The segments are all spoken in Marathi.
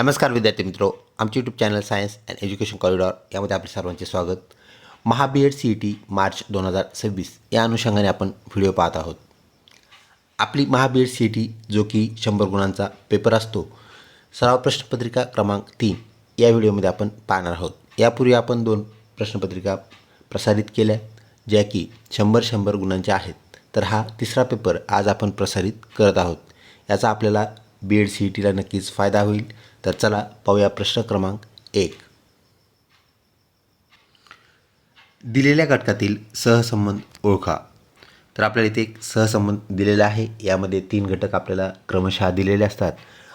नमस्कार विद्यार्थी मित्रो, आमचे YouTube channel science and education corridor यामध्ये आपले सर्वांचे स्वागत. महाबीएड CET मार्च 2026 या अनुषंगाने आपण व्हिडिओ पाहत आहोत. आपली महाबीएड CET जो की 100 गुणांचा पेपर असतो, सराव प्रश्नपत्रिका क्रमांक 3 या व्हिडिओमध्ये आपण पाहणार आहोत. यापूर्वी आपण 2 प्रश्नपत्रिका प्रसारित केल्या ज्या की 100 गुणांच्या आहेत. तर हा तिसरा पेपर आज आपण प्रसारित करत आहोत. याचा आपल्याला BED CETला नक्कीच फायदा होईल. तर चला पाहूया प्रश्न क्रमांक 1. दिलेल्या घटकातील सहसंबंध ओळखा. तर आपल्याला इथे एक सहसंबंध दिलेला आहे. यामध्ये 3 घटक आपल्याला क्रमशः दिलेले असतात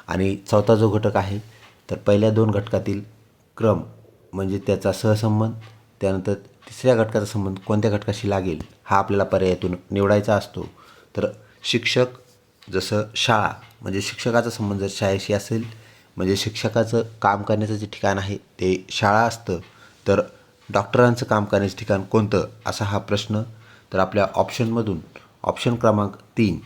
आणि चौथा जो घटक आहे तर पहिल्या 2 घटकातील क्रम म्हणजे त्याचा सहसंबंध, त्यानंतर तिसऱ्या घटकाचा संबंध कोणत्या घटकाशी लागेल हा आपल्याला पर्यायातून निवडायचा असतो. तर शिक्षक जसं शाळा म्हणजे शिक्षकाचा संबंध जर शाळेशी असेल म्हणजे शिक्षकाचं काम करण्याचं जे ठिकाण आहे ते शाळा असतं. तर डॉक्टरांचं काम करण्याचं ठिकाण कोणतं असा हा प्रश्न. तर आपल्या ऑप्शनमधून ऑप्शन क्रमांक 3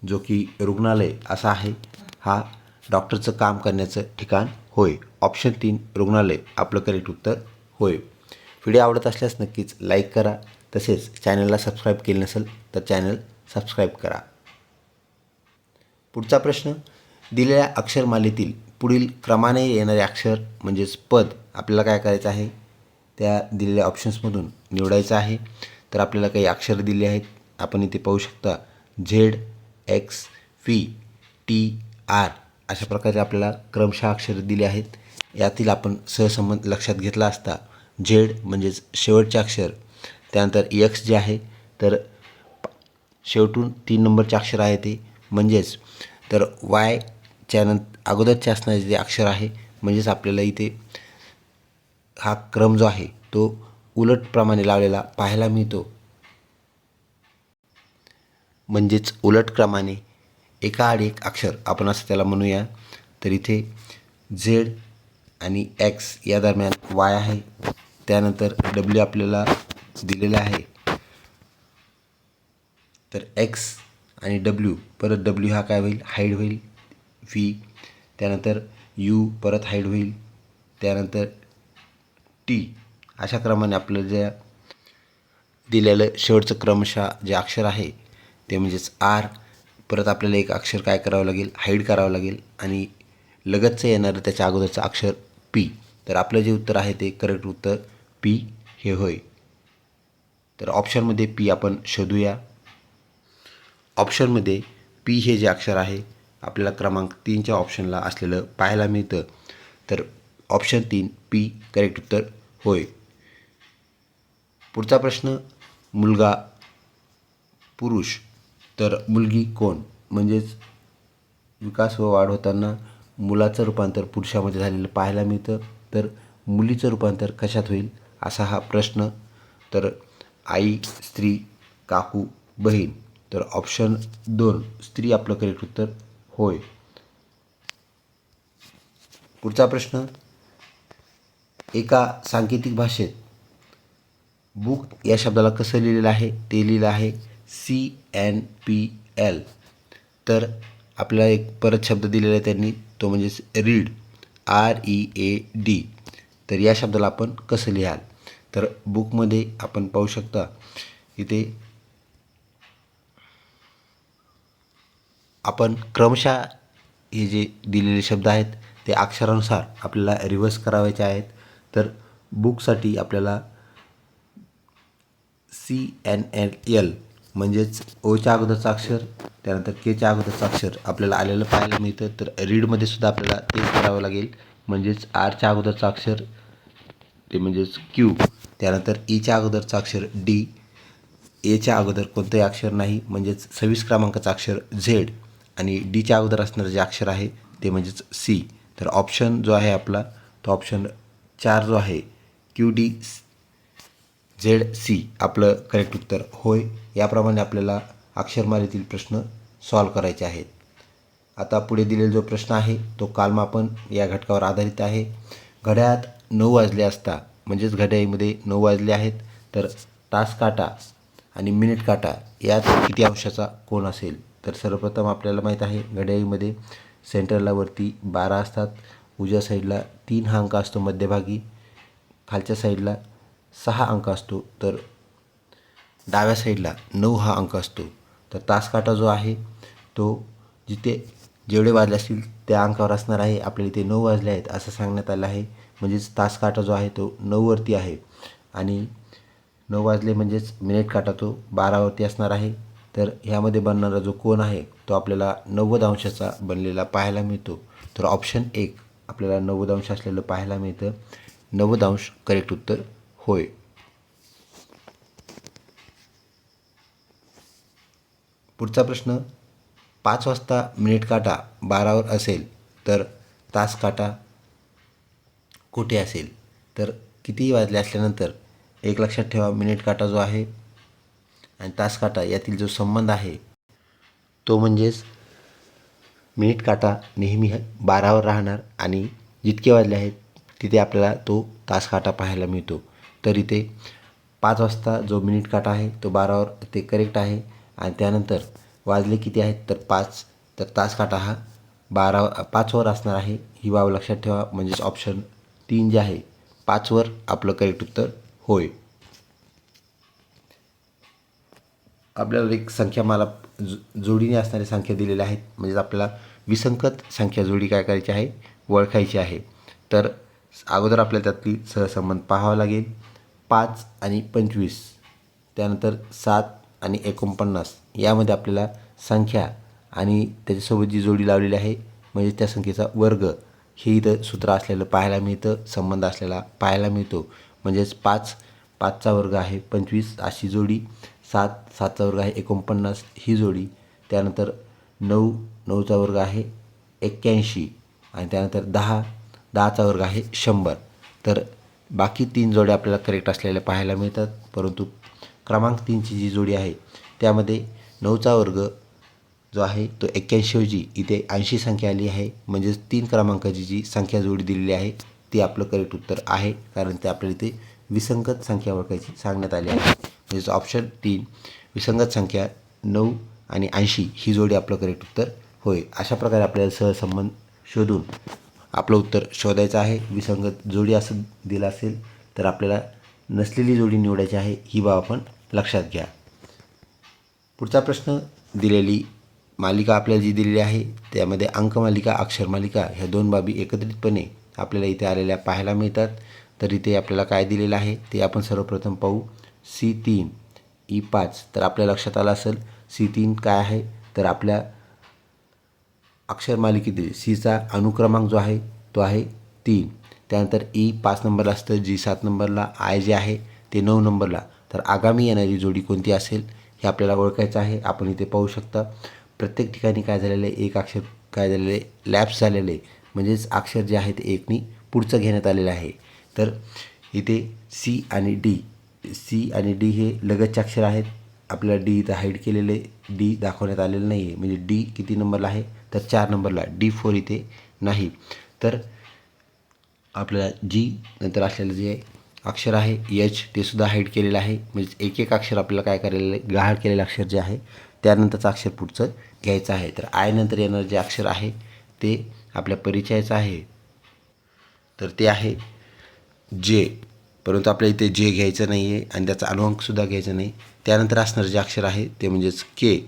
जो की रुग्णालय असा आहे, हा डॉक्टरचं काम करण्याचं ठिकाण होय. ऑप्शन 3 रुग्णालय आपलं करेक्ट उत्तर होय. व्हिडिओ आवडत असल्यास नक्कीच लाईक करा. तसेच चॅनलला सबस्क्राईब केले नसेल तर चॅनल सबस्क्राईब करा. पुढचा प्रश्न, दिलेल्या अक्षरमालेतील पुढील क्रमाने येणारे अक्षर म्हणजेच पद आपल्याला काय करायचं आहे, त्या दिलेल्या ऑप्शन्समधून निवडायचं आहे. तर आपल्याला काही अक्षर दिले आहेत, आपण इथे पाहू शकता. Z, X, V, T, R अशा प्रकारे आपल्याला क्रमशः अक्षरे दिली आहेत. यातील आपण सहसंबंध लक्षात घेतला असता Z म्हणजेच शेवटचे अक्षर, त्यानंतर X जे आहे तर शेवटून 3 नंबरचे अक्षर आहे ते म्हणजेच, तर Y अगोदरचे असणारे जे अक्षर आहे म्हणजेच आपल्याला इथे हा क्रम जो आहे तो उलटप्रमाणे लावलेला पाहायला मिळतो. म्हणजेच उलट क्रमाने एकाआड एक अक्षर आपण असं त्याला म्हणूया. तर इथे Z आणि X या दरम्यान Y आहे, त्यानंतर W आपल्याला दिलेला आहे. तर X आणि W परत W हा काय होईल, हाईड होईल. V त्यानंतर U परत हाईड होईल, त्यानंतर T अशा क्रमाने आपलं जे दिलेलं शेवटचं क्रमशः जे अक्षर आहे ते म्हणजेच R, परत आपल्याला एक अक्षर काय करावं लागेल, हाईड करावं लागेल आणि लगतचं येणारं त्याच्या अगोदरचं अक्षर P. तर आपलं जे उत्तर आहे ते करेक्ट उत्तर P हे होय. तर ऑप्शनमध्ये P आपण शोधूया. ऑप्शनमध्ये P हे जे अक्षर आहे आपल्याला क्रमांक 3च्या ऑप्शनला असलेलं पाहायला मिळतं. तर ऑप्शन 3 P करेक्ट उत्तर होय. पुढचा प्रश्न, मुलगा पुरुष तर मुलगी कोण, म्हणजेच विकास व वाढ होताना मुलाचं रूपांतर पुरुषामध्ये झालेलं पाहायला मिळतं. तर मुलीचं रूपांतर कशात होईल असा हा प्रश्न. तर आई, स्त्री, काकू, बहीण. तर ऑप्शन 2 स्त्री आपलं करेक्ट उत्तर होय. पुढचा प्रश्न, एका सांकेतिक भाषेत बुक या शब्दाला कसं लिहिलेलं आहे, ते लिहिलं आहे CNPL. तर आपल्याला एक परत शब्द दिलेला आहे त्यांनी, तो म्हणजेच रीड, READ. तर या शब्दाला आपण कसं लिहाल, तर बुकमध्ये आपण पाहू शकता इथे आपण क्रमशः हे जे दिलेले शब्द आहेत ते अक्षरानुसार आपल्याला रिव्हर्स करावायचे आहेत. तर बुकसाठी आपल्याला CNLL म्हणजेच ओच्या अगोदरचं अक्षर, त्यानंतर केच्या अगोदरचं अक्षर आपल्याला आलेलं पाहायला मिळतं. तर रीडमध्ये सुद्धा आपल्याला तेच करावं लागेल, म्हणजेच Rच्या अगोदरचं अक्षर ते म्हणजेच Q, त्यानंतर Eच्या अगोदरचं अक्षर D, Aच्या अगोदर कोणतंही अक्षर नाही म्हणजेच 26 क्रमांकाचं अक्षर Z आणि Dच्या अगोदर असणारं जे अक्षर आहे ते म्हणजेच C. तर ऑप्शन जो आहे आपला तो ऑप्शन 4 जो आहे QDZC आपलं करेक्ट उत्तर होय. याप्रमाणे आपल्याला अक्षरमालेतील प्रश्न सॉल्व करायचे आहेत. आता पुढे दिलेला जो प्रश्न आहे तो कालमापन या घटकावर आधारित आहे. घड्याळात 9 वाजले असता म्हणजेच घड्याळीमध्ये 9 वाजले आहेत, तर तास काटा आणि मिनिट काटा यात किती अंशाचा कोन असेल. तर सर्वप्रथम आपल्याला माहीत आहे घड्याळीमध्ये सेंटरला वरती 12 असतात, उजव्या साईडला 3 हा अंक असतो मध्यभागी, खालच्या साईडला 6 अंक असतो, तर डाव्या साईडला 9 हा अंक असतो. तर तासकाटा जो आहे तो जिथे जेवढे वाजले असतील त्या अंकावर असणार आहे. आपल्याला इथे 9 वाजले आहेत असं सांगण्यात आलं आहे, म्हणजेच तासकाटा जो आहे तो 9वरती आहे आणि 9 वाजले म्हणजेच मिनिट काटा तो 12वरती असणार आहे. तर ह्यामध्ये बनणारा जो कोन आहे तो आपल्याला 90 अंशाचा बनलेला पाहायला मिळतो. तर ऑप्शन 1 आपल्याला 90 अंश असलेलं पाहायला मिळतं. 90 अंश करेक्ट उत्तर होय. पुढचा प्रश्न, 5 वाजता मिनिट काटा 12वर असेल तर तास काटा कुठे असेल? तर कितीही वाजले असल्यानंतर एक लक्षात ठेवा, मिनिट काटा जो आहे आणि तास काटा यातील जो संबंध आहे तो म्हणजेच मिनिट काटा नेहमी 12वर राहणार आणि जितके वाजले आहेत तिथे आपल्याला तो तास काटा पाहायला मिळतो. तर इथे 5 वाजता जो मिनिट काटा आहे तो 12वर ते करेक्ट आहे आणि त्यानंतर वाजले किती आहेत तर 5, तर तास काटा हा 5वर असणार आहे. ही बाब लक्षात ठेवा, म्हणजेच ऑप्शन 3 जे आहे 5वर आपलं करेक्ट उत्तर होय. आपल्याला एक संख्यामाला जोडीने असणाऱ्या संख्या दिलेल्या आहेत, म्हणजेच आपल्याला विसंगत संख्या जोडी काय करायची आहे, ओळखायची आहे. तर अगोदर आपल्याला त्यातली सहसंबंध पाहावा लागेल. 5 आणि 25, त्यानंतर 7 आणि 49 यामध्ये आपल्याला संख्या आणि त्याच्यासोबत जी जोडी लावलेली आहे म्हणजे त्या संख्येचा वर्ग हे इथं सूत्र असलेलं पाहायला मिळतं, संबंध असलेला पाहायला मिळतो. म्हणजेच 5चा वर्ग आहे 25 अशी जोडी, 7चा वर्ग आहे 49 ही जोडी, त्यानंतर 9चा वर्ग आहे 81 आणि त्यानंतर 10चा वर्ग आहे 100. तर बाकी 3 जोड्या आपल्याला करेक्ट असलेल्या पाहायला मिळतात, परंतु क्रमांक 3ची जी जोडी आहे त्यामध्ये 9चा वर्ग जो आहे तो 81 ऐवजी इथे 80 संख्या आली आहे. म्हणजेच 3 क्रमांकाची जी संख्या जोडी दिलेली आहे ती आपलं करेक्ट उत्तर आहे, कारण ते आपल्याला इथे विसंगत संख्या ओळखायची सांगण्यात आली आहे. म्हणजेच ऑप्शन 3 विसंगत संख्या 9 आणि 80 ही जोडी आपलं करेक्ट उत्तर होय. अशा प्रकारे आपल्याला सहसंबंध शोधून आपलं उत्तर शोधायचं आहे. विसंगत जोडी असं दिलं असेल तर आपल्याला नसलेली जोडी निवडायची आहे, ही बाब आपण लक्षात घ्या. पुढचा प्रश्न, दिलेली मालिका आपल्याला जी दिलेली आहे त्यामध्ये अंकमालिका अक्षरमालिका ह्या 2 बाबी एकत्रितपणे आपल्याला इथे आलेल्या पाहायला मिळतात. तर इथे आपल्याला काय दिलेलं आहे ते आपण सर्वप्रथम पाहू. C3 E5, तर आपल्या लक्षात आलं असेल C3 काय आहे, तर आपल्या अक्षरमालिकेतील Cचा अनुक्रमांक जो आहे तो आहे 3, त्यानंतर E 5 नंबरला असतं, G 7 नंबरला, I जे आहे ते 9 नंबरला. तर आगामी येणारी जोडी कोणती असेल हे आपल्याला ओळखायचं आहे. आपण इथे पाहू शकता प्रत्येक ठिकाणी काय झालेलं आहे, एक अक्षर काय झालेलं आहे, लॅप्स झालेलं आहे, म्हणजेच अक्षर जे आहे ते एकनी पुढचं घेण्यात आलेलं आहे. तर इथे C आणि D हे लगतचे अक्षर आहेत. आपल्याला D इथं हाईड केलेले, D दाखवण्यात आलेलं नाही आहे, म्हणजे D किती नंबरला आहे तर 4 नंबरला, D4 इथे नाही. तर आपल्याला G नंतर असलेलं जे अक्षर आहे H ते सुद्धा हाईड केलेलं आहे, म्हणजे एक एक अक्षर आपल्याला काय करायला आहे, गहाळ केलेलं अक्षर जे आहे त्यानंतरचं अक्षर पुढचं घ्यायचं आहे. तर आय नंतर येणारं जे अक्षर आहे ते आपल्या परिचयाचं आहे, तर ते आहे जे, परंतु आपल्या इथे जे घ्यायचं नाही आहे आणि त्याचा अनुअंकसुद्धा घ्यायचा नाही. त्यानंतर असणारं जे अक्षर आहे ते म्हणजेच के,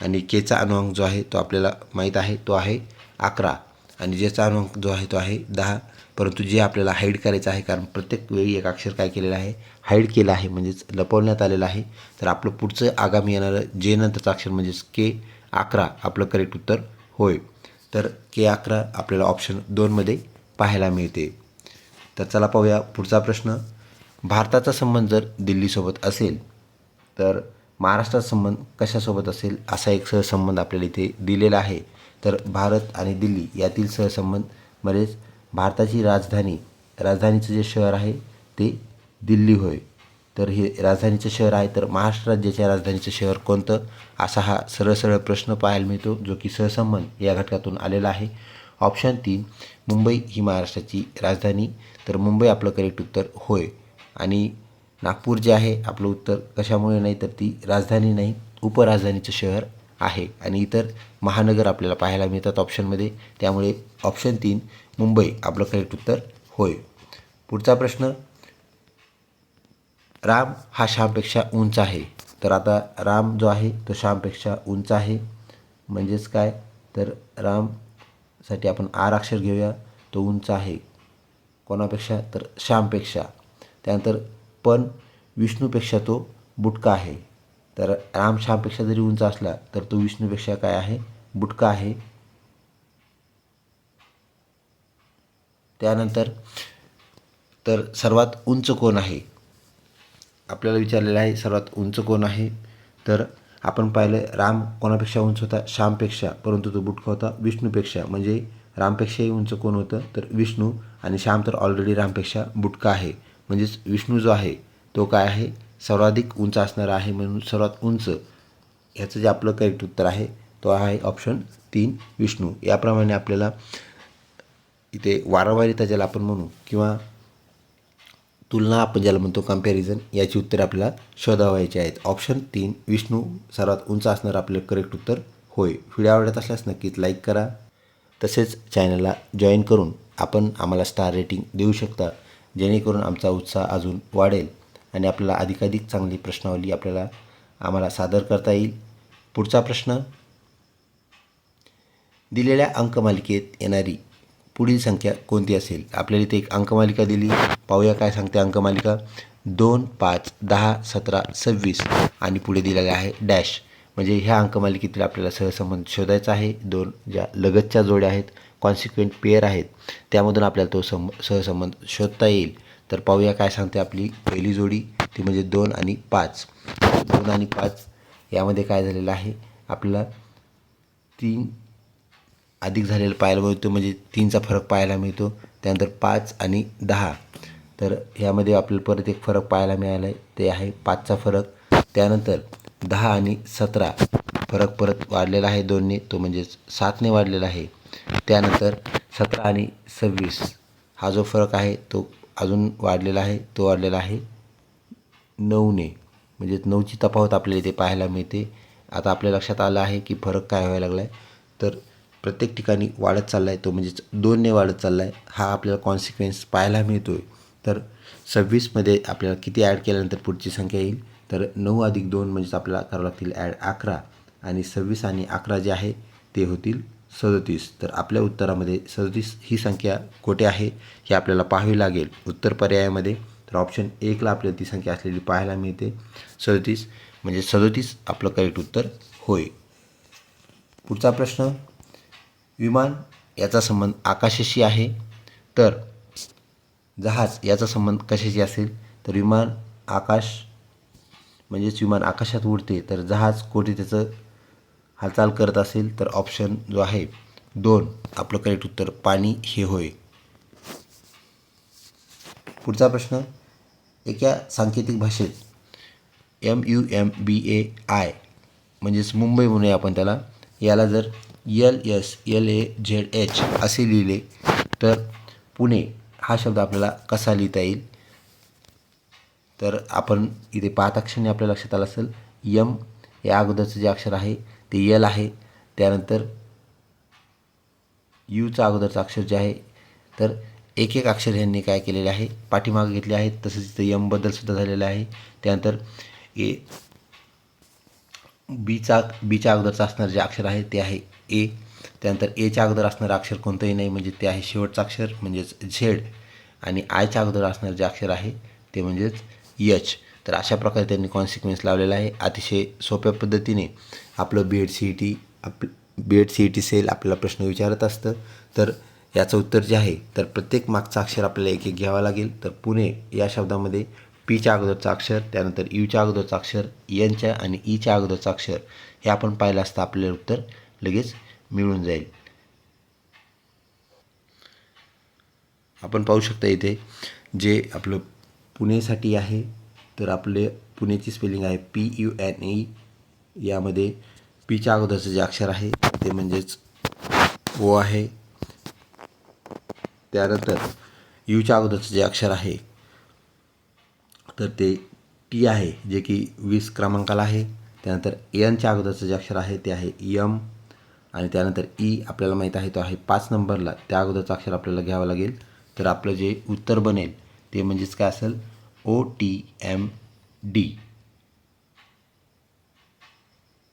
आणि केचा अनुअंक जो आहे तो आपल्याला माहीत आहे तो आहे 11 आणि जेचा अनुअंक जो आहे तो आहे 10. परंतु जे आपल्याला हाईड करायचं आहे, कारण प्रत्येक वेळी एक अक्षर काय केलेलं आहे, हाईड केलं आहे, म्हणजेच लपवण्यात आलेलं आहे. तर आपलं पुढचं आगामी येणारं जे नंतरचं अक्षर म्हणजेच के 11 आपलं करेक्ट उत्तर होय. तर के 11 आपल्याला ऑप्शन 2मध्ये पाहायला मिळते. तर चला पाहूया पुढचा प्रश्न. भारताचा संबंध जर दिल्लीसोबत असेल तर महाराष्ट्राचा संबंध कशासोबत असेल, असा एक सहसंबंध आपल्याला इथे दिलेला आहे. तर भारत आणि दिल्ली यातील सहसंबंध म्हणजेच भारताची राजधानीचं जे शहर आहे ते दिल्ली होय. तर हे राजधानीचं शहर आहे. तर महाराष्ट्र राज्याच्या राजधानीचं शहर कोणतं, असा हा सरळ सरळ प्रश्न पाहायला मिळतो, जो की सहसंबंध या घटकातून आलेला आहे. ऑप्शन 3 मुंबई ही महाराष्ट्राची राजधानी, तर मुंबई आपलं करेक्ट उत्तर होय. आणि नागपूर जे आहे आपलं उत्तर कशामुळे नाही, तर ती राजधानी नाही उपराजधानीचं शहर आहे. आणि इतर महानगर आपल्याला पाहायला मिळतात ऑप्शनमध्ये, त्यामुळे ऑप्शन 3 मुंबई आपलं करेक्ट उत्तर होय. पुढचा प्रश्न, राम हा श्यामपेक्षा उंच आहे. तर आता राम जो आहे तो श्यामपेक्षा उंच आहे म्हणजेच काय, तर रामसाठी आपण आर अक्षर घेऊया. तो उंच आहे कोणापेक्षा, तर श्यामपेक्षा. त्यानंतर पण विष्णूपेक्षा तो बुटका आहे. तर राम श्यामपेक्षा जरी उंच असला तर तो विष्णूपेक्षा काय आहे, बुटका आहे. त्यानंतर तर सर्वात उंच कोण आहे आपल्याला विचारलेलं आहे, सर्वात उंच कोण आहे. तर आपण पाहिलं राम कोणापेक्षा उंच होता, श्यामपेक्षा, परंतु तो बुटका होता विष्णूपेक्षा. म्हणजे रामपेक्षाही उंच कोण होतं, तर विष्णू. आणि श्याम तर ऑलरेडी रामपेक्षा बुटका आहे. म्हणजेच विष्णू जो आहे तो काय आहे, सर्वाधिक उंच असणारा आहे. म्हणून सर्वात उंच ह्याचं जे आपलं करेक्ट उत्तर आहे तो आहे ऑप्शन 3 विष्णू. याप्रमाणे आपल्याला इथे वारंवारिता ज्याला आपण म्हणू किंवा तुलना आपण ज्याला म्हणतो कम्पॅरिझन, याची उत्तरे आपल्याला शोधावायची आहेत. ऑप्शन 3 विष्णू सर्वात उंच असणारं आपलं करेक्ट उत्तर होय. व्हिडिओ आवडत असल्यास नक्कीच लाईक करा. तसेच चॅनलला जॉईन करून आपण आम्हाला स्टार रेटिंग देऊ शकता, जेणेकरून आमचा उत्साह अजून वाढेल आणि आपल्याला अधिकाधिक चांगली प्रश्नावली आम्हाला सादर करता येईल. पुढचा प्रश्न, दिलेल्या अंकमालिकेत येणारी पुढील संख्या कोणती असेल. आपल्याला इथे एक अंकमालिका दिली, पाहूया काय सांगते अंकमालिका. 2, 5, 10, 17, 26 आणि पुढे दिलेला आहे डॅश. म्हणजे ह्या अंकमालिकेतील आपल्याला सहसंबंध शोधायचा आहे. दोन ज्या लगतच्या जोड्या आहेत, कॉन्सिक्वेंट पेअर आहेत, त्यामधून आपल्याला तो सहसंबंध शोधता येईल. तर पाहूया काय सांगते आपली पहिली जोडी, ती म्हणजे 2 आणि 5. 2 आणि 5 यामध्ये काय झालेलं आहे, आपल्याला 3 अधिक झालेलं पाहायला मिळतो, म्हणजे 3चा फरक पाहायला मिळतो. त्यानंतर 5 आणि 10, तर ह्यामध्ये आपल्याला परत एक फरक पाहायला मिळाला आहे, ते आहे 5चा फरक. त्यानंतर 10 आणि 17 फरक परत वाढलेला आहे 2ने, तो म्हणजेच 7ने वाढलेला आहे. त्यानंतर 17 आणि 26 हा जो फरक आहे तो अजून वाढलेला आहे, तो वाढलेला आहे 9ने, म्हणजे 9ची तफावत आपल्याला इथे पाहायला मिळते. आता आपल्या लक्षात आलं आहे की फरक काय व्हायला लागला आहे, तर प्रत्येक ठिकाणी वाढत चालला आहे, तो म्हणजेच 2ने वाढत चालला आहे. हा आपल्याला कॉन्सिक्वेन्स पाहायला मिळतो आहे. तर 26मध्ये आपल्याला किती ॲड केल्यानंतर पुढची संख्या येईल, तर 9 अधिक 2 म्हणजेच आपल्याला करावं लागतील ॲड 11, आणि 26 आणि 11 जे आहे ते होतील 37. तर आपल्या उत्तरामध्ये 37 ही संख्या कोठे आहे हे आपल्याला पाहावी लागेल उत्तर पर्यायामध्ये. तर ऑप्शन 1ला आपल्याला ती संख्या असलेली पाहायला मिळते 37, म्हणजे 37 आपलं करेक्ट उत्तर होय. पुढचा प्रश्न, विमान याचा संबंध आकाशाशी आहे, तर जहाज याचा संबंध कशाशी असेल. तर विमान आकाश, म्हणजेच विमान आकाशात उडते, तर जहाज कोठे त्याचं हालचाल करत असेल, तर ऑप्शन जो आहे 2 आपलं करेक्ट उत्तर पाणी हे होय. पुढचा प्रश्न, एका सांकेतिक भाषेत MUMBAI म्हणजेच मुंबई म्हणूया आपण त्याला, याला जर LSLAZH असे लिहिले तर पुणे हा शब्द आपल्याला कसा लिहिता येईल. तर आपण इथे पाहता क्षणी आपल्या लक्षात आलं असेल, यम या अगोदरचं जे अक्षर आहे ते यल आहे. त्यानंतर यूचा अगोदरचं अक्षर जे आहे, तर एक एक अक्षर यांनी काय केलेले आहे पाठीमागे घेतले आहेत. तसंच इथं यम बदलसुद्धा झालेला आहे. त्यानंतर बीच्या अगोदरचं असणारं जे अक्षर आहे ते आहे ए. त्यानंतर एच्या अगोदर असणारं अक्षर कोणतंही नाही, म्हणजे ते आहे शेवटचं अक्षर म्हणजेच झेड. आणि आयच्या अगोदर असणारं जे अक्षर आहे ते म्हणजेच एच. तर अशा प्रकारे त्यांनी कॉन्सिक्वेन्स लावलेला आहे. अतिशय सोप्या पद्धतीने आपलं BED CET सेल आपल्याला प्रश्न विचारत असतं. तर याचं उत्तर जे आहे, तर प्रत्येक मागचं अक्षर आपल्याला एक एक घ्यावं लागेल. तर पुणे या शब्दामध्ये पीच्या अगोदरचं अक्षर, त्यानंतर यूच्या अगोदरचं अक्षर, एनच्या आणि ईच्या अगोदरचं अक्षर हे आपण पाहिलं असतं आपल्याला उत्तर लगेच मिळून जाईल. आपण पाहू शकता इथे जे आपलं पुणेसाठी आहे, तर आपले पुणेची स्पेलिंग आहे PUNE. यामध्ये पीच्या अगोदरचं जे अक्षर आहे ते म्हणजेच ओ आहे. त्यानंतर यूच्या अगोदरचं जे अक्षर आहे तर ते टी आहे, जे की 20 क्रमांकाला आहे. त्यानंतर एनच्या अगोदरचं जे अक्षर आहे ते आहे यम. आणि त्यानंतर ई आपल्याला माहीत आहे तो आहे 5 नंबरला, त्या अगोदरचं अक्षर आपल्याला घ्यावं लागेल. तर आपलं जे उत्तर बनेल ते म्हणजेच काय असेल OTMD.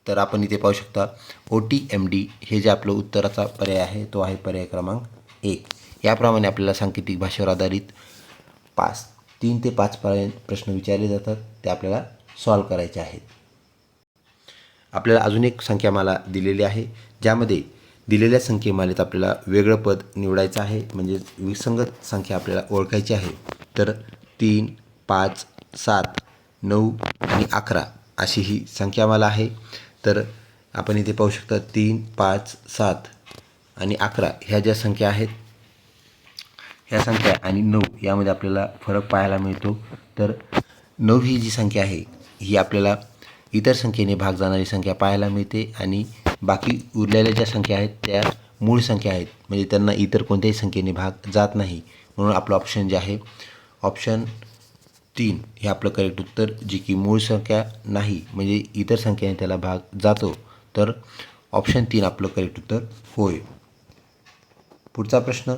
तर आपण इथे पाहू शकता OTMD हे जे आपलं उत्तराचा पर्याय आहे तो आहे पर्याय क्रमांक 1. याप्रमाणे आपल्याला सांकेतिक भाषेवर आधारित 3 ते 5 प्रश्न विचारले जातात, ते आपल्याला सॉल्व करायचे आहेत. आपल्याला अजून एक संख्यामाला दिलेली आहे, ज्यामध्ये दिलेल्या संख्येमालेत आपल्याला वेगळं पद निवडायचं आहे, म्हणजे विसंगत संख्या आपल्याला ओळखायची आहे. तर 3, 5, 7, 9 आणि 11 अशी ही संख्यामाला आहे. तर आपण इथे पाहू शकता 3, 5, 7 आणि 11 ह्या ज्या संख्या आहेत, ह्या संख्या आणि 9 यामध्ये आपल्याला फरक पाहायला मिळतो. तर 9 ही जी संख्या आहे ही आपल्याला इतर संख्येने भाग जाणारी संख्या पाहायला मिळते, आणि बाकी उरलेल्या ज्या संख्या आहेत त्या मूळ संख्या आहेत, म्हणजे त्यांना इतर कोणत्याही संख्येने भाग जात नाही. म्हणून आपलं ऑप्शन जे आहे ऑप्शन 3 हे आपलं करेक्ट उत्तर, जी की मूळ संख्या नाही म्हणजे इतर संख्येने त्याला भाग जातो. तर ऑप्शन 3 आपलं करेक्ट उत्तर होय. पुढचा प्रश्न,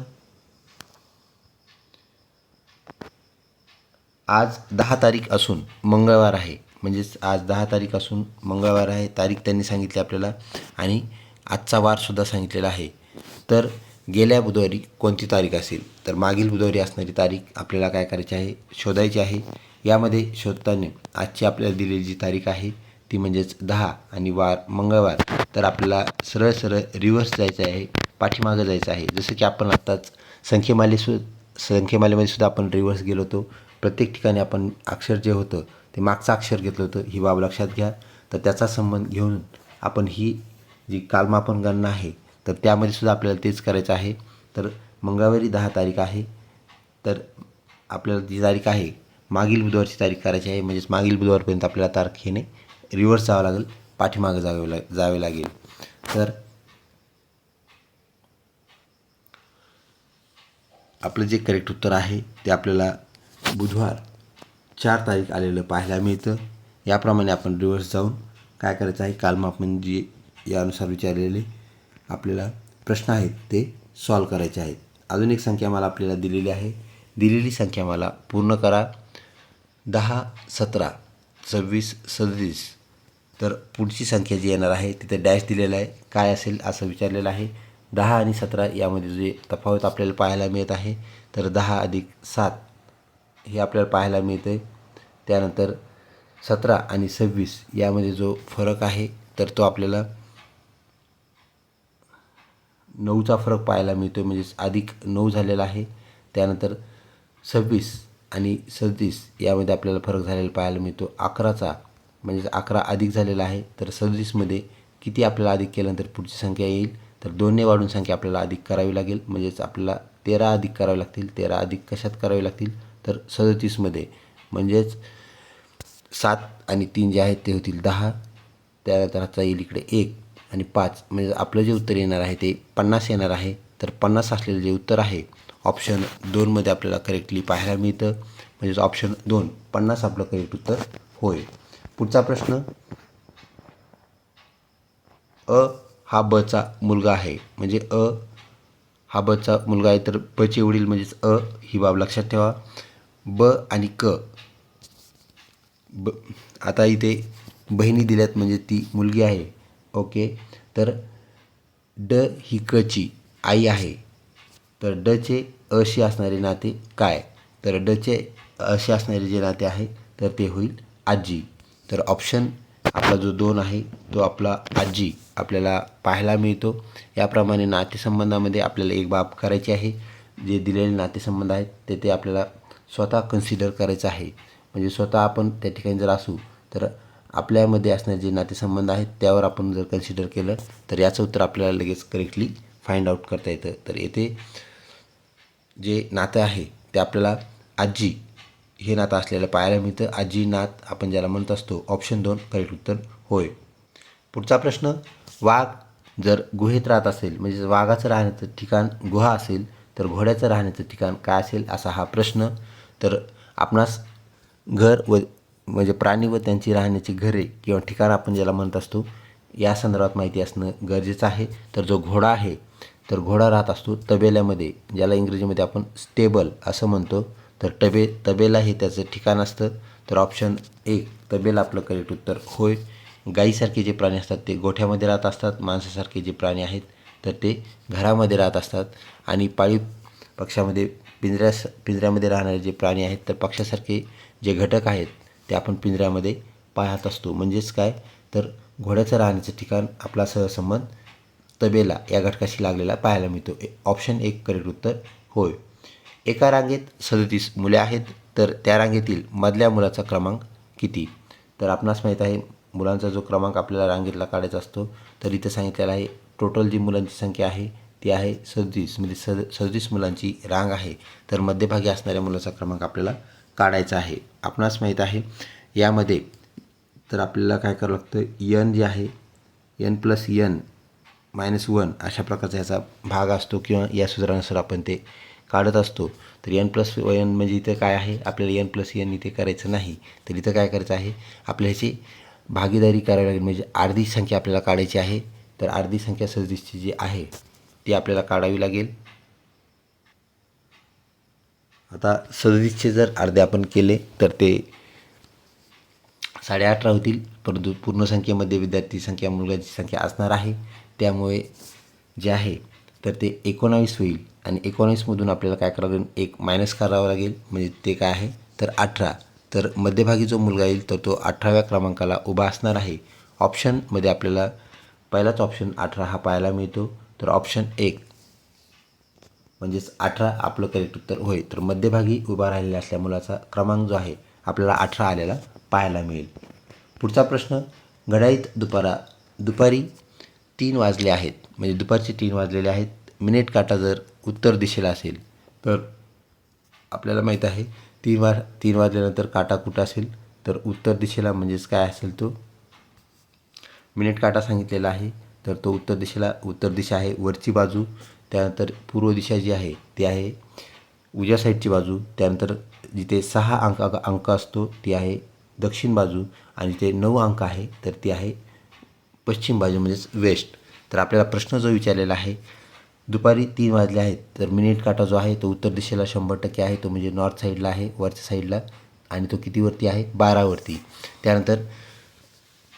आज 10 तारीख असून मंगळवार आहे, म्हणजेच आज 10 तारीख असून मंगळवार आहे, तारीख त्यांनी सांगितली आपल्याला, आणि आजचा वारसुद्धा सांगितलेला आहे. तर गेल्या बुधवारी कोणती तारीख असेल, तर मागील बुधवारी असणारी तारीख आपल्याला काय करायची आहे, शोधायची आहे. यामध्ये शोधताना आजची आपल्याला दिलेली जी तारीख आहे ती म्हणजेच 10 आणि वार मंगळवार, तर आपल्याला सरळ सरळ रिव्हर्स जायचं आहे, पाठीमागं जायचं आहे. जसं की आपण आत्ताच संख्येमालेमध्ये सुद्धा आपण रिव्हर्स गेलो होतो. प्रत्येक ठिकाणी आपण अक्षर जे होतं ते मागचं अक्षर घेतलं होतं, ही बाब लक्षात घ्या. तर त्याचा संबंध घेऊन आपण ही जी कालमापन गणना आहे तर त्यामध्ये सुद्धा आपल्याला तेच करायचं आहे. तर मंगळवारी 10 तारीख आहे, तर आपल्याला जी तारीख आहे मागील बुधवारची तारीख करायची आहे, म्हणजेच मागील बुधवारपर्यंत आपल्याला तारखेने रिव्हर्स जावं लागेल, पाठीमागं जावे लागेल. तर आपलं जे करेक्ट उत्तर आहे ते आपल्याला बुधवार 4 तारीख आलेलं पाहायला मिळतं. याप्रमाणे आपण रिव्हर्स जाऊन काय करायचं आहे, कालमापन जे यानुसार विचारलेले आपल्याला प्रश्न आहेत ते सॉल्व करायचे आहेत. अजून एक संख्या मला आपल्याला दिलेली आहे, दिलेली संख्या मला पूर्ण करा. 10, 17, 26, 37. तर पुढची संख्या जी येणार आहे तिथे डॅश दिलेला आहे, काय असेल असं विचारलेलं आहे. 10 आणि 17 यामध्ये जे तफावत आपल्याला पाहायला मिळत आहे, तर 10 अधिक 7 हे आपल्याला पाहायला मिळते. त्यानंतर 17 आणि 26 यामध्ये जो फरक आहे तर तो आपल्याला 9चा फरक पाहायला मिळतो, म्हणजेच अधिक 9 झालेला आहे. त्यानंतर 26 आणि 37 यामध्ये आपल्याला फरक झालेला पाहायला मिळतो 11चा, म्हणजेच 11 अधिक झालेला आहे. तर 37मध्ये किती आपल्याला अधिक केल्यानंतर पुढची संख्या येईल, तर 2ने वाढून संख्या आपल्याला अधिक करावी लागेल, म्हणजेच आपल्याला 13 अधिक करावे लागतील. 13 अधिक कशात करावे लागतील, तर 37मध्ये, म्हणजेच 7 आणि 3 जे आहेत ते होतील 10. त्यानंतर हातचा येईल इकडे 1 आणि 5, म्हणजे आपलं जे उत्तर येणार आहे ते 50 येणार आहे. तर 50 असलेलं जे उत्तर आहे ऑप्शन 2मध्ये आपल्याला करेक्टली पाहायला मिळतं, म्हणजेच ऑप्शन 2 50 आपलं करेक्ट उत्तर होय. पुढचा प्रश्न, अ हा बचा मुलगा आहे, म्हणजे अ हा बचा मुलगा आहे, तर बचे वडील म्हणजेच अ, ही बाब लक्षात ठेवा. ब आणि क, आता इथे बहिणी दिल्यात म्हणजे ती मुलगी आहे, ओके. तर ड ही कची आई आहे, तर डचे अशी असणारे नाते काय, तर डचे असे असणारे जे नाते आहे तर ते होईल आजी. तर ऑप्शन आपला जो 2 आहे तो आपला आजी आपल्याला पाहायला मिळतो. याप्रमाणे नातेसंबंधामध्ये आपल्याला एक बाब करायची आहे, जे दिलेले नातेसंबंध आहेत ते आपल्याला स्वतः कन्सिडर करायचं आहे. म्हणजे स्वतः आपण त्या ठिकाणी जर असू तर आपल्यामध्ये असणारे जे नातेसंबंध आहेत त्यावर आपण जर कन्सिडर केलं तर याचं उत्तर आपल्याला लगेच करेक्टली फाइंड आउट करता येतं. तर येथे जे नातं आहे ते आपल्याला आजी हे नातं असलेलं पाहायला मिळतं. आजी नात आपण ज्याला म्हणत असतो. ऑप्शन 2 करेक्ट उत्तर होय. पुढचा प्रश्न, वाघ जर गुहेत राहत असेल, म्हणजे वाघाचं राहण्याचं ठिकाण गुहा असेल, तर घोड्याचं राहण्याचं ठिकाण काय असेल, असा हा प्रश्न. तर आपणास घर व म्हणजे प्राणी व त्यांची राहण्याची घरे किंवा ठिकाण आपण ज्याला म्हणत असतो या संदर्भात माहिती असणं गरजेचं आहे. तर जो घोडा आहे तर घोडा राहत असतो तबेल्यामध्ये, ज्याला इंग्रजीमध्ये आपण स्टेबल असं म्हणतो. तर तबेला हे त्याचं ठिकाण असतं. तर ऑप्शन 1 तबेला आपलं करेक्ट उत्तर होय. गाईसारखे जे प्राणी असतात ते गोठ्यामध्ये राहत असतात. माणसासारखे जे प्राणी आहेत तर ते घरामध्ये राहत असतात. आणि पाळीव पक्ष्यामध्ये पिंजऱ्यामध्ये राहणारे जे प्राणी आहेत तर पक्ष्यासारखे जे घटक आहेत ते आपण पिंजऱ्यामध्ये पाहत असतो. म्हणजेच काय, तर घोड्याचं राहण्याचं ठिकाण आपला सहसंबंध तबेला या घटकाशी लागलेला पाहायला मिळतो. ऑप्शन 1 करेक्ट उत्तर होय. एका रांगेत 37 मुले आहेत, तर त्या रांगेतील मधल्या मुलाचा क्रमांक किती? तर आपणास माहीत आहे मुलांचा जो क्रमांक आपल्याला रांगेतला काढायचा असतो, तर इथे सांगितलेला आहे टोटल जी मुलांची संख्या आहे ती आहे 37, म्हणजे 37 मुलांची रांग आहे. तर मध्यभागी असणाऱ्या मुलाचा क्रमांक आपल्याला काढायचा आहे. आपणास माहीत आहे यामध्ये तर आपल्याला काय करावं लागतं, n जे आहे n+n-1 अशा प्रकारचा याचा भाग असतो किंवा या सूत्रानुसार आपण ते काढत असतो. तर n+1 म्हणजे इथं काय आहे, आपल्याला n+n इथे करायचं नाही. तर इथं काय करायचं आहे, आपल्या ह्याची भागीदारी करावी लागेल, म्हणजे अर्धी संख्या आपल्याला काढायची आहे. तर अर्धी संख्या 37ची जी आहे ती आपल्याला काढावी लागेल. आता 37चे जर अर्धे आपण केले तर ते 18.5 होतील, परंतु पूर्ण संख्येमध्ये विद्यार्थी संख्या मुलांची संख्या असणार आहे, त्यामुळे जे आहे तर ते 19 होईल. आणि 19मधून आपल्याला काय करावं लागेल, एक मायनस करावं लागेल, म्हणजे ते काय आहे तर 18. तर मध्यभागी जो मुलगा येईल तर तो 18व्या क्रमांकाला उभा असणार आहे. ऑप्शनमध्ये आपल्याला पहिलाच ऑप्शन 18 हा पाहायला मिळतो. तर ऑप्शन 1 म्हणजेच 18 आपलं करेक्ट उत्तर होय. तर मध्यभागी उभा राहिलेला असल्या मुलाचा क्रमांक जो आहे आपल्याला 18 आलेला पाहायला मिळेल. पुढचा प्रश्न, घड्याळीत दुपारी 3 वाजले आहेत, म्हणजे दुपारचे 3 वाजलेले आहेत. मिनिट काटा जर उत्तर दिशेला असेल तर आपल्याला माहीत आहे 3 वाजल्यानंतर काटा कुठं असेल, तर उत्तर दिशेला, म्हणजेच काय असेल तो मिनिट काटा सांगितलेला आहे. तर तो उत्तर दिशा आहे वरची बाजू. त्यानंतर पूर्व दिशा जी आहे ती आहे उजव्या साईडची बाजू. त्यानंतर जिथे 6 अंक असतो ती आहे दक्षिण बाजू, आणि जिथे 9 अंक आहे तर ती आहे पश्चिम बाजू, म्हणजेच वेस्ट. तर आपल्याला प्रश्न जो विचारलेला आहे, दुपारी 3 वाजले आहेत, तर मिनिट काटा जो आहे तो उत्तर दिशेला 100% आहे, तो म्हणजे नॉर्थ साईडला आहे, वरच्या साईडला, आणि तो कितीवरती आहे 12वरती. त्यानंतर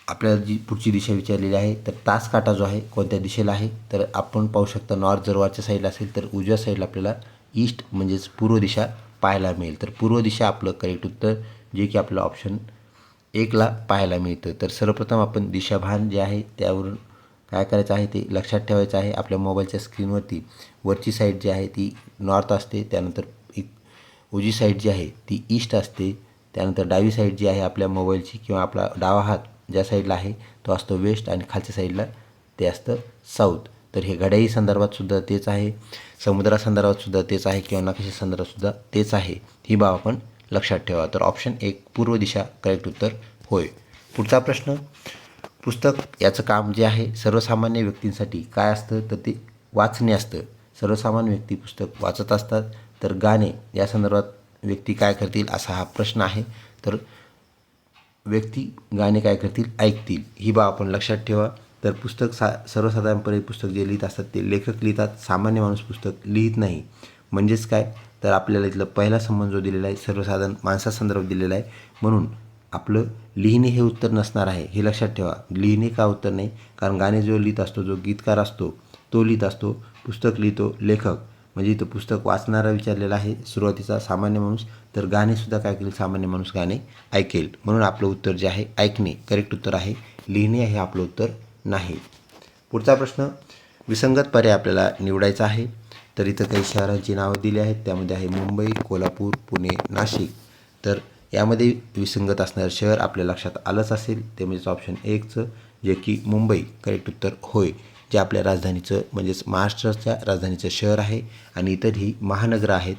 आपल्याला जी पुढची दिशा विचारलेली आहे, तर तास काटा जो आहे कोणत्या दिशेला आहे, तर आपण पाहू शकता नॉर्थ जर वरच्या साईडला असेल तर उजव्या साईडला आपल्याला ईस्ट म्हणजेच पूर्व दिशा पाहायला मिळेल. तर पूर्व दिशा आपलं करेक्ट उत्तर, जे की आपलं ऑप्शन 1ला पाहायला मिळतं. तर सर्वप्रथम आपण दिशाभान जे आहे त्यावरून काय करायचं आहे ते लक्षात ठेवायचं आहे. आपल्या मोबाईलच्या स्क्रीनवरती वरची साईड जी आहे ती नॉर्थ असते, त्यानंतर उजवी साईड जी आहे ती ईस्ट असते, त्यानंतर डावी साईड जी आहे आपल्या मोबाईलची किंवा आपला डावा हात ज्या साईडला आहे तो असतो वेस्ट, आणि खालच्या साईडला ते असतं साऊथ. तर हे घड्याळी संदर्भातसुद्धा तेच आहे, समुद्रासंदर्भातसुद्धा तेच आहे, किंवा नकाशा संदर्भातसुद्धा तेच आहे. ही बाब आपण लक्षात ठेवा. तर ऑप्शन 1 पूर्व दिशा करेक्ट उत्तर होय. पुढचा प्रश्न, पुस्तक याचं काम जे आहे सर्वसामान्य व्यक्तींसाठी काय असतं, तर ते वाचणे असतं. सर्वसामान्य व्यक्ती पुस्तक वाचत असतात. तर गाणे या संदर्भात व्यक्ती काय करतील असा हा प्रश्न आहे. तर व्यक्ती गाणे काय करतील, ऐकतील. ही बाब आपण लक्षात ठेवा. तर पुस्तक सर्वसाधारणपणे पुस्तक जे लिहित असतात ते लेखक लिहितात, सामान्य माणूस पुस्तक लिहित नाही. म्हणजेच काय, तर आपल्याला इथलं पहिला संबंध जो दिलेला आहे सर्वसाधारण माणसासंदर्भात दिलेला आहे, म्हणून आपलं लिहिणे हे उत्तर नसणार आहे, हे लक्षात ठेवा. लिहिणे का उत्तर नाही, कारण गाणे जो लिहित असतो, जो गीतकार असतो तो लिहित असतो, पुस्तक लिहितो लेखक. म्हणजे इथं पुस्तक वाचणारा विचारलेला आहे सुरुवातीचा सामान्य माणूस, तर गाणेसुद्धा काय करेल, सामान्य माणूस गाणे ऐकेल. म्हणून आपलं उत्तर जे आहे ऐकणे करेक्ट उत्तर आहे, लिहिणे हे आपलं उत्तर नाही. पुढचा प्रश्न, विसंगत पर्याय आपल्याला निवडायचा आहे. तर इथं काही शहरांची नावं दिली आहेत, त्यामध्ये आहे मुंबई, कोल्हापूर, पुणे, नाशिक. तर यामध्ये विसंगत असणारं शहर आपल्या लक्षात आलंच असेल, ते म्हणजे ऑप्शन 1चं, जे की मुंबई करेक्ट उत्तर होय, जे आपल्या राजधानीचं म्हणजेच महाराष्ट्राच्या राजधानीचं शहर आहे, आणि इतरही महानगरं आहेत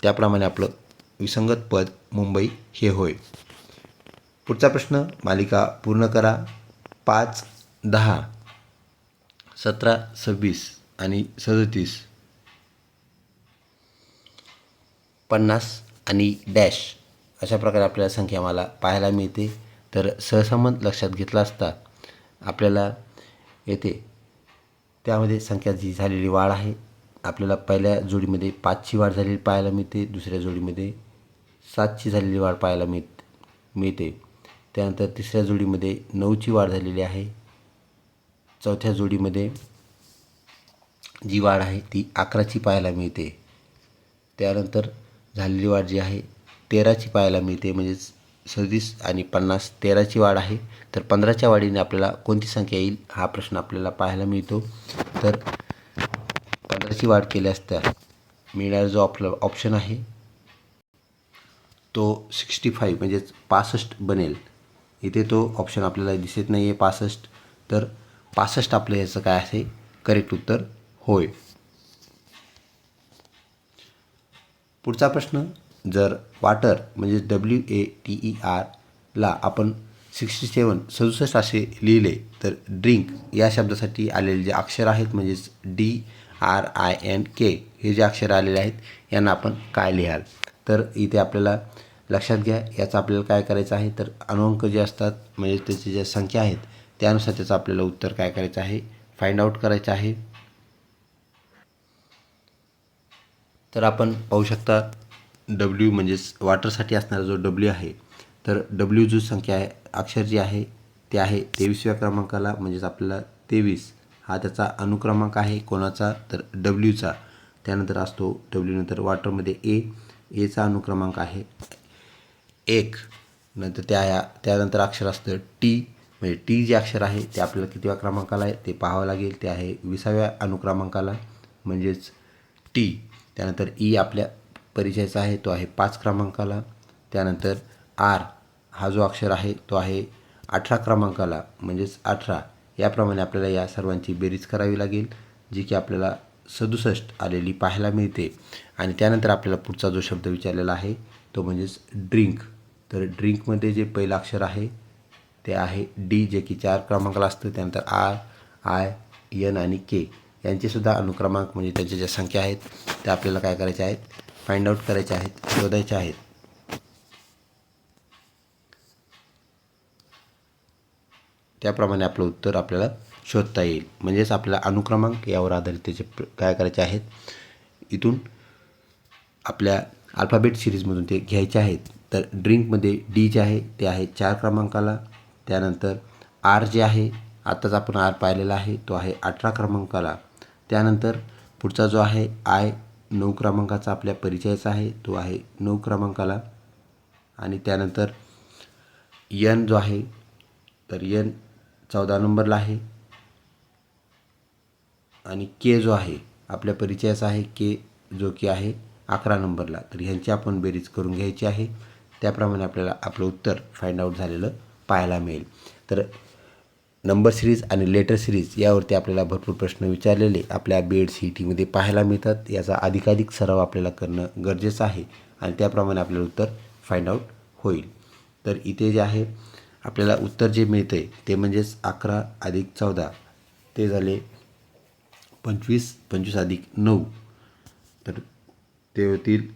त्याप्रमाणे आपलं विसंगत पद मुंबई हे होय. पुढचा प्रश्न, मालिका पूर्ण करा. 5, 10, 17, 26 आणि 37, 50 आणि डॅश अशा प्रकारे आपल्याला संख्या मला पाहायला मिळते. तर सहसंबंध लक्षात घेतला असता आपल्याला येते त्यामध्ये संख्या जी झालेली वाढ आहे आपल्याला पहिल्या जोडीमध्ये 5ची वाढ झालेली पाहायला मिळते, दुसऱ्या जोडीमध्ये 7ची झालेली वाढ पाहायला मिळते. त्यानंतर तिसऱ्या जोडीमध्ये 9ची वाढ झालेली आहे. चौथ्या जोडीमध्ये जी वाढ आहे ती 11ची पाहायला मिळते. त्यानंतर झालेली वाढ जी आहे 13ची पाहायला मिळते, म्हणजेच 37 आणि 50 13ची वाढ आहे. तर 15च्या वाढीने आपल्याला कोणती संख्या येईल हा प्रश्न आपल्याला पाहायला मिळतो. तर 15ची वाढ केली असता मिळणारा जो आपला ऑप्शन आहे तो 65 म्हणजेच 65 बनेल. इथे तो ऑप्शन आपल्याला दिसत नाही आहे 65, तर 65 आपलं याचं काय आहे करेक्ट उत्तर होय. पुढचा प्रश्न, जर वाटर म्हणजे WATER ला आपण 67 असे लिहिले तर ड्रिंक या शब्दासाठी आलेले जे अक्षर आहेत म्हणजेच DRINK हे जे अक्षर आलेले आहेत यांना आपण काय लिहाल. तर इथे आपल्याला लक्षात घ्या याचं आपल्याला काय करायचं आहे तर अनुअंक जे असतात म्हणजे त्याची ज्या संख्या आहेत त्यानुसार त्याचं आपल्याला उत्तर काय करायचं आहे फाइंड आउट करायचं आहे. तर आपण पाहू शकता W म्हणजेच वॉटरसाठी असणारा जो W आहे तर W जो संख्या आहे अक्षर जी आहे ते आहे 23व्या क्रमांकाला, म्हणजेच आपल्याला 23 हा त्याचा अनुक्रमांक आहे कोणाचा तर Wचा. त्यानंतर असतो W नंतर वॉटरमध्ये Aचा अनुक्रमांक आहे 1. नंतर त्यानंतर अक्षर असतं T, म्हणजे T जे अक्षर आहे ते आपल्याला कितव्या क्रमांकाला आहे ते पाहावं लागेल, ते आहे 20व्या अनुक्रमांकाला म्हणजेच T. त्यानंतर E आपल्या परिचयाचा आहे तो आहे 5 क्रमांकाला. त्यानंतर R हा जो अक्षर आहे तो आहे 18 क्रमांकाला म्हणजेच 18. याप्रमाणे आपल्याला या सर्वांची बेरीज करावी लागेल जी की आपल्याला 67 आलेली पाहायला मिळते. आणि त्यानंतर आपल्याला पुढचा जो शब्द विचारलेला आहे तो म्हणजेच ड्रिंक. तर ड्रिंकमध्ये जे पहिलं अक्षर आहे ते आहे D जे की 4 क्रमांकाला असतं. त्यानंतर RIN आणि K यांचेसुद्धा अनुक्रमांक म्हणजे त्यांच्या ज्या संख्या आहेत त्या आपल्याला काय करायच्या आहेत फाइंड आउट करायच्या आहेत, शोधायच्या आहेत. त्याप्रमाणे आपलं उत्तर आपल्याला शोधता येईल. म्हणजेच आपल्याला अनुक्रमांक यावर आधारित त्याचे काय करायचे आहेत इथून आपल्या अल्फाबेट सिरीजमधून ते घ्यायचे आहेत. तर ड्रिंकमध्ये D जे आहे ते आहे 4 क्रमांकाला. त्यानंतर R जे आहे आत्ताच आपण R पाहिलेला आहे तो आहे 18 क्रमांकाला. त्यानंतर पुढचा जो आहे 9 क्रमांकाचा आपल्या परिचयाचा आहे तो आहे 9 क्रमांकाला. आणि त्यानंतर N जो आहे तर N 14 नंबरला आहे. आणि K जो आहे आपल्या परिचयाचा आहे K जो की आहे 11 नंबरला. तर ह्यांची आपण बेरीज करून घ्यायची आहे. त्याप्रमाणे आपल्याला आपलं उत्तर फाइंड आउट झालेलं पाहायला मिळेल. तर नंबर सिरीज आणि लेटर सिरीज यावरती आपल्याला भरपूर प्रश्न विचारलेले आपल्या BED CETमध्ये पाहायला मिळतात. याचा अधिकाधिक सराव आपल्याला करणं गरजेचं आहे आणि त्याप्रमाणे आपल्याला उत्तर फाइंड आउट होईल. तर इथे जे आहे आपल्याला उत्तर जे मिळते ते म्हणजेच 11 अधिक 14 ते झाले 25, 25 अधिक 9 तर ते होतील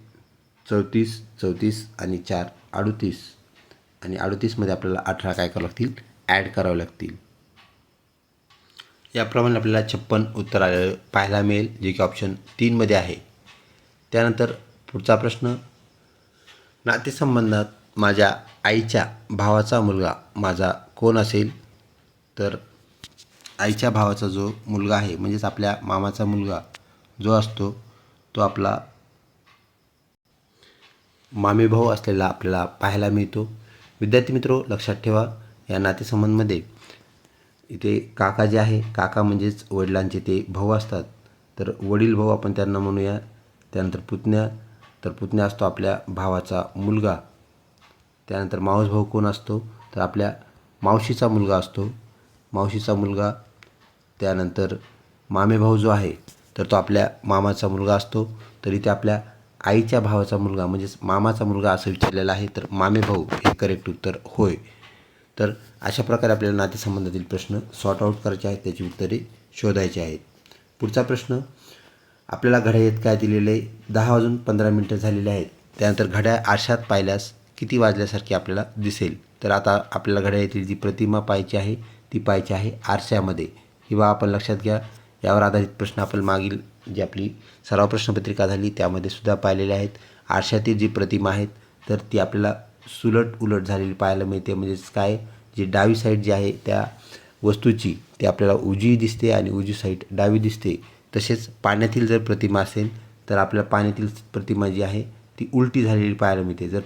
34, 34 आणि 4 38 आणि 38मध्ये आपल्याला 18 काय करावं लागतील ॲड करावं लागतील. याप्रमाणे आपल्याला 56 उत्तर आलेलं पाहायला मिळेल जे की ऑप्शन 3मध्ये आहे. त्यानंतर पुढचा प्रश्न, नातेसंबंधात माझ्या आईच्या भावाचा मुलगा माझा कोण असेल. तर आईच्या भावाचा जो मुलगा आहे म्हणजेच आपल्या मामाचा मुलगा जो असतो तो आपला मामेभाऊ असलेला आपल्याला पाहायला मिळतो. विद्यार्थी मित्रो लक्षात ठेवा या नातेसंबंधमध्ये इथे काका जे आहे काका म्हणजेच वडिलांचे ते भाऊ असतात. तर वडील भाऊ आपण त्यांना म्हणूया. त्यानंतर पुतण्या, तर पुतण्या असतो आपल्या भावाचा मुलगा. त्यानंतर मावस भाऊ कोण असतो तर आपल्या मावशीचा मुलगा असतो, मावशीचा मुलगा. त्यानंतर मामेभाऊ जो आहे तर तो आपल्या मामाचा मुलगा असतो. तर इथे आपल्या आईच्या भावाचा मुलगा म्हणजेच मामाचा मुलगा असं विचारलेलं आहे. तर मामेभाऊ हे करेक्ट उत्तर होय. तर अशा प्रकारे आपल्याला नातेसंबंधातील प्रश्न सॉर्ट आऊट करायचे आहेत, त्याची उत्तरे शोधायची आहेत. पुढचा प्रश्न, आपल्याला घड्याळात काय दिलेले 10:15 झालेले आहेत. त्यानंतर घड्याळ आरशात पाहिल्यास किती वाजल्यासारखे आपल्याला दिसेल. तर आता आपल्याला घड्याळातील जी प्रतिमा पाहायची आहे ती पाहायची आहे आरशामध्ये. ही की बा आपण लक्षात घ्या, यावर आधारित प्रश्न आपण मागील जी आपली सराव प्रश्नपत्रिका झाली त्यामध्ये सुद्धा पाहिलेले आहेत. आरशातील जी प्रतिमा आहेत तर ती आपल्याला सुलट उलट झालेली पाहायला मिळते. म्हणजेच काय, जी डावी साईड जी आहे त्या वस्तूची ती आपल्याला उजवी दिसते आणि उजवी साईड डावी दिसते. तसेच पाण्यातील जर प्रतिमा असेल तर आपल्याला पाण्यातील प्रतिमा जी आहे ती उलटी झालेली पाहायला मिळते. जर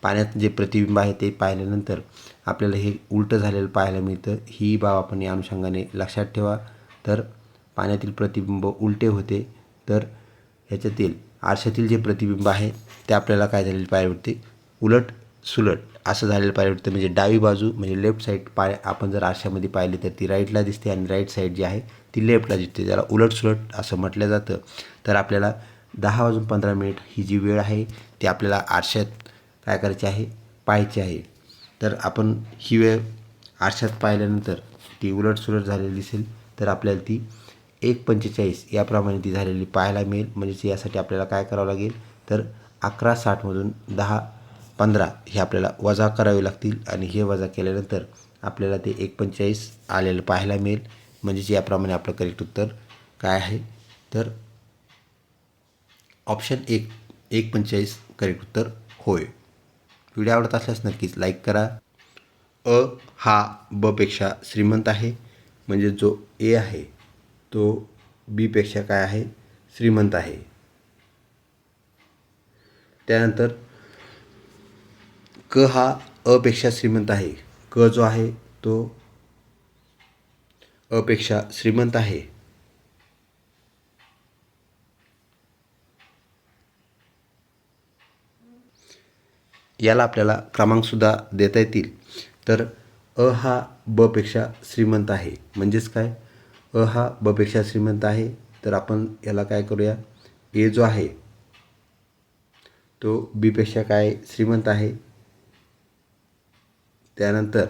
पाण्यात जे प्रतिबिंब आहे ते पाहिल्यानंतर आपल्याला हे उलटं झालेलं पाहायला मिळतं. ही बाब आपण या अनुषंगाने लक्षात ठेवा. तर पाण्यातील प्रतिबिंब उलटे होते तर ह्याच्यातील आरशातील जे प्रतिबिंब आहे ते आपल्याला काय झालेलं पाहायला मिळते, उलट सुलट असं झालेलं पाहायला मिळतं. म्हणजे डावी बाजू म्हणजे लेफ्ट साईड आपण जर आरशामध्ये पाहिली तर ती राईटला दिसते आणि राईट साईड जी आहे ती लेफ्टला दिसते. त्याला उलट सुलट असं म्हटलं जातं. तर आपल्याला 10:15 ही जी वेळ आहे ती आपल्याला आरशात काय करायची आहे, पाहायची आहे. तर आपण ही वेळ आरशात पाहिल्यानंतर ती उलट सुलट झालेली दिसेल तर आपल्याला ती 1:45 याप्रमाणे ती झालेली पाहायला मिळेल. म्हणजेच यासाठी आपल्याला काय करावं लागेल, तर 11:60मधून 10:15 हे आपल्याला वजा करावे लागतील आणि हे वजा केल्यानंतर आपल्याला ते 1:45 आलेलं पाहायला मिळेल. म्हणजेच याप्रमाणे आपलं करेक्ट उत्तर काय आहे, तर ऑप्शन 1:45 करेक्ट उत्तर होय. व्हिडिओ आवडत असल्यास नक्कीच लाईक करा. हा ब पेक्षा श्रीमंत आहे, म्हणजे जो ए आहे तो बी पेक्षा काय आहे, श्रीमंत आहे. त्यानंतर क हा अ पेक्षा श्रीमंत आहे. क जो आहे तो अ पेक्षा श्रीमंत आहे. याला आपल्याला क्रमांकसुद्धा देता येतील. तर अ हा ब पेक्षा श्रीमंत आहे म्हणजेच काय, अ हा ब पेक्षा श्रीमंत आहे. तर आपण याला काय करूया, ए जो आहे तो बी पेक्षा काय श्रीमंत आहे. त्यानंतर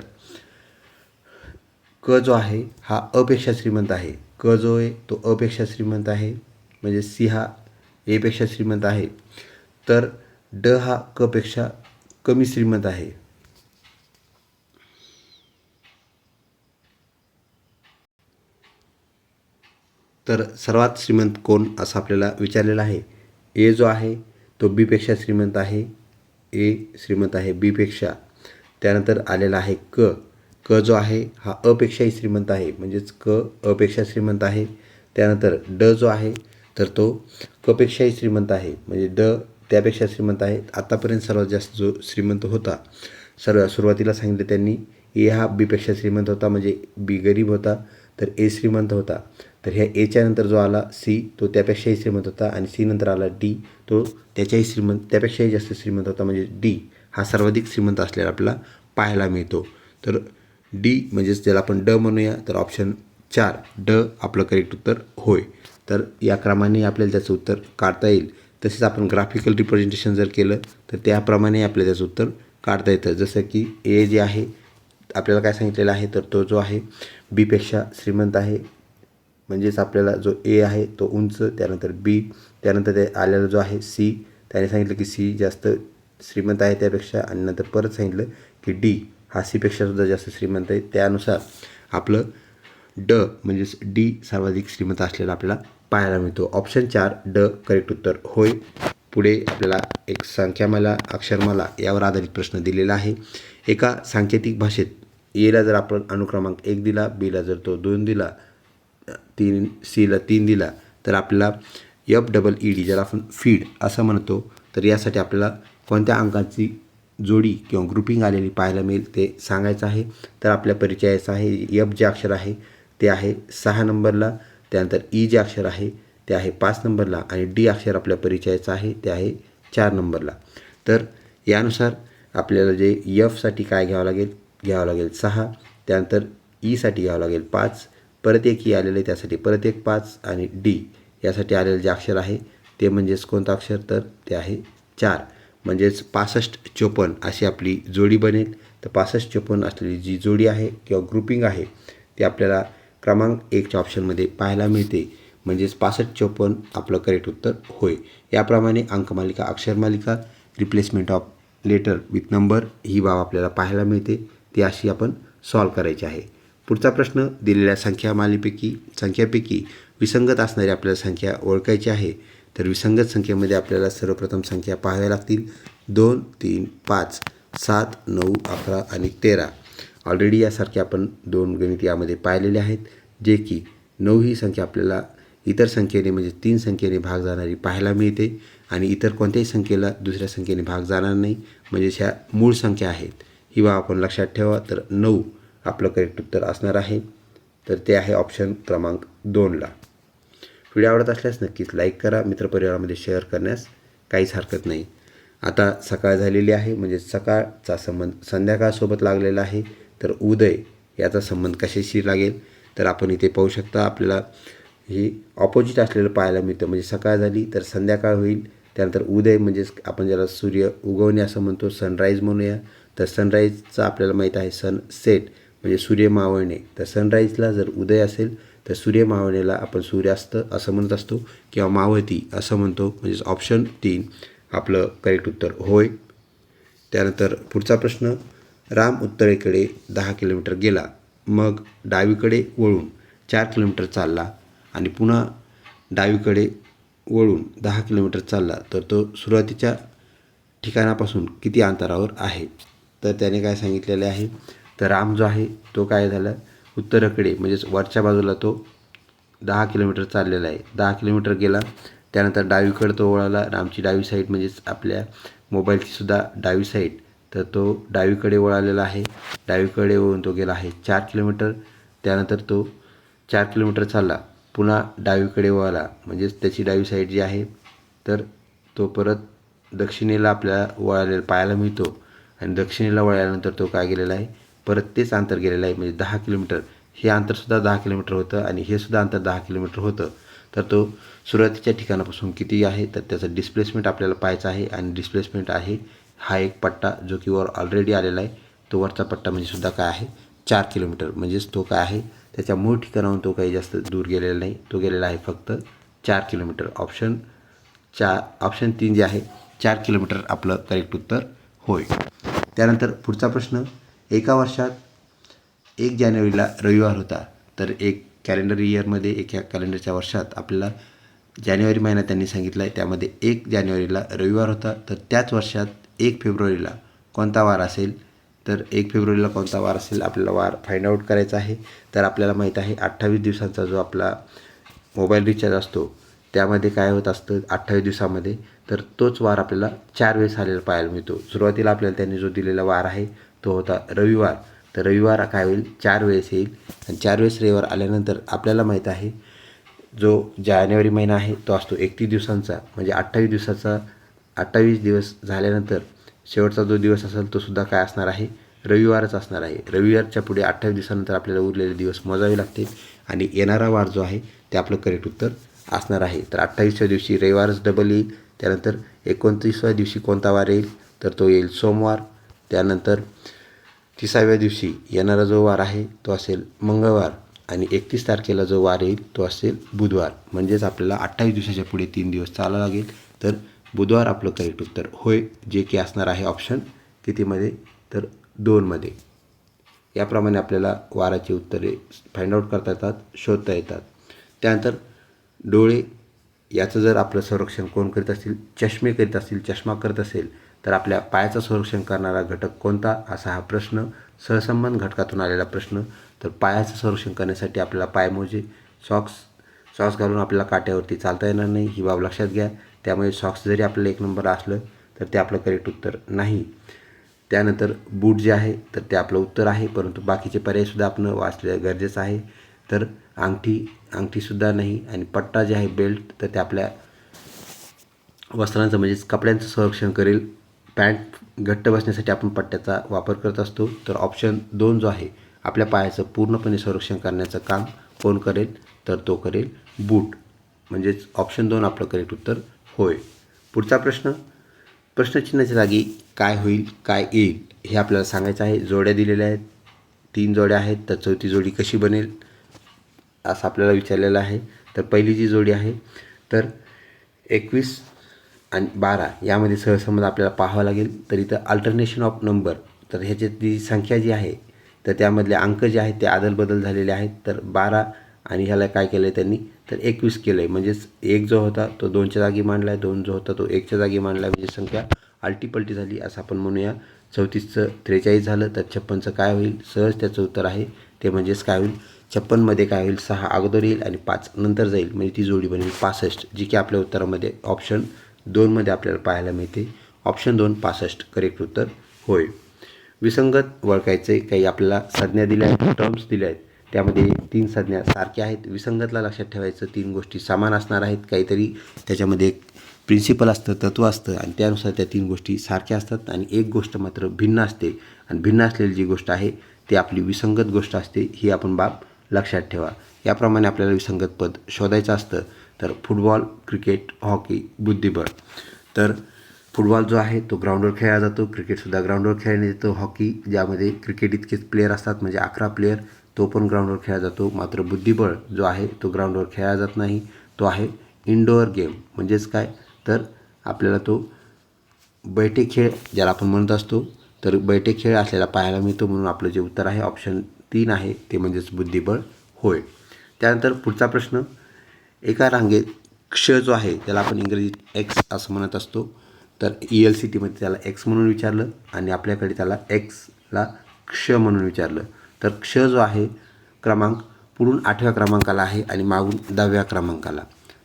क जो आहे हा अ पेक्षा श्रीमंत आहे. क जो आहे तो अ पेक्षा श्रीमंत आहे. म्हणजे सी हा ए पेक्षा श्रीमंत आहे. तर ड हा क पेक्षा कमी श्रीमंत आहे. तर सर्वात श्रीमंत कोण असं आपल्याला विचारलेलं आहे. ए जो आहे तो बी पेक्षा श्रीमंत आहे. ए श्रीमंत आहे बी पेक्षा. त्यानंतर आलेला आहे क. क जो आहे हा अ पेक्षाही श्रीमंत आहे. म्हणजेच क अ पेक्षा श्रीमंत आहे. त्यानंतर ड जो आहे तर तो क पेक्षाही श्रीमंत आहे. म्हणजे ड त्यापेक्षा श्रीमंत आहे. आतापर्यंत सर्वात जास्त जो श्रीमंत होता, सुरुवातीला सांगितलं त्यांनी, ए हा बी पेक्षा श्रीमंत होता म्हणजे बी गरीब होता, तर ए श्रीमंत होता. तर ह्या एच्या नंतर जो आला सी तो त्यापेक्षाही श्रीमंत होता आणि सी नंतर आला डी तो त्यापेक्षाही जास्त श्रीमंत होता. म्हणजे डी हा सर्वाधिक श्रीमंत असलेला आपल्याला पाहायला मिळतो. तर डी म्हणजेच ज्याला आपण ड म्हणूया, तर ऑप्शन 4 ड आपलं करेक्ट उत्तर होय. तर या क्रमाने आपल्याला त्याचं उत्तर काढता येईल. तसेच आपण ग्राफिकल रिप्रेझेंटेशन जर केलं तर त्याप्रमाणे आपल्याला त्याचं उत्तर काढता येतं. जसं की ए जे आहे आपल्याला काय सांगितलेलं आहे, तर तो जो आहे बीपेक्षा श्रीमंत आहे. म्हणजेच आपल्याला जो ए आहे तो उंच, त्यानंतर बी, त्यानंतर ते आलेला जो आहे सी, त्याने सांगितलं की सी जास्त श्रीमंत आहे त्यापेक्षा, आणि नंतर परत सांगितलं की डी हा सीपेक्षा सुद्धा जास्त श्रीमंत आहे. त्यानुसार आपलं ड म्हणजेच डी सर्वाधिक श्रीमंत असलेला आपल्याला पाहायला मिळतो. ऑप्शन 4 ड करेक्ट उत्तर होय. पुढे आपल्याला एक संख्यामाला अक्षरमाला यावर आधारित प्रश्न दिलेला आहे. एका सांकेतिक भाषेत एला जर आपण अनुक्रमांक 1 दिला, बीला जर तो 2 दिला, सीला 3 दिला, तर आपल्याला FEED ज्याला आपण फीड असं म्हणतो, तर यासाठी आपल्याला कोणत्या अंकाची जोडी किंवा ग्रुपिंग आलेली पाहायला मिळेल ते सांगायचं आहे. तर आपल्या परिचयाचं आहे, एफ जे अक्षर आहे ते आहे 6 नंबरला, त्यानंतर ई जे अक्षर आहे ते आहे 5 नंबरला आणि डी अक्षर आपल्या परिचयाचं आहे ते आहे 4 नंबरला. तर यानुसार आपल्याला जे एफसाठी काय घ्यावं लागेल 6, त्यानंतर ईसाठी घ्यावं लागेल 5, परत एक ई आलेलं आहे त्यासाठी परत एक 5, आणि डी यासाठी आलेलं जे अक्षर आहे ते म्हणजेच कोणतं अक्षर, तर ते आहे 4. म्हणजेच 65-54 अशी आपली जोडी बनेल. तर 65-54 असलेली जी जोडी आहे किंवा ग्रुपिंग आहे ती आपल्याला क्रमांक 1च्या ऑप्शनमध्ये पाहायला मिळते. म्हणजेच 65-54 आपलं करेक्ट उत्तर होय. याप्रमाणे अंकमालिका, अक्षरमालिका, replacement of letter with number ही बाब आपल्याला पाहायला मिळते. ती अशी आपण सॉल्व करायची आहे. पुढचा प्रश्न, दिलेल्या संख्यापैकी विसंगत असणारी आपल्याला संख्या ओळखायची आहे. तर विसंगत संख्येमध्ये आपल्याला सर्वप्रथम संख्या पाहाव्या लागतील. 2, 3, 5, 7, 9, 11 आणि 13. ऑलरेडी यासारखे आपण 2 गणित यामध्ये पाहिलेले आहेत, जे की 9 ही संख्या आपल्याला इतर संख्येने म्हणजे 3 संख्येने भाग जाणारी पाहायला मिळते आणि इतर कोणत्याही संख्येला दुसऱ्या संख्येने भाग जाणार नाही, म्हणजेच ह्या मूळ संख्या आहेत. ही बाब आपण लक्षात ठेवा. तर 9 आपलं करेक्ट उत्तर असणार आहे. तर ते आहे ऑप्शन क्रमांक 2ला. व्हिडिओ आवडत असल्यास नक्कीच लाईक करा. मित्रपरिवारामध्ये शेअर करण्यास काहीच हरकत नाही. आता सकाळ झालेली आहे, म्हणजे सकाळचा संबंध संध्याकाळसोबत लागलेला आहे. तर उदय याचा संबंध कशाशी लागेल, तर आपण इथे पाहू शकता. आपल्याला हे ऑपोजिट असलेलं पाहायला मिळतं. म्हणजे सकाळ झाली तर संध्याकाळ होईल. त्यानंतर उदय म्हणजेच आपण ज्याला सूर्य उगवणे असं म्हणतो, सनराईज म्हणूया. तर सनराईजचा आपल्याला माहीत आहे सनसेट म्हणजे सूर्य मावळणे. तर सनराईजला जर उदय असेल तर सूर्य मावळणेला आपण सूर्यास्त असं म्हणत असतो किंवा मावळती असं म्हणतो. म्हणजेच ऑप्शन 3 आपलं करेक्ट उत्तर होय. त्यानंतर पुढचा प्रश्न, राम उत्तरेकडे 10 किलोमीटर गेला, मग डावीकडे वळून 4 किलोमीटर चालला आणि पुन्हा डावीकडे वळून 10 किलोमीटर चालला, तर तो सुरुवातीच्या ठिकाणापासून किती अंतरावर आहे. तर त्याने काय सांगितलेले आहे, तर राम जो आहे तो काय झाला, उत्तरेकडे म्हणजेच वरच्या बाजूला तो 10 किलोमीटर चाललेला आहे. 10 किलोमीटर गेला, त्यानंतर डावीकडे तो वळाला. रामची डावी साईड म्हणजेच आपल्या मोबाईलची सुद्धा डावी साईड, तर तो डावीकडे वळालेला आहे. डावीकडे वळून तो गेला आहे 4 किलोमीटर. त्यानंतर तो 4 किलोमीटर चालला, पुन्हा डावीकडे वळाला, म्हणजेच त्याची डावी साईड जी आहे, तर तो परत दक्षिणेला आपल्याला वळालेला पाहायला मिळतो. आणि दक्षिणेला वळल्यानंतर तो काय गेलेला आहे, परत तेच अंतर गेलेलं आहे. म्हणजे 10 किलोमीटर, हे अंतरसुद्धा 10 किलोमीटर होतं आणि हे सुद्धा अंतर 10 किलोमीटर होतं. तर तो सुरुवातीच्या ठिकाणापासून किती आहे, तर त्याचं डिस्प्लेसमेंट आपल्याला पाहायचं आहे. आणि डिस्प्लेसमेंट आहे हा एक पट्टा जो की वर ऑलरेडी आलेला आहे. तो वरचा पट्टा म्हणजे सुद्धा काय आहे, 4 किलोमीटर. म्हणजेच तो काय आहे, त्याच्या मूळ ठिकाणाहून तो काही जास्त दूर गेलेला नाही. तो गेलेला आहे फक्त 4 किलोमीटर. ऑप्शन 3 जे आहे 4 किलोमीटर आपलं करेक्ट उत्तर होय. त्यानंतर पुढचा प्रश्न, एका वर्षात 1 जानेवारीला रविवार होता. तर एक कॅलेंडर इयरमध्ये, एका कॅलेंडरच्या वर्षात आपल्याला जानेवारी महिना त्यांनी सांगितला आहे, त्यामध्ये 1 जानेवारीला रविवार होता. तर त्याच वर्षात 1 फेब्रुवारीला कोणता वार असेल, तर 1 फेब्रुवारीला कोणता वार असेल आपल्याला वार फाइंड आउट करायचा आहे. तर आपल्याला माहीत आहे 28 दिवसांचा जो आपला मोबाईल रिचार्ज असतो, त्यामध्ये काय होत असतं 28 दिवसामध्ये, तर तोच वार आपल्याला 4 वेळेस आलेला पाहायला मिळतो. सुरुवातीला आपल्याला त्यांनी जो दिलेला वार आहे तो होता रविवार. तर रविवार काय होईल, 4 वेळेस येईल. आणि 4 वेळेस रविवार आल्यानंतर आपल्याला माहीत आहे जो जानेवारी महिना आहे तो असतो 31 दिवसांचा. म्हणजे 28 दिवस झाल्यानंतर शेवटचा जो दिवस असेल तो सुद्धा काय असणार आहे, रविवारच असणार आहे. रविवारच्या पुढे 28 दिवसानंतर आपल्याला उरलेले दिवस मोजावे लागतील आणि येणारा वार जो आहे ते आपलं करेक्ट उत्तर असणार आहे. तर 28व्या दिवशी रविवारच डबल येईल. त्यानंतर 29व्या दिवशी कोणता वार येईल, तर तो येईल सोमवार. त्यानंतर 30व्या दिवशी येणारा जो वार आहे तो असेल मंगळवार आणि 31 तारखेला जो वार येईल तो असेल बुधवार. म्हणजेच आपल्याला 28 दिवसाच्या पुढे 3 दिवस चालावं लागेल. तर बुधवार आपलं करेक्ट उत्तर होय, जे की असणार आहे ऑप्शन कितीमध्ये, तर 2मध्ये. याप्रमाणे आपल्याला वाराची उत्तरे फाइंड आउट करता येतात, शोधता येतात. त्यानंतर डोळे याचं जर आपलं संरक्षण कोण करीत असतील, चष्मे करीत असतील, चष्मा करत असेल, तर आपल्या पायाचं संरक्षण करणारा घटक कोणता, असा हा प्रश्न, सहसंबंध घटकातून आलेला प्रश्न. तर पायाचं संरक्षण करण्यासाठी आपल्याला पायमोजे, सॉक्स घालून आपल्याला काट्यावरती चालता येणार नाही, ही बाब लक्षात घ्या. त्यामुळे सॉक्स जरी आपल्याला 1 नंबर असलं तर ते आपलं करेक्ट उत्तर नाही. त्यानंतर बूट जे आहे तर ते आपलं उत्तर आहे, परंतु बाकीचे पर्यायसुद्धा आपण वाचले गरजेचं आहे. तर अंगठीसुद्धा नाही. आणि पट्टा जे आहे बेल्ट, तर ते आपल्या वस्त्रांचं म्हणजेच कपड्यांचं संरक्षण करेल. पॅन्ट घट्ट बसण्यासाठी आपण पट्ट्याचा वापर करत असतो. तर ऑप्शन 2 जो आहे आपल्या पायाचं पूर्णपणे संरक्षण करण्याचं काम कोण करेल, तर तो करेल बूट. म्हणजेच ऑप्शन 2 आपलं करेक्ट उत्तर होय. पुढचा प्रश्न, प्रश्नचिन्हाच्या जागी काय होईल, काय येईल हे आपल्याला सांगायचं आहे. जोड्या दिलेल्या आहेत, 3 जोड्या आहेत, तर चौथी जोडी कशी बनेल असं आपल्याला विचारलेलं आहे. तर पहिली जी जोडी आहे तर 21 आणि 12 यामध्ये सहसंबंध आपल्याला पाहावा लागेल. तर इथं अल्टरनेशन ऑफ नंबर, तर ह्याच्यात जी संख्या जी आहे तर त्यामधले अंक जे आहेत ते अदलबदल झालेले आहेत. तर 12 आणि ह्याला काय केलं आहे त्यांनी, तर 21 केलं आहे. म्हणजेच 1 जो होता तो 2च्या जागी मांडला आहे, 2 जो होता तो 1च्या जागी मांडला आहे. म्हणजे संख्या आलटीपलटी झाली असं आपण म्हणूया. 34चं 43 झालं, तर 56चं काय होईल, सहज त्याचं उत्तर आहे ते म्हणजेच काय होईल, 56मध्ये काय होईल, 6 अगोदर येईल आणि 5 नंतर जाईल, म्हणजे ती जोडी बनेल 65, जी की आपल्या उत्तरामध्ये ऑप्शन 2मध्ये आपल्याला पाहायला मिळते. ऑप्शन 2 65 करेक्ट उत्तर होय. विसंगत ओळखायचे काही आपल्याला संज्ञा दिल्या आहेत, टर्म्स दिल्या आहेत. त्यामध्ये 3 संज्ञा सारख्या आहेत. विसंगतला लक्षात ठेवायचं 3 गोष्टी समान असणार आहेत. काहीतरी त्याच्यामध्ये एक प्रिन्सिपल असतं, तत्त्व असतं आणि त्यानुसार त्या 3 गोष्टी सारख्या असतात आणि एक गोष्ट मात्र भिन्न असते आणि भिन्न असलेली जी गोष्ट आहे ती आपली विसंगत गोष्ट असते. ही आपण बाब लक्षात ठेवा. याप्रमाणे आपल्याला विसंगत पद शोधायचं असतं. तर फुटबॉल, क्रिकेट, हॉकी, बुद्धिबळ. तर फुटबॉल जो आहे तो ग्राउंडवर खेळला जातो, क्रिकेटसुद्धा ग्राउंडवर खेळण्यात येतो. हॉकी ज्यामध्ये क्रिकेट इतकेच प्लेयर असतात म्हणजे 11 प्लेयर, तो पण ग्राउंडवर खेळला जातो. मात्र बुद्धिबळ जो आहे तो ग्राउंडवर खेळला जात नाही, तो आहे इनडोअर गेम. म्हणजेच काय, तर आपल्याला तो बैठे खेळ ज्याला आपण म्हणत असतो, तर बैठे खेळ असलेला पाहायला मिळतो. म्हणून आपलं जे उत्तर आहे ऑप्शन 3 आहे ते म्हणजेच बुद्धिबळ होय. त्यानंतर पुढचा प्रश्न, एका रांगेत क्ष जो आहे त्याला आपण इंग्रजीत एक्स असं म्हणत असतो. तर ELCTमध्ये त्याला एक्स म्हणून विचारलं आणि आपल्याकडे त्याला एक्सला क्ष म्हणून विचारलं. तर क्ष जो आहे क्रमांक पुढून 8व्या क्रमांकाला आहे आणि मागून 10व्या क्रमांकाला.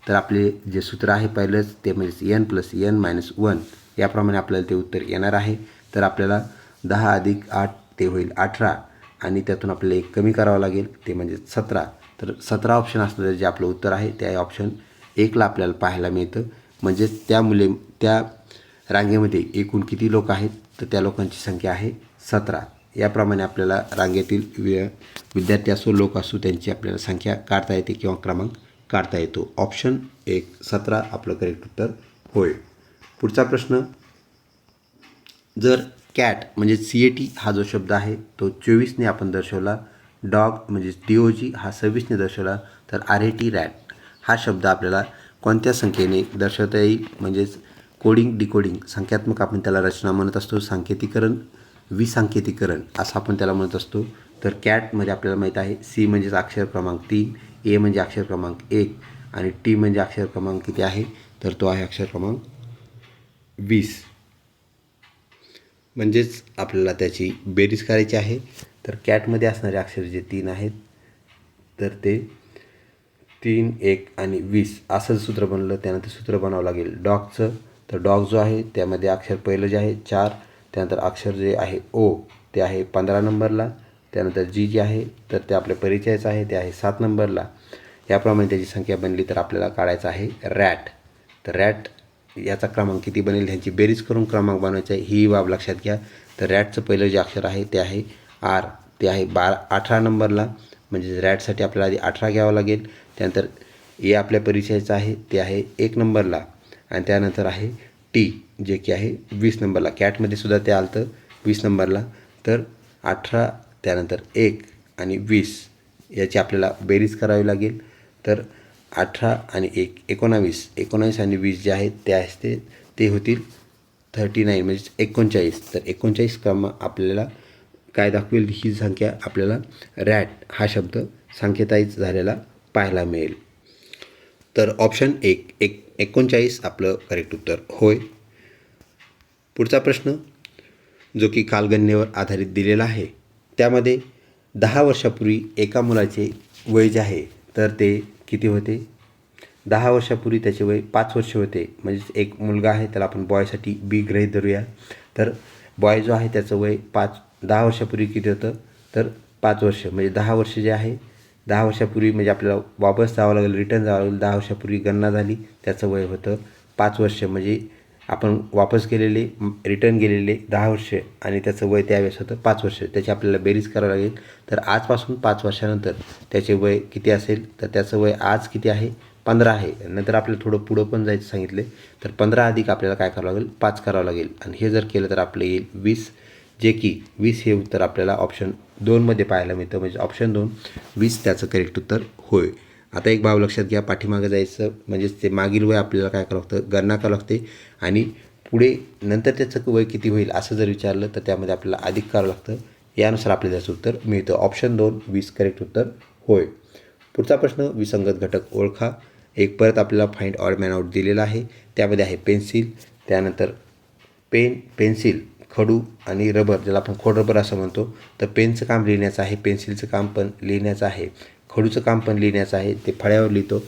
तर आपले जे सूत्र आहे पहिलंच ते म्हणजे n + n - 1 याप्रमाणे आपल्याला ते उत्तर येणार आहे. तर आपल्याला 10 + 8 ते होईल 18 आणि त्यातून आपल्याला एक कमी करावं लागेल ते म्हणजे 17. तर 17 ऑप्शन असलेलं जे आपलं उत्तर आहे ते आहे ऑप्शन 1ला आपल्याला पाहायला मिळतं. म्हणजेच त्या रांगेमध्ये एकूण किती लोक आहेत, तर त्या लोकांची संख्या आहे 17. याप्रमाणे आपल्याला रांगेतील विद्यार्थी असो, लोक असो, त्यांची आपल्याला संख्या काढता येते किंवा क्रमांक काढता येतो. ऑप्शन 1 17 आपलं करेक्ट उत्तर होय. पुढचा प्रश्न, जर कॅट म्हणजे CAT हा जो शब्द आहे तो 24ने आपण दर्शवला, डॉग म्हणजे DOG हा 26ने दर्शवला, तर RAT रॅट हा शब्द आपल्याला कोणत्या संख्येने दर्शवता येईल, म्हणजेच कोडिंग डिकोडिंग संख्यात्मक आपण त्याला रचना म्हणत असतो, सांकेतीकरण विसंकेतीकरण असं आपण त्याला म्हणत असतो. तर कॅटमध्ये आपल्याला माहीत आहे C म्हणजेच अक्षर क्रमांक 3, A म्हणजे अक्षर क्रमांक 1 आणि T म्हणजे अक्षर क्रमांक किती आहे, तर तो आहे अक्षर क्रमांक 20. म्हणजेच आपल्याला त्याची बेरीज करायची आहे. तर कॅटमध्ये असणारे अक्षर जे 3 आहेत तर ते 3, 1 आणि 20 असं सूत्र बनलं. त्यानंतर सूत्र बनावं लागेल डॉगचं. तर डॉग जो आहे त्यामध्ये अक्षर पहिलं जे आहे 4, त्यानंतर अक्षर जे आहे O ते आहे 15 नंबरला, त्यानंतर G जे आहे तर ते आपल्या परिचयाचं आहे ते आहे 7 नंबरला. याप्रमाणे त्याची संख्या बनली. तर आपल्याला काढायचं आहे रॅट. तर रॅट याचा क्रमांक किती बनेल ह्यांची बेरीज करून क्रमांक बनवायचा आहे, ही बाब लक्षात घ्या. तर रॅटचं पहिलं जे अक्षर आहे ते आहे R, ते आहे 18 नंबरला. म्हणजे रॅटसाठी आपल्याला आधी 18 घ्यावं लागेल. त्यानंतर A आपल्या परिचयाचं आहे ते आहे 1 नंबरला आणि त्यानंतर आहे T जे की आहे 20 नंबरला. कॅटमध्ये सुद्धा ते आलं 20 नंबरला. तर 18 त्यानंतर 1 आणि 20 याची आपल्याला बेरीज करावी लागेल. तर 18 आणि 1 19, 19 आणि 20 जे आहेत ते असते ते होतील 39 म्हणजे 39. तर 39 क्रम आपल्याला काय दाखवेल, ही संख्या आपल्याला रॅट हा शब्द संख्येताईच झालेला पाहायला मिळेल. तर ऑप्शन 1 39 आपलं करेक्ट उत्तर होय. पुढचा प्रश्न जो की कालगणनेवर आधारित दिलेला आहे, त्यामध्ये 10 वर्षापूर्वी एका मुलाचे वय जे आहे तर ते किती होते. 10 वर्षापूर्वी त्याचे वय 5 वर्ष होते. म्हणजेच एक मुलगा आहे त्याला आपण बॉयसाठी B गृहीत धरूया. तर बॉय जो आहे त्याचं वय 10 वर्षापूर्वी किती होतं, तर 5 वर्ष. म्हणजे 10 वर्ष जे आहे 10 वर्षापूर्वी म्हणजे आपल्याला वापस जावं लागेल, रिटर्न जावं लागेल. 10 वर्षापूर्वी गणना झाली, त्याचं वय होतं 5 वर्ष. म्हणजे आपण वापस गेलेले रिटर्न गेलेले 10 वर्ष आणि त्याचं वय त्यावेळेस होतं 5 वर्ष. त्याची आपल्याला बेरीज करावं लागेल. तर आजपासून 5 वर्षानंतर त्याचे वय किती असेल, तर त्याचं वय आज किती आहे, 15 आहे. नंतर आपल्याला थोडं पुढं पण जायचं सांगितले. तर 15 अधिक आपल्याला काय करावं लागेल, 5 करावं लागेल आणि हे जर केलं तर आपलं येईल 20, जे की 20 हे उत्तर आपल्याला ऑप्शन 2मध्ये पाहायला मिळतं. म्हणजे ऑप्शन 2 20 त्याचं करेक्ट उत्तर होय. आता एक बाब लक्षात घ्या, पाठीमागं जायचं म्हणजेच ते मागील वय आपल्याला काय करावं लागतं, गणना करावं लागते आणि पुढे नंतर त्याचं वय किती होईल असं जर विचारलं तर त्यामध्ये आपल्याला अधिक करावं लागतं. यानुसार आपल्याला त्याचं उत्तर मिळतं. ऑप्शन 2 20 करेक्ट उत्तर होय. पुढचा प्रश्न विसंगत घटक ओळखा. एक परत आपल्याला फाइंड ऑड मॅन आउट दिलेला आहे. त्यामध्ये आहे पेन्सिल, त्यानंतर पेन, पेन्सिल, खडू आणि रबर, ज्याला आपण खोड रबर असं म्हणतो. तर पेनचं काम लिहिण्याचं आहे, पेन्सिलचं काम पण लिहिण्याचं आहे, खडूचं काम पण लिहिण्याचं आहे, ते फळ्यावर लिहितो.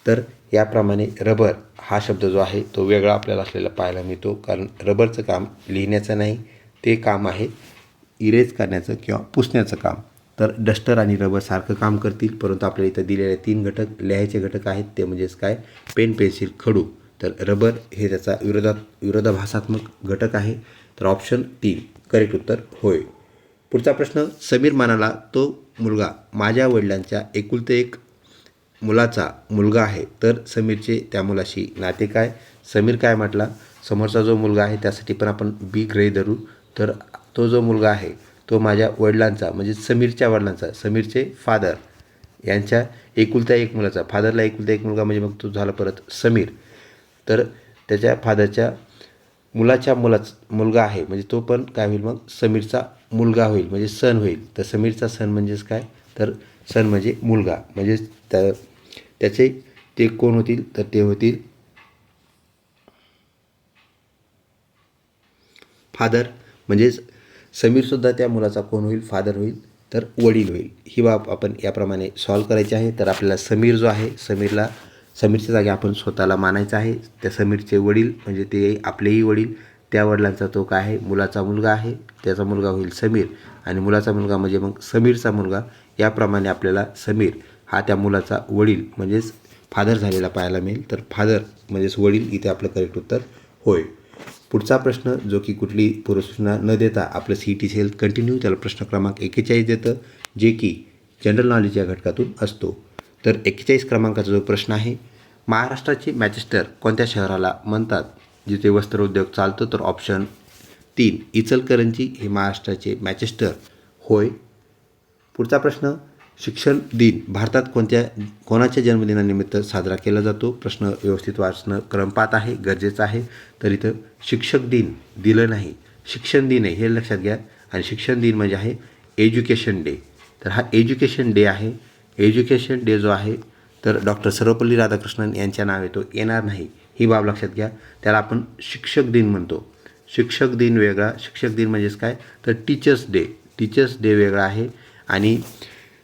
तर याप्रमाणे रबर हा शब्द जो आहे तो वेगळा आपल्याला असलेला पाहायला मिळतो, कारण रबरचं काम लिहिण्याचं नाही, ते काम आहे इरेज करण्याचं किंवा पुसण्याचं काम. तर डस्टर आणि रबर सारखं काम करतील, परंतु आपल्याला इथं दिलेले 3 घटक लिहायचे घटक आहेत, ते म्हणजेच काय, पेन, पेन्सिल, खडू. तर रबर हे त्याचा विरोधाभासात्मक घटक आहे. तर ऑप्शन 3 करेक्ट उत्तर होय. पुढचा प्रश्न, समीर म्हणाला तो मुलगा माझ्या वडिलांच्या एकुलते एक मुलाचा मुलगा आहे, तर समीरचे त्या मुलाशी नाते काय? समीर काय म्हटला, समोरचा जो मुलगा आहे त्यासाठी पण आपण बी गृहीत धरू. तर तो जो मुलगा आहे तो माझ्या वडिलांचा, म्हणजे समीरच्या वडिलांचा, समीरचे फादर यांच्या एकुलत्या एक मुलाचा, फादरला एकुलता एक मुलगा म्हणजे मग तो झाला परत समीर. तर त्याच्या फादरच्या मुलाच्या मुलगा आहे, म्हणजे तो पण काय होईल, मग समीरचा मुलगा होईल, म्हणजे सन होईल. तर समीरचा सन म्हणजेच काय, तर सन म्हणजे मुलगा, म्हणजेच त्याचे ते कोण होतील, तर ते होतील फादर. म्हणजेच समीरसुद्धा त्या मुलाचा कोण होईल, फादर होईल, तर वडील होईल. ही बाब आपण याप्रमाणे सॉल्व करायची आहे. तर आपल्याला समीर जो आहे, समीरच्या जागी आपण स्वतःला मानायचं आहे. त्या समीरचे वडील म्हणजे ते आपलेही वडील, त्या वडिलांचा तो काय आहे, मुलाचा मुलगा आहे, त्याचा मुलगा होईल समीर, आणि मुलाचा मुलगा म्हणजे मग समीरचा मुलगा. याप्रमाणे आपल्याला समीर हा त्या मुलाचा वडील म्हणजेच फादर झालेला पाहायला मिळेल. तर फादर म्हणजेच वडील इथे आपलं करेक्ट उत्तर होय. पुढचा प्रश्न, जो की कुठली पूर्वसूचना न देता आपलं CET सेल कंटिन्यू, त्याला प्रश्न क्रमांक 41 देतं, जे की जनरल नॉलेज या घटकातून असतो. तर 41 क्रमांकाचा जो प्रश्न आहे, महाराष्ट्राचे मॅचेस्टर कोणत्या शहराला म्हणतात जिथे वस्त्रोद्योग चालतो? तर ऑप्शन 3 इचलकरंजी हे महाराष्ट्राचे मॅचेस्टर होय. पुढचा प्रश्न, शिक्षण दिन भारतात कोणाच्या जन्मदिनानिमित्त साजरा केला जातो? प्रश्न व्यवस्थित वाचणं क्रमपात आहे, गरजेचं आहे. तर इथं शिक्षक दिन दिलं नाही, शिक्षण दिन आहे हे लक्षात घ्या. आणि शिक्षण दिन म्हणजे आहे एज्युकेशन डे. तर हा एज्युकेशन डे आहे. एज्युकेशन डे जो आहे तर डॉक्टर सर्वपल्ली राधाकृष्णन यांच्या नावे तो येणार नाही, ही बाब लक्षात घ्या. त्याला आपण शिक्षक दिन म्हणतो. शिक्षक दिन वेगळा, शिक्षक दिन म्हणजेच काय, तर टीचर्स डे वेगळा आहे, आणि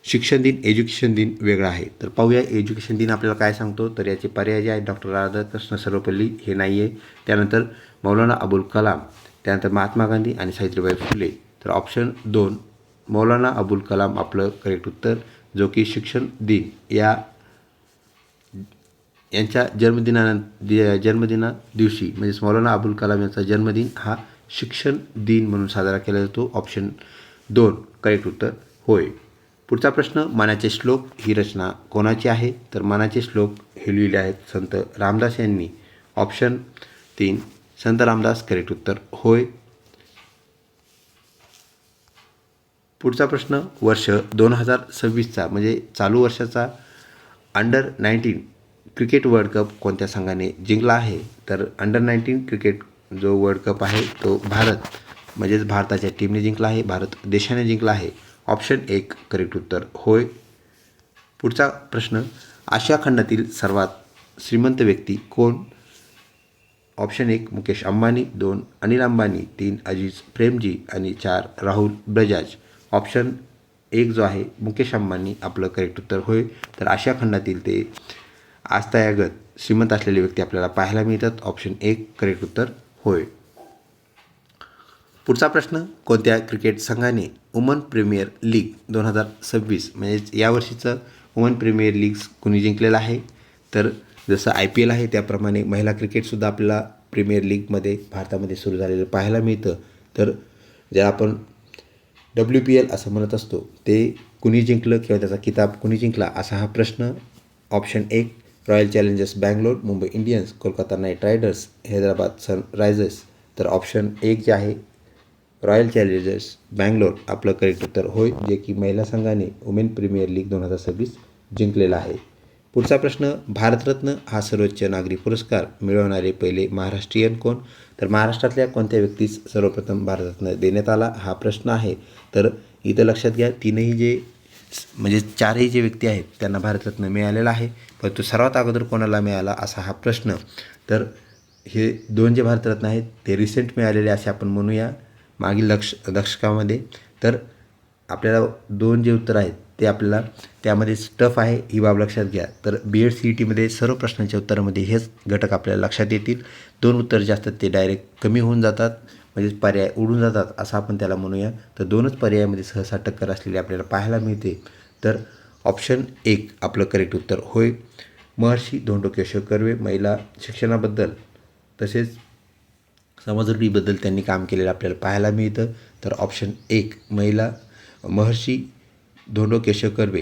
शिक्षण दिन, एज्युकेशन दिन वेगळा आहे. तर पाहूया एज्युकेशन दिन आपल्याला काय सांगतो. तर याचे पर्याय जे आहेत, डॉक्टर राधाकृष्ण सर्वपल्ली हे नाही आहे, त्यानंतर मौलाना अबुल कलाम, त्यानंतर महात्मा गांधी आणि सावित्रीबाई फुले. तर ऑप्शन 2 मौलाना अबुल कलाम आपलं करेक्ट उत्तर, जो की शिक्षण दिन यांच्या जन्मदिना दिवशी म्हणजेच मौलाना अबुल कलाम यांचा जन्मदिन हा शिक्षण दिन म्हणून साजरा केला जातो. ऑप्शन 2 करेक्ट उत्तर होय. पुढचा प्रश्न, मनाचे श्लोक ही रचना कोणाची आहे? तर मनाचे श्लोक हे लिहिले आहेत संत रामदास यांनी. ऑप्शन 3 संत रामदास करेक्ट उत्तर होय. पुढचा प्रश्न, वर्ष 2026चा म्हणजे चालू वर्षाचा अंडर-19 क्रिकेट वर्ल्ड कप कोणत्या संघाने जिंकला आहे? तर अंडर-19 क्रिकेट जो वर्ल्ड कप आहे तो भारत म्हणजेच भारताच्या टीमने जिंकला आहे, भारत देशाने जिंकला आहे. ऑप्शन 1 करेक्ट उत्तर होय. पुढचा प्रश्न, आशिया खंडातील सर्वात श्रीमंत व्यक्ती कोण? ऑप्शन 1 मुकेश अंबानी, 2 अनिल अंबानी, 3 अजीज प्रेमजी आणि 4 राहुल बजाज. ऑप्शन 1 जो आहे मुकेश अंबानी आपलं करेक्ट उत्तर होय. तर आशिया खंडातील ते आजतागायत श्रीमंत असलेले व्यक्ती आपल्याला पाहायला मिळतात. ऑप्शन 1 करेक्ट उत्तर होय. पुढचा प्रश्न, कोणत्या क्रिकेट संघाने वुमन प्रीमियर लीग 2026 म्हणजेच यावर्षीचं वुमन प्रीमियर लीग कुणी जिंकलेलं आहे? तर जसं IPL आहे त्याप्रमाणे महिला क्रिकेटसुद्धा आपल्याला प्रीमियर लीगमध्ये भारतामध्ये सुरू झालेलं पाहायला मिळतं. तर ज्या आपण WPL असं म्हणत असतो, ते कुणी जिंकलं किंवा त्याचा किताब कुणी जिंकला असा हा प्रश्न. Option 1 royal challengers Bangalore, Mumbai Indians, Kolkata night riders, Hyderabad Sunrisers. तर ऑप्शन 1 जे आहे रॉयल चॅलेंजर्स बँगलोर आपलं करेक्ट उत्तर होय, जे की महिला संघाने वुमेन प्रीमियर लीग 2026 जिंकलेलं आहे. पुढचा प्रश्न, भारतरत्न हा सर्वोच्च नागरी पुरस्कार मिळवणारे पहिले महाराष्ट्रीयन कोण? तर महाराष्ट्रातल्या कोणत्या व्यक्तीस सर्वप्रथम भारतरत्न देण्यात आला हा प्रश्न आहे. तर इथं लक्षात घ्या, तीनही जे म्हणजे चारही जे व्यक्ती आहेत त्यांना भारतरत्न मिळालेला आहे, परंतु सर्वात अगोदर कोणाला मिळाला असा हा प्रश्न. तर हे दोन जे भारतरत्न आहेत ते रिसेंट मिळालेले असे आपण म्हणूया मागील दशकामध्ये. तर आपल्याला दोन जे उत्तर आहेत ते आपल्याला त्यामध्ये टफ आहे ही बाब लक्षात घ्या. तर BEd CETमध्ये सर्व प्रश्नांच्या उत्तरामध्ये हेच घटक आपल्याला लक्षात येतील. दोन उत्तर जे असतात ते डायरेक्ट कमी होऊन जातात, म्हणजेच पर्याय उडून जातात असं आपण त्याला म्हणूया. तर दोनच पर्यायामध्ये सहसा टक्कर असलेली आपल्याला पाहायला मिळते. तर ऑप्शन 1 आपलं करेक्ट उत्तर होय. महर्षी धोंडो केशव कर्वे महिला शिक्षणाबद्दल तसेच समाजरूढीबद्दल त्यांनी काम केलेलं आपल्याला पाहायला मिळतं. तर ऑप्शन 1 महर्षी धोंडो केशव कर्वे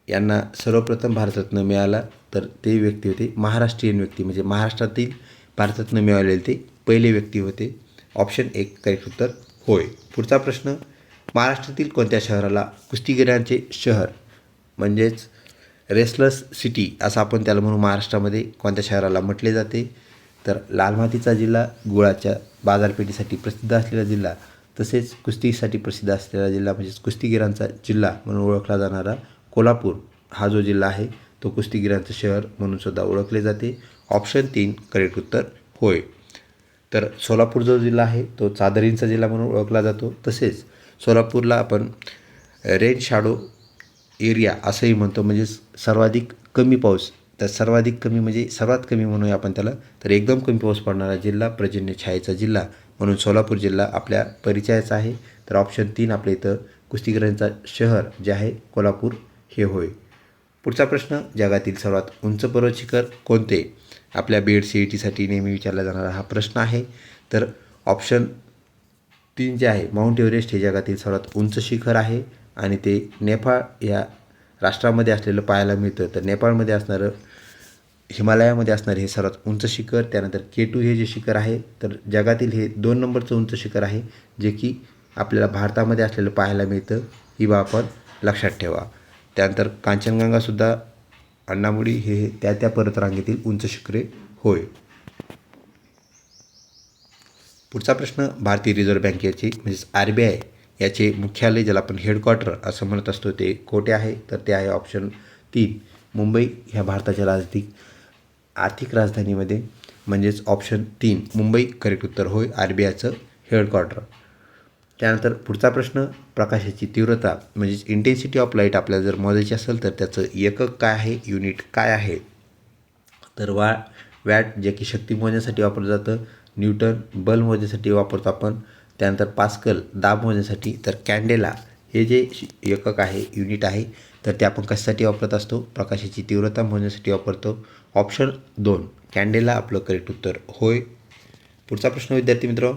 यांना सर्वप्रथम भारतरत्न मिळाला. तर ते व्यक्ती होते महाराष्ट्रीयन व्यक्ती, म्हणजे महाराष्ट्रातील भारतरत्न मिळालेले ते पहिले व्यक्ती होते. ऑप्शन 1 करेक्ट उत्तर होय. पुढचा प्रश्न, महाराष्ट्रातील कोणत्या शहराला कुस्तीगिरांचे शहर म्हणजेच रेसलर्स सिटी असं आपण त्याला म्हणू महाराष्ट्रामध्ये कोणत्या शहराला म्हटले जाते? तर लाल मातीचा जिल्हा, गुळाच्या बाजारपेठीसाठी प्रसिद्ध असलेला जिल्हा, तसेच कुस्तीसाठी प्रसिद्ध असलेला जिल्हा म्हणजेच कुस्तीगिरांचा जिल्हा म्हणून ओळखला जाणारा कोल्हापूर हा जो जिल्हा आहे तो कुस्तीगिरांचं शहर म्हणून सुद्धा ओळखले जाते. ऑप्शन 3 करेक्ट उत्तर होय. तर सोलापूर जो जिल्हा आहे तो चादरींचा जिल्हा म्हणून ओळखला जातो. तसेच सोलापूरला आपण रेन शॅडो एरिया असंही म्हणतो, म्हणजे सर्वाधिक कमी पाऊस, तर सर्वाधिक कमी म्हणजे सर्वात कमी म्हणूया आपण त्याला. तर एकदम कमी पाऊस पडणारा जिल्हा, पर्जन्य छायेचा जिल्हा म्हणून सोलापूर जिल्हा आपल्या परिचयाचा आहे. तर ऑप्शन 3 आपल्या इथं कुस्तीगिरांचा शहर जे आहे कोल्हापूर हे होय. पुढचा प्रश्न, जगातील सर्वात उंच पर्वत शिखर कोणते? आपल्या BEd CETसाठी नेहमी विचारला जाणारा हा प्रश्न आहे. तर ऑप्शन 3 जे आहे माउंट एव्हरेस्ट हे जगातील सर्वात उंच शिखर आहे आणि ते नेपाळ या राष्ट्रामध्ये असलेलं पाहायला मिळतं. तर नेपाळमध्ये असणारं, हिमालयामध्ये असणारे हे सर्वात उंच शिखर. त्यानंतर K2 हे जे शिखर आहे तर जगातील हे 2 नंबरचं उंच शिखर आहे, जे की आपल्याला भारतामध्ये असलेलं पाहायला मिळतं. ही बाब आपण लक्षात ठेवा. त्यानंतर कांचनगंगासुद्धा, अण्णामुडी हे त्या पर्वतरांगेतील उंच शिखरे होय. पुढचा प्रश्न, भारतीय रिझर्व्ह बँकेचे म्हणजेच RBI याचे मुख्यालय ज्याला आपण हेडक्वार्टर असं म्हणत असतो ते कोठे आहे? तर ते आहे ऑप्शन 3 मुंबई ह्या भारताच्या आर्थिक राजधानीमध्ये, म्हणजेच ऑप्शन 3 मुंबई करेक्ट उत्तर होय RBIचं हेडक्वार्टर. त्यानंतर पुढचा प्रश्न, प्रकाशाची तीव्रता म्हणजेच इंटेन्सिटी ऑफ लाईट आपल्याला जर मोजायची असेल तर त्याचं एकक काय आहे, युनिट काय आहे? तर वॅट जे की शक्ती मोजण्यासाठी वापरलं जातं, न्यूटन बल मोजण्यासाठी वापरतो आपण, त्यानंतर पास्कल दाब मोजण्यासाठी, तर कॅन्डेला हे जे एकक आहे, युनिट आहे, तर ते आपण कशासाठी वापरत असतो? प्रकाशाची तीव्रता मोजण्यासाठी वापरतो. ऑप्शन 2 कॅन्डेला आपलं करेक्ट उत्तर होय. पुढचा प्रश्न विद्यार्थी मित्र,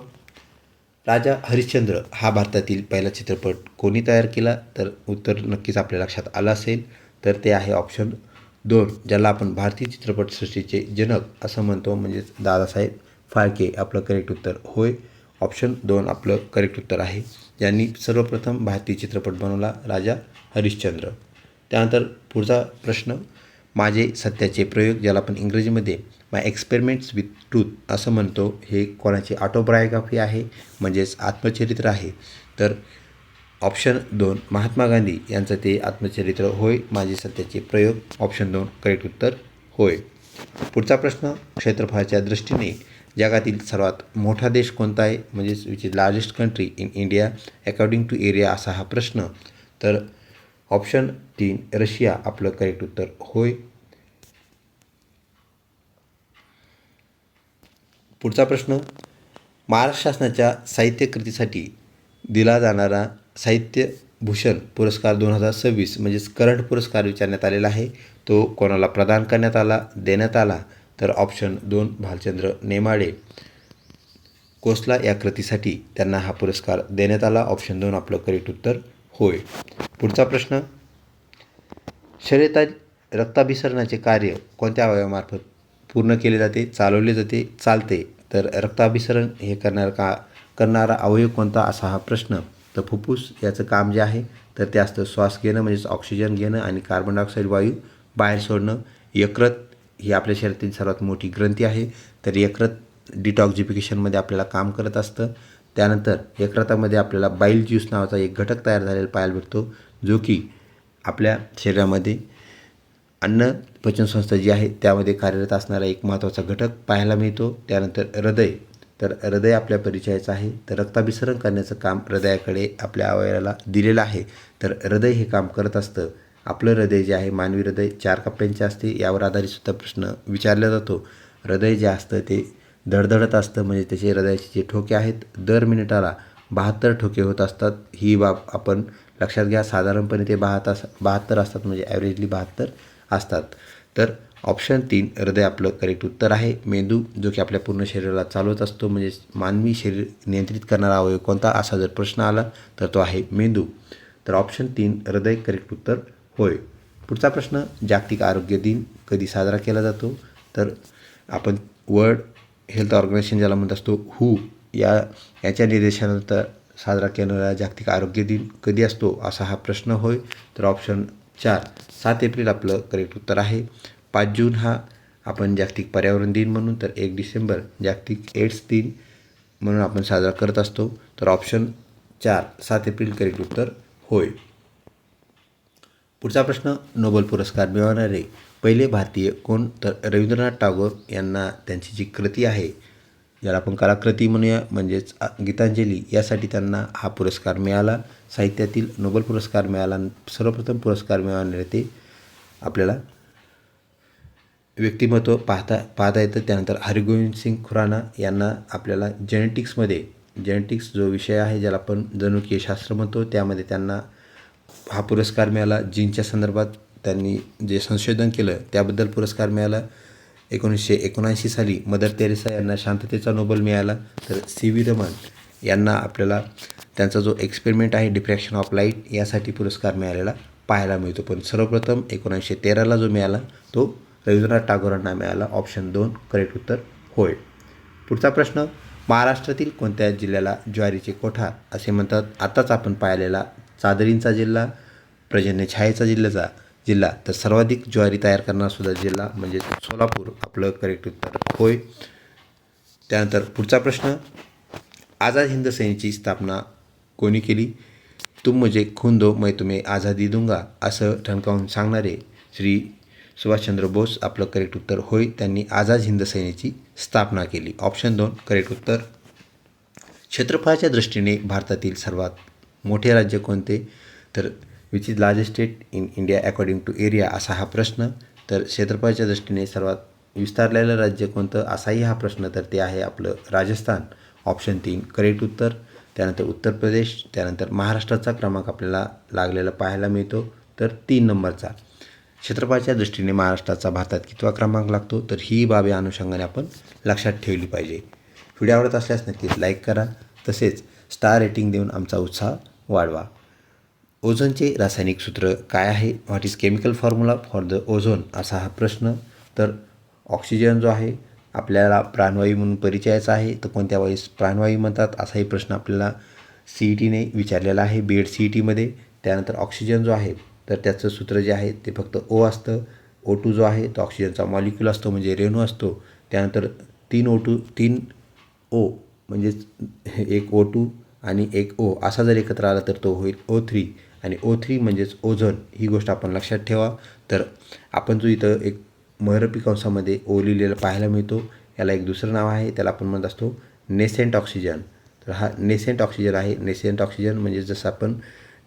राजा हरिश्चंद्र हा भारतातील पहिला चित्रपट कोणी तयार केला? तर उत्तर नक्कीच आपल्या लक्षात आलं असेल. तर ते आहे ऑप्शन 2 ज्याला आपण भारतीय चित्रपटसृष्टीचे जनक असं म्हणतो, म्हणजेच दादासाहेब फाळके आपलं करेक्ट उत्तर होय. ऑप्शन 2 आपलं करेक्ट उत्तर आहे. ज्यांनी सर्वप्रथम भारतीय चित्रपट बनवला राजा हरिश्चंद्र. त्यानंतर पुढचा प्रश्न, माझे सत्याचे प्रयोग ज्याला आपण इंग्रजीमध्ये माय एक्सपेरिमेंट्स विथ ट्रूथ असं म्हणतो, हे कोणाची ऑटोबायोग्राफी आहे म्हणजेच आत्मचरित्र आहे. तर ऑप्शन 2 महात्मा गांधी यांचं ते आत्मचरित्र होय माझे सत्याचे प्रयोग. ऑप्शन 2 करेक्ट उत्तर होय. पुढचा प्रश्न, क्षेत्रफळाच्या दृष्टीने जगातील सर्वात मोठा देश कोणता आहे म्हणजेच which is largest country in India according to area असा हा प्रश्न. तर ऑप्शन 3 रशिया आपलं करेक्ट उत्तर होय. पुढचा प्रश्न, महाराष्ट्र शासनाच्या साहित्य कृतीसाठी दिला जाणारा साहित्यभूषण पुरस्कार 2026 म्हणजेच करंट पुरस्कार विचारण्यात आलेला आहे. तो कोणाला प्रदान करण्यात आला, देण्यात आला? तर ऑप्शन 2 भालचंद्र नेमाडे कोसला या कृतीसाठी त्यांना हा पुरस्कार देण्यात आला. ऑप्शन 2 आपलं करेक्ट उत्तर होय. पुढचा प्रश्न, शरीरात रक्ताभिसरणाचे कार्य कोणत्या अवयवामार्फत पूर्ण केले जाते, चालवले जाते, चालते? तर रक्ताभिसरण हे करणारा अवयव कोणता असा हा प्रश्न. तर फुफ्फुस याचं काम जे आहे तर ते असतं श्वास घेणं म्हणजेच ऑक्सिजन घेणं आणि कार्बन डायऑक्साईड वायू बाहेर सोडणं. यकृत ही आपल्या शरीरातील सर्वात मोठी ग्रंथी आहे, तर यकृत डिटॉक्झिफिकेशनमध्ये आपल्याला काम करत असतं. त्यानंतर यकृतामध्ये आपल्याला बाईल ज्यूस नावाचा एक घटक तयार झालेला पाहायला भेटतो, जो की आपल्या शरीरामध्ये अन्न पचनसंस्था जी आहे त्यामध्ये कार्यरत असणारा एक महत्त्वाचा घटक पाहायला मिळतो. त्यानंतर हृदय, तर हृदय आपल्या परिचयाचं आहे, तर रक्ताभिसरण करण्याचं काम हृदयाकडे आपल्या अवयवाला दिलेलं आहे. तर हृदय हे काम करत असतं. आपलं हृदय जे आहे, मानवी हृदय 4 कप्प्यांचे असते. यावर आधारितसुद्धा प्रश्न विचारला जातो. हृदय जे असतं ते धडधडत असतं, म्हणजे त्याचे हृदयाचे जे ठोके आहेत दर मिनिटाला 72 ठोके होत असतात. ही बाब आपण लक्षात घ्या. साधारणपणे ते 72 असतात, म्हणजे ॲव्हरेजली 72 असतात. तर ऑप्शन 3 हृदय आपलं करेक्ट उत्तर आहे. मेंदू, जो की आपल्या पूर्ण शरीराला चालवत असतो, म्हणजे मानवी शरीर नियंत्रित करणारा अवयव कोणता, असा जर प्रश्न आला तर तो आहे मेंदू. तर ऑप्शन 3 हृदय करेक्ट उत्तर होय. पुढचा प्रश्न, जागतिक आरोग्य दिन कधी साजरा केला जातो? तर आपण वर्ल्ड हेल्थ ऑर्गनायझेशन ज्याला म्हणत असतो, याच्या निर्देशानंतर साजरा केलेला जागतिक आरोग्य दिन कधी असतो, असा हा प्रश्न होय. तर ऑप्शन 4 7 एप्रिल आपलं करेक्ट उत्तर आहे. 5 जून हा आपण जागतिक पर्यावरण दिन म्हणून, तर 1 डिसेंबर जागतिक एड्स दिन म्हणून आपण साजरा करत असतो. तर ऑप्शन 4 7 एप्रिल करेक्ट उत्तर होय. पुढचा प्रश्न, नोबेल पुरस्कार मिळवणारे पहिले भारतीय कोण? तर रवींद्रनाथ टागोर यांना त्यांची जी कृती आहे, ज्याला आपण कलाकृती म्हणूया, म्हणजेच गीतांजली, यासाठी त्यांना हा पुरस्कार मिळाला. साहित्यातील नोबेल पुरस्कार मिळाला. सर्वप्रथम पुरस्कार मिळवणारे ते आपल्याला व्यक्तिमत्व पाहता येतं. त्यानंतर हरगोविंद सिंग खुराना यांना आपल्याला जेनेटिक्स जो विषय आहे, ज्याला आपण जनुकीय शास्त्र म्हणतो, त्यामध्ये त्यांना हा पुरस्कार मिळाला. जीनच्या संदर्भात त्यांनी जे संशोधन केलं त्याबद्दल पुरस्कार मिळाला. 1979 साली मदर तेरेसा यांना शांततेचा नोबेल मिळाला. तर CV रमन यांना आपल्याला त्यांचा जो एक्सपेरिमेंट आहे डिफ्रॅक्शन ऑफ लाईट, यासाठी पुरस्कार मिळालेला पाहायला मिळतो. पण सर्वप्रथम 1913ला जो मिळाला तो रवींद्रनाथ टागोरांना मिळाला. ऑप्शन 2 करेक्ट उत्तर होय. पुढचा प्रश्न, महाराष्ट्रातील कोणत्या जिल्ह्याला ज्वारीचे कोठार असे म्हणतात? आताच आपण पाहिलेला चादरींचा जिल्हा, पर्जन्य छायेचा जिल्हा, तर सर्वाधिक ज्वारी तयार करणारा सुद्धा जिल्हा म्हणजे सोलापूर आपलं करेक्ट उत्तर होय. त्यानंतर पुढचा प्रश्न, आझाद हिंद सेनेची स्थापना कोणी केली? तुम मुझे खून दो मैं तुम्हें आझादी दूंगा असं ठणकावून सांगणारे श्री सुभाषचंद्र बोस आपलं करेक्ट उत्तर होय. त्यांनी आझाद हिंद सेनेची स्थापना केली. ऑप्शन 2 करेक्ट उत्तर. क्षेत्रफळाच्या दृष्टीने भारतातील सर्वात मोठे राज्य कोणते? तर which is largest state in India according to area, असा हा प्रश्न. तर क्षेत्रफळाच्या दृष्टीने सर्वात विस्तारलेलं राज्य कोणतं, असाही हा प्रश्न. तर ते आहे आपलं राजस्थान. ऑप्शन 3 करेक्ट उत्तर. त्यानंतर उत्तर प्रदेश, त्यानंतर महाराष्ट्राचा क्रमांक आपल्याला लागलेला पाहायला मिळतो, तर 3 नंबरचा. क्षेत्रफळाच्या दृष्टीने महाराष्ट्राचा भारतात कितवा क्रमांक लागतो? तर ही बाब या अनुषंगाने आपण लक्षात ठेवली पाहिजे. व्हिडिओ आवडत असल्यास नक्कीच लाईक करा, तसेच स्टार रेटिंग देऊन आमचा उत्साह वाढवा. ओझोनचे रासायनिक सूत्र काय आहे? What is chemical formula for the ozone, असा हा प्रश्न. तर ऑक्सिजन जो आहे आपल्याला प्राणवायू म्हणून परिचयाचा आहे, तर कोणत्या वायूस प्राणवायू म्हणतात, असाही प्रश्न आपल्याला CETने विचारलेला आहे, BED CETमध्ये. त्यानंतर ऑक्सिजन जो आहे तर त्याचं सूत्र जे आहे ते फक्त O असतं. O2 जो आहे तो ऑक्सिजनचा मॉलिक्यूल असतो, म्हणजे रेणू असतो. त्यानंतर 3 O म्हणजेच एक O2 आणि एक O असा जर एकत्र आला तर तो होईल O3, आणि O3 म्हणजेच ओझोन. ही गोष्ट आपण लक्षात ठेवा. तर आपण जो इथं एक महिरपी कंसामध्ये O लिहिलेला पाहायला मिळतो, याला एक दुसरं नाव आहे, त्याला आपण म्हणत असतो नेसेंट ऑक्सिजन. तर हा नेसेंट ऑक्सिजन आहे. नेसेंट ऑक्सिजन म्हणजे जसं आपण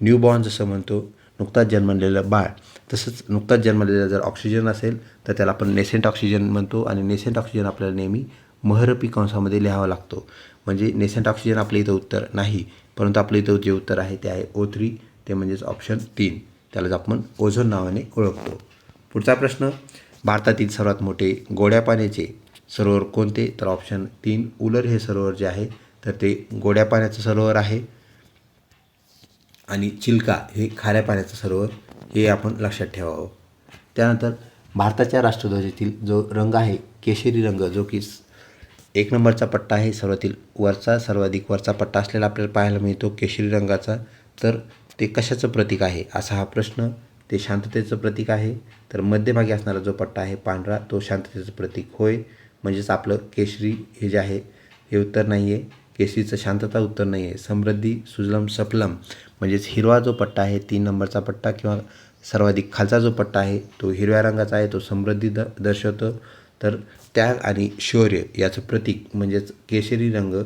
न्यूबॉर्न जसं म्हणतो, नुकताच जन्मलेलं बाळ, तसंच नुकताच जन्मलेलं जर ऑक्सिजन असेल तर त्याला आपण नेसेंट ऑक्सिजन म्हणतो. आणि नेसेंट ऑक्सिजन आपल्याला नेहमी महिरपी कंसामध्ये लिहावा लागतो. म्हणजे नेसेंट ऑक्सिजन आपल्या इथं उत्तर नाही, परंतु आपल्या इथं जे उत्तर आहे ते आहे O3, ते म्हणजेच ऑप्शन 3. त्यालाच आपण ओझोन नावाने ओळखतो. पुढचा प्रश्न, भारतातील सर्वात मोठे गोड्या पाण्याचे सरोवर कोणते? तर ऑप्शन 3 उलर हे सरोवर जे आहे तर ते गोड्या पाण्याचं सरोवर आहे. आणि चिल्का हे खाऱ्या पाण्याचं सरोवर, हे आपण लक्षात ठेवावं. त्यानंतर भारताच्या राष्ट्रध्वजातील जो रंग आहे केशरी रंग, जो की 1 नंबरचा पट्टा आहे, सर्वाधिक वरचा पट्टा असलेला आपल्याला पाहायला मिळतो केशरी रंगाचा. तर ते कशाचं प्रतीक आहे, असा हा प्रश्न. ते शांततेचं प्रतीक आहे. तर मध्यभागी असणारा जो पट्टा आहे पांढरा तो शांततेचं प्रतीक होय. म्हणजेच आपलं केशरी हे जे आहे हे उत्तर नाही आहे. केशरीचं शांतता उत्तर नाही आहे. समृद्धी सुजलम सफलम म्हणजेच हिरवा जो पट्टा आहे 3 नंबरचा पट्टा किंवा सर्वाधिक खालचा जो पट्टा आहे तो हिरव्या रंगाचा आहे, तो समृद्धी दर्शवतो. तर त्याग आणि शौर्य याचं प्रतीक म्हणजेच केशरी रंग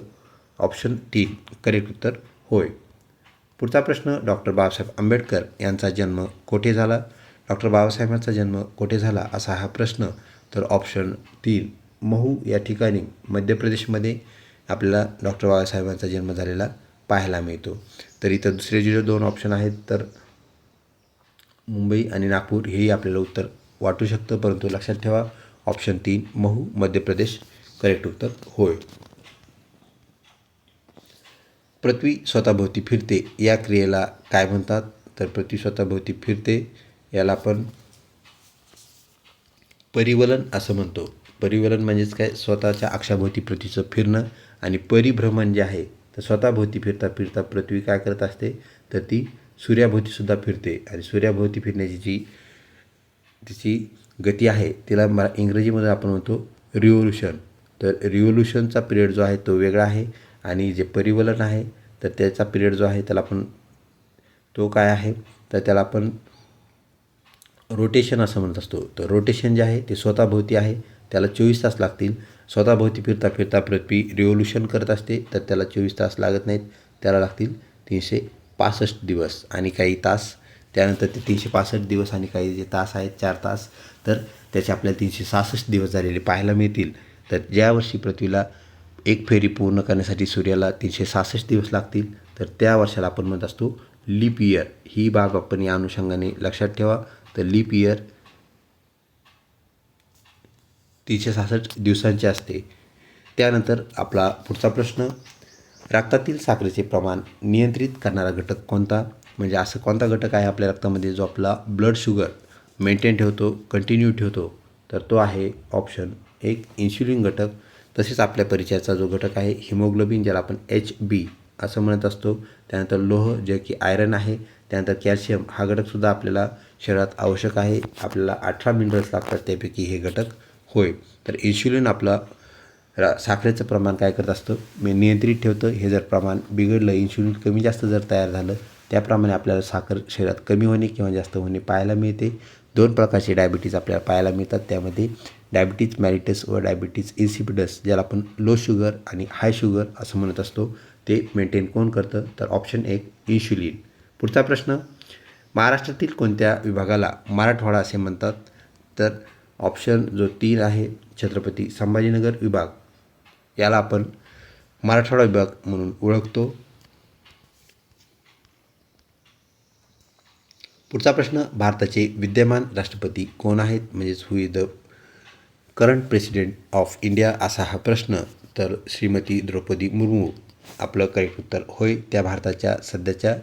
ऑप्शन 3 करेक्ट उत्तर होय. पुढचा प्रश्न डॉक्टर बाबासाहेब आंबेडकर यांचा जन्म कोठे झाला? डॉक्टर बाबासाहेबांचा जन्म कोठे झाला असा हा प्रश्न. तर ऑप्शन 3 महू या ठिकाणी मध्य प्रदेशमध्ये आपल्याला डॉक्टर बाबासाहेबांचा जन्म झालेला पाहायला मिळतो. तर इथं दुसरे जे 2 ऑप्शन आहेत तर मुंबई आणि नागपूर हेही आपल्याला उत्तर वाटू शकतं, परंतु लक्षात ठेवा ऑप्शन 3 महू मध्य प्रदेश करेक्ट उत्तर होय. पृथ्वी स्वतःभोवती फिरते या क्रियेला काय म्हणतात? तर पृथ्वी स्वतःभोवती फिरते याला आपण परिवलन असं म्हणतो. परिवलन म्हणजेच काय? स्वतःच्या अक्षाभोवती पृथ्वीचं फिरणं. आणि परिभ्रमण जे आहे तर स्वतःभोवती फिरता फिरता पृथ्वी काय करत असते तर ती सूर्याभोवतीसुद्धा फिरते. आणि सूर्याभोवती फिरण्याची तिची गती आहे तिला इंग्रजीमध्ये आपण म्हणतो रिव्होल्यूशन. तर रिव्होल्यूशनचा पिरियड जो आहे तो वेगळा आहे. आणि जे परिवलन आहे तर त्याचा पिरियड जो आहे त्याला आपण तो काय आहे तर त्याला आपण रोटेशन असं म्हणत असतो. तर रोटेशन जे आहे ते स्वतःभोवती आहे, त्याला 24 तास लागतील. स्वतःभोवती फिरता फिरता पृथ्वी रिव्होल्यूशन करत असते तर त्याला 24 तास लागत नाहीत, त्याला लागतील 365 दिवस आणि काही तास. त्यानंतर ते 365 दिवस आणि काही जे तास आहेत 4 तास, तर त्याचे आपल्याला 366 दिवस झालेले पाहायला मिळतील. तर ज्या वर्षी पृथ्वीला एक फेरी पूर्ण करण्यासाठी सूर्याला 366 दिवस लागतील तर त्या वर्षाला आपण म्हणत असतो लीप इयर. ही बाब आपण या अनुषंगाने लक्षात ठेवा. तर लीप इयर 366 दिवसांचे असते. त्यानंतर आपला पुढचा प्रश्न, रक्तातील साखरेचे प्रमाण नियंत्रित करणारा घटक कोणता? म्हणजे असं कोणता घटक आहे आपल्या रक्तामध्ये जो आपला ब्लड शुगर मेंटेन ठेवतो, कंटिन्यू ठेवतो? तर तो आहे ऑप्शन 1 इन्शुलिन घटक. तसेच आपल्या परिचयाचा जो घटक आहे हिमोग्लोबिन, ज्याला आपण HB असं म्हणत असतो. त्यानंतर लोह जे की आयरन आहे. त्यानंतर कॅल्शियम हा घटकसुद्धा आपल्याला शरीरात आवश्यक आहे. आपल्याला 18 मिनरल्स लागतात, त्यापैकी हे घटक होय. तर इन्शुलिन आपला साखरेचं प्रमाण काय करत असतं नियंत्रित ठेवतं. हे जर प्रमाण बिघडलं, इन्शुलिन कमी जास्त जर तयार झालं, त्याप्रमाणे आपल्याला साखर शरीरात कमी होणे किंवा जास्त होणे पाहायला मिळते. 2 प्रकारचे डायबिटीज आपल्याला पाहायला मिळतात. त्यामध्ये डायबिटीज मॅलिटस व डायबिटीज इन्सिपिडस, ज्याला आपण लो शुगर आणि हाय शुगर असं म्हणत असतो, ते मेंटेन कोण करतं? तर ऑप्शन 1 इन्शुलिन. पुढचा प्रश्न, महाराष्ट्रातील कोणत्या विभागाला मराठवाडा असे म्हणतात? तर ऑप्शन जो 3 आहे छत्रपती संभाजीनगर विभाग, याला आपण मराठवाडा विभाग म्हणून ओळखतो. पुढचा प्रश्न, भारताचे विद्यमान राष्ट्रपती कोण आहेत? म्हणजेच who is the current president of India असा हा प्रश्न. तर श्रीमती द्रौपदी मुर्मू आपलं करेक्ट उत्तर होय. त्या भारताच्या सध्याच्या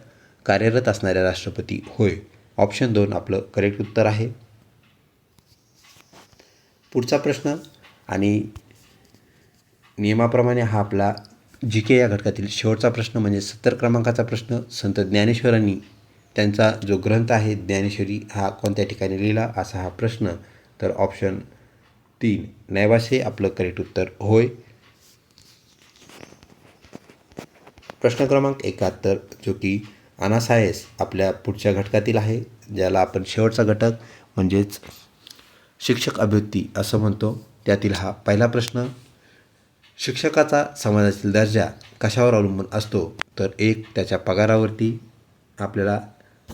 कार्यरत असणाऱ्या राष्ट्रपती होय. ऑप्शन 2 आपलं करेक्ट उत्तर आहे. पुढचा प्रश्न आणि नियमाप्रमाणे हा आपला GK या घटकातील शेवटचा प्रश्न म्हणजे 70 क्रमांकाचा प्रश्न. संत ज्ञानेश्वरांनी त्यांचा जो ग्रंथ आहे ज्ञानेश्वरी हा कोणत्या ठिकाणी लिहिला असा हा प्रश्न. तर ऑप्शन 3 नेवासे आपलं करेक्ट उत्तर होय. प्रश्न क्रमांक 71 जो की अनासायस आपल्या पुढच्या घटकातील आहे, ज्याला आपण शेवटचा घटक म्हणजेच शिक्षक अभिवृत्ती असं म्हणतो. त्यातील हा पहिला प्रश्न, शिक्षकाचा समाजातील दर्जा कशावर अवलंबून असतो? तर 1 त्याच्या पगारावरती. आपल्याला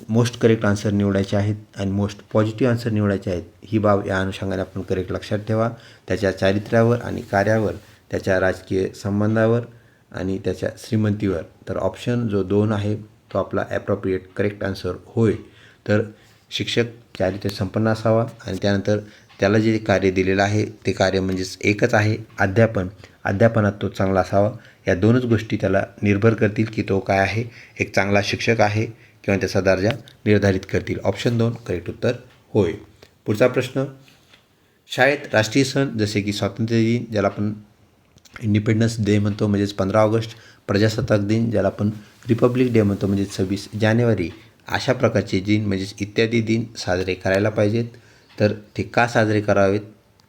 मोस्ट करेक्ट आन्सर निवडायचे आहेत आणि मोस्ट पॉझिटिव्ह आन्सर निवडायचे आहेत. ही बाब या अनुषंगाने आपण करेक्ट लक्षात ठेवा. त्याच्या चारित्र्यावर आणि कार्यावर, त्याच्या राजकीय संबंधावर आणि त्याच्या श्रीमंतीवर. तर ऑप्शन जो 2 आहे तो आपला ॲप्रोप्रिएट करेक्ट आन्सर होय. तर शिक्षक चारित्र्य संपन्न असावा आणि त्यानंतर त्याला जे कार्य दिलेलं आहे ते कार्य म्हणजेच एकच आहे अध्यापन. अध्यापनात तो चांगला असावा. या 2च गोष्टी त्याला निर्भर करतील की तो काय आहे, एक चांगला शिक्षक आहे किंवा त्याचा दर्जा निर्धारित करतील. ऑप्शन 2 करेक्ट उत्तर होय. पुढचा प्रश्न, शाळेत राष्ट्रीय सण जसे की स्वातंत्र्य दिन ज्याला आपण इंडिपेंडन्स डे म्हणतो म्हणजेच 15 ऑगस्ट, प्रजासत्ताक दिन ज्याला आपण रिपब्लिक डे म्हणतो म्हणजेच 26 जानेवारी, अशा प्रकारचे दिन म्हणजेच इत्यादी दिन साजरे करायला पाहिजेत. तर ते का साजरे करावेत,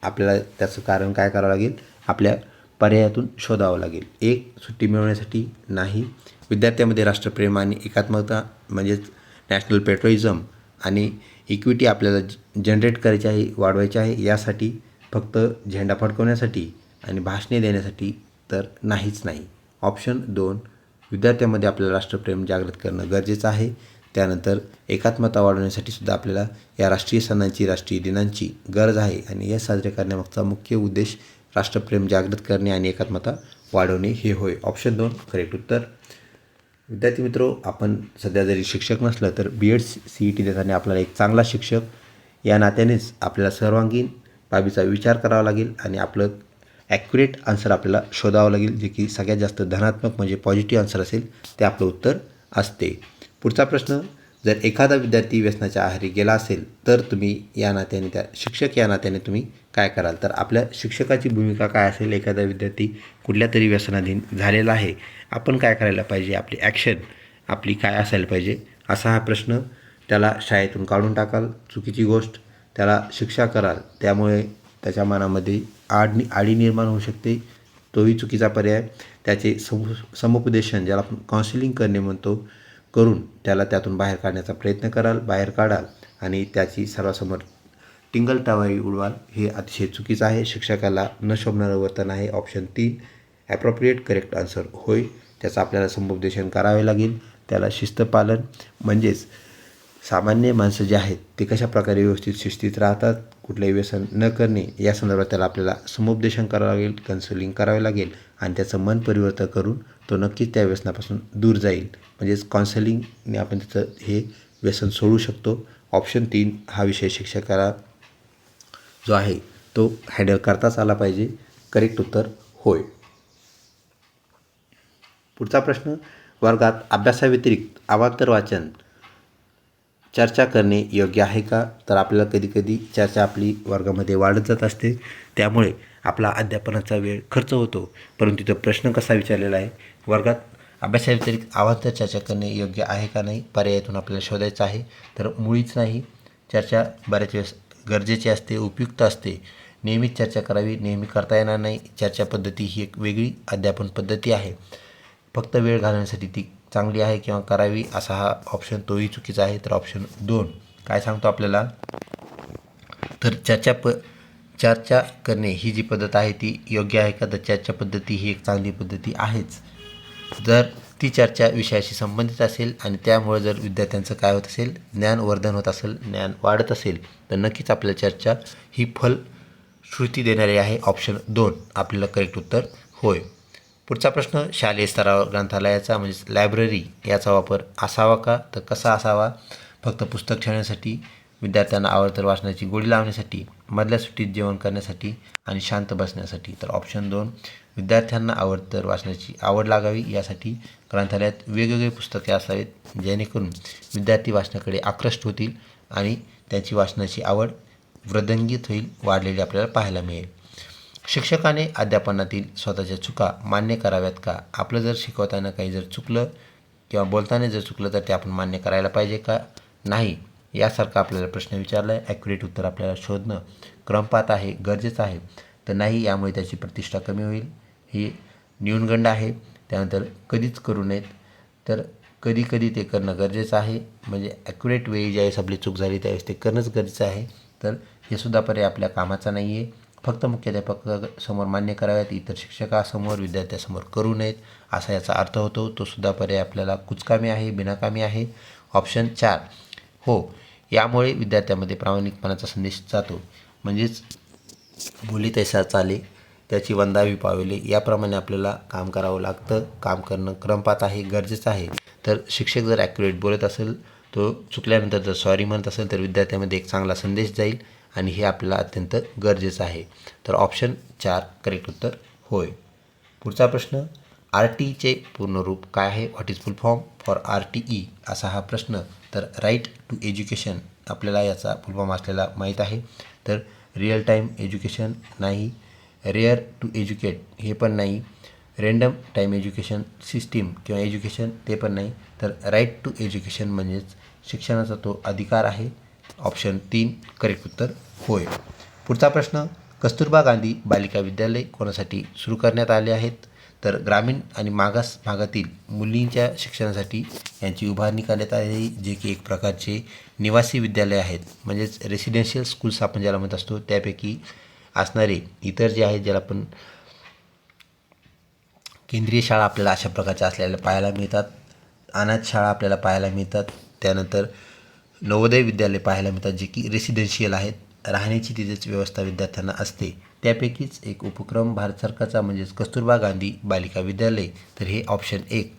आपल्याला त्याचं कारण काय करावं लागेल, आपल्या पर्यायातून शोधावं लागेल. एक, सुट्टी मिळवण्यासाठी नाही. विद्यार्थ्यांमध्ये राष्ट्रप्रेम आणि एकात्मता म्हणजेच नॅशनल पेट्रोइझम आणि इक्विटी आपल्याला जनरेट करायची आहे, वाढवायची आहे. यासाठी फक्त झेंडा फडकवण्यासाठी आणि भाषणे देण्यासाठी तर नाहीच नाही. ऑप्शन 2, विद्यार्थ्यांमध्ये आपल्याला राष्ट्रप्रेम जागृत करणं गरजेचं आहे. त्यानंतर एकात्मता वाढवण्यासाठी सुद्धा आपल्याला या राष्ट्रीय सणांची, राष्ट्रीय दिनांची गरज आहे आणि हे साजरे करण्यामागचा मुख्य उद्देश राष्ट्रप्रेम जागृत करणे आणि एकात्मता वाढवणे हे होय. ऑप्शन 2 करेक्ट उत्तर. विद्यार्थी मित्रो, आपण सध्या जरी शिक्षक नसलं तर BEd CET देताना आपल्याला एक चांगला शिक्षक या नात्यानेच आपल्याला सर्वांगीण बाबीचा विचार करावा लागेल आणि आपलं ॲक्युरेट आन्सर आपल्याला शोधावं लागेल, जे की सगळ्यात जास्त धनात्मक म्हणजे पॉझिटिव्ह आन्सर असेल ते आपलं उत्तर असते. पुढचा प्रश्न, जर एखादा विद्यार्थी व्यसनाच्या आहारी गेला असेल तर तुम्ही या नात्याने, त्या शिक्षक या नात्याने तुम्ही काय कराल? तर आपल्या शिक्षकाची भूमिका काय असेल? एखादा विद्यार्थी कुठल्या तरी व्यसनाधीन झालेला आहे, आपण काय करायला पाहिजे? आपली ॲक्शन आपली काय असायला पाहिजे? असा हा प्रश्न. त्याला शाळेतून काढून टाकाल, चुकीची गोष्ट. त्याला शिक्षा कराल, त्यामुळे त्याच्या मनामध्ये आडी निर्माण होऊ शकते, तोही चुकीचा पर्याय. त्याचे समुपदेशन, ज्याला आपण काउन्सिलिंग करणे म्हणतो, करून त्याला त्यातून बाहेर काढण्याचा प्रयत्न कराल, बाहेर काढाल आणि त्याची सर्वांसमोर टिंगल टवाळी उडवाल, हे अतिशय चुकीचं आहे. शिक्षकाला न शोभणारं वर्तन आहे. ऑप्शन 3 ॲप्रोप्रिएट करेक्ट आन्सर होय. त्याचं आपल्याला समुपदेशन करावे लागेल. त्याला शिस्तपालन म्हणजेच सामान्य माणसं जे आहेत ते कशाप्रकारे व्यवस्थित शिस्तीत राहतात, कुठलंही व्यसन न करणे, या संदर्भात त्याला आपल्याला समुपदेशन करावं लागेल, काउन्सिलिंग करावे लागेल आणि त्याचं मन परिवर्तन करून तो नक्कीच त्या व्यसनापासून दूर जाईल. म्हणजेच काउन्सिलिंगने आपण त्याचं हे व्यसन सोडू शकतो. ऑप्शन 3 हा विषय शिक्षकाला जो आहे तो हँडल करताच आला पाहिजे. करेक्ट उत्तर होय. पुढचा प्रश्न, वर्गात अभ्यासाव्यतिरिक्त अवांतर वाचन चर्चा करणे योग्य आहे का? तर आपल्याला कधीकधी चर्चा आपली वर्गामध्ये वाढत जात असते, त्यामुळे आपला अध्यापनाचा वेळ खर्च होतो. परंतु तिथं प्रश्न कसा विचारलेला आहे, वर्गात अभ्यासाव्यतिरिक्त अवांतर चर्चा करणे योग्य आहे का नाही, पर्यायातून आपल्याला शोधायचं आहे. तर मुळीच नाही. चर्चा बऱ्याच वेळेस गरजेची असते, उपयुक्त असते. नेहमीच चर्चा करावी, नेहमी करता येणार नाही. चर्चा पद्धती ही एक वेगळी अध्यापन पद्धती आहे. फक्त वेळ घालवण्यासाठी ती चांगली आहे किंवा करावी असा हा ऑप्शन तोही चुकीचा आहे. तर ऑप्शन 2 काय सांगतो आपल्याला, तर चर्चा करणे ही जी पद्धत आहे ती योग्य आहे का? तर चर्चा पद्धती ही एक चांगली पद्धती आहेच, जर ती चर्चा विषयाशी संबंधित असेल आणि त्यामुळे जर विद्यार्थ्यांचं काय होत असेल, ज्ञानवर्धन होत असेल, ज्ञान वाढत असेल, तर नक्कीच आपल्या चर्चा ही फलश्रुती देणारी आहे. ऑप्शन 2 आपल्याला करेक्ट उत्तर होय. पुढचा प्रश्न, शालेय स्तरावर ग्रंथालयाचा म्हणजेच लायब्ररी याचा वापर असावा का? तर कसा असावा? फक्त पुस्तक ठेवण्यासाठी, विद्यार्थ्यांना आवडतर वाचनाची गोडी लावण्यासाठी, मधल्या सुट्टीत जेवण करण्यासाठी आणि शांत बसण्यासाठी. तर ऑप्शन 2 विद्यार्थ्यांना आवडतर वाचनाची आवड लागावी यासाठी ग्रंथालयात वेगवेगळे पुस्तके असावेत, जेणेकरून विद्यार्थी वाचनाकडे आकृष्ट होतील आणि त्यांची वाचनाची आवड वृद्धिंगत होईल, वाढलेली आपल्याला पाहायला मिळेल. शिक्षकाने अध्यापनातील स्वतःच्या चुका मान्य कराव्यात का? आपलं जर शिकवताना काही जर चुकलं किंवा बोलताना जर चुकलं तर ते आपण मान्य करायला पाहिजे का? नाही, यासारखा आपल्याला प्रश्न विचारला आहे. ॲक्युरेट उत्तर आपल्याला शोधणं क्रमपात आहे, गरजेचं आहे. तर नाही, यामुळे त्याची प्रतिष्ठा कमी होईल, ही न्यूनगंड आहे. त्यानंतर कधीच करू नयेत, तर कधी कधी ते करणं गरजेचं आहे. म्हणजे ॲक्युरेट वेळी ज्यावेळेस आपली चूक झाली त्यावेळेस ते करणंच गरजेचं आहे. तर हे सुद्धा पर्याय आपल्या कामाचा नाही आहे. फक्त मुख्याध्यापकासमोर मान्य कराव्यात, इतर शिक्षकासमोर, विद्यार्थ्यासमोर करू नयेत असा याचा अर्थ होतो. तो सुद्धा पर्याय आपल्याला कुचकामी आहे, बिनाकामी आहे. ऑप्शन 4 हो, यामुळे विद्यार्थ्यामध्ये प्रामाणिकपणाचा संदेश जातो. म्हणजेच बोली तैसा चाले त्याची वंदावी पावेले, याप्रमाणे आपल्याला काम करावं लागतं. काम करणं क्रमपात आहे, गरजेचं आहे. तर शिक्षक जर ॲक्युरेट बोलत असेल, तो चुकल्यानंतर जर सॉरी म्हणत असेल, तर विद्यार्थ्यामध्ये एक चांगला संदेश जाईल आणि हे आपल्याला अत्यंत गरजेचं आहे. तर ऑप्शन 4 करेक्ट उत्तर होय. पुढचा प्रश्न, RTEचे पूर्ण रूप काय आहे? What is full form for RTE असा हा प्रश्न. तर राईट टू एज्युकेशन आपल्याला याचा फुल फॉर्म असलेला माहीत आहे. तर रिअल टाईम एज्युकेशन नाही, रेअर टू एज्युकेट हे पण नाही, रँडम टाईम एज्युकेशन सिस्टीम किंवा एज्युकेशन ते पण नाही. तर राईट टू एज्युकेशन म्हणजेच शिक्षणाचा तो अधिकार आहे. ऑप्शन 3 करेक्ट उत्तर होय. पुढचा प्रश्न, कस्तुरबा गांधी बालिका विद्यालय कोणासाठी सुरू करण्यात आले आहेत? तर ग्रामीण आणि मागास भागातील मुलींच्या शिक्षणासाठी यांची उभारणी करण्यात आली, जे की एक प्रकारचे निवासी विद्यालय आहेत, म्हणजेच रेसिडेन्शियल स्कूल्स आपण ज्याला म्हणत असतो. त्यापैकी असणारे इतर जे आहेत, ज्याला आपण केंद्रीय शाळा आपल्याला अशा प्रकारच्या असलेल्या पाहायला मिळतात, अनाथ शाळा आपल्याला पाहायला मिळतात, त्यानंतर नवोदय विद्यालय पाहायला मिळतात, जे की रेसिडेन्शियल आहेत. राहण्याची तिथेच व्यवस्था विद्यार्थ्यांना असते. त्यापैकीच एक उपक्रम भारत सरकारचा म्हणजेच कस्तुरबा गांधी बालिका विद्यालय. तर हे ऑप्शन 1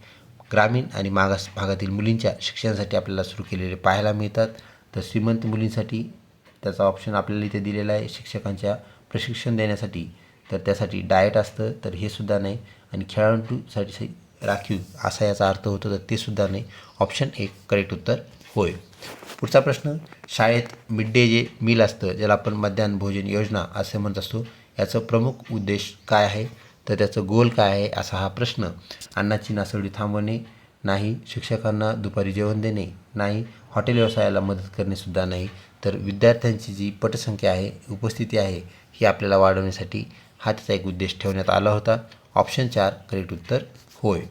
ग्रामीण आणि मागास भागातील मुलींच्या शिक्षणासाठी आपल्याला सुरू केलेले पाहायला मिळतात. तर श्रीमंत मुलींसाठी त्याचा ऑप्शन आपल्याला इथे दिलेला आहे, शिक्षकांच्या प्रशिक्षण देण्यासाठी. तर त्यासाठी डाएट असतं, तर हे सुद्धा नाही. आणि खेळाडूसाठी राखीव असा याचा अर्थ होतो, तर ते सुद्धा नाही. ऑप्शन 1 करेक्ट उत्तर होय. पुढचा प्रश्न, शाळेत मिड डे जे मील असतं, ज्याला आपण मध्यान्ह भोजन योजना असे म्हणत असतो, याचं प्रमुख उद्देश काय आहे? तर त्याचं गोल काय आहे असा हा प्रश्न. अन्नाची नासडी थांबवणे नाही, शिक्षकांना दुपारी जेवण देणे नाही, हॉटेल व्यवसायाला मदत करणेसुद्धा नाही, तर विद्यार्थ्यांची जी पटसंख्या आहे, उपस्थिती आहे, ही आपल्याला वाढवण्यासाठी हा त्याचा एक उद्देश ठेवण्यात आला होता. ऑप्शन 4 करेक्ट उत्तर होय.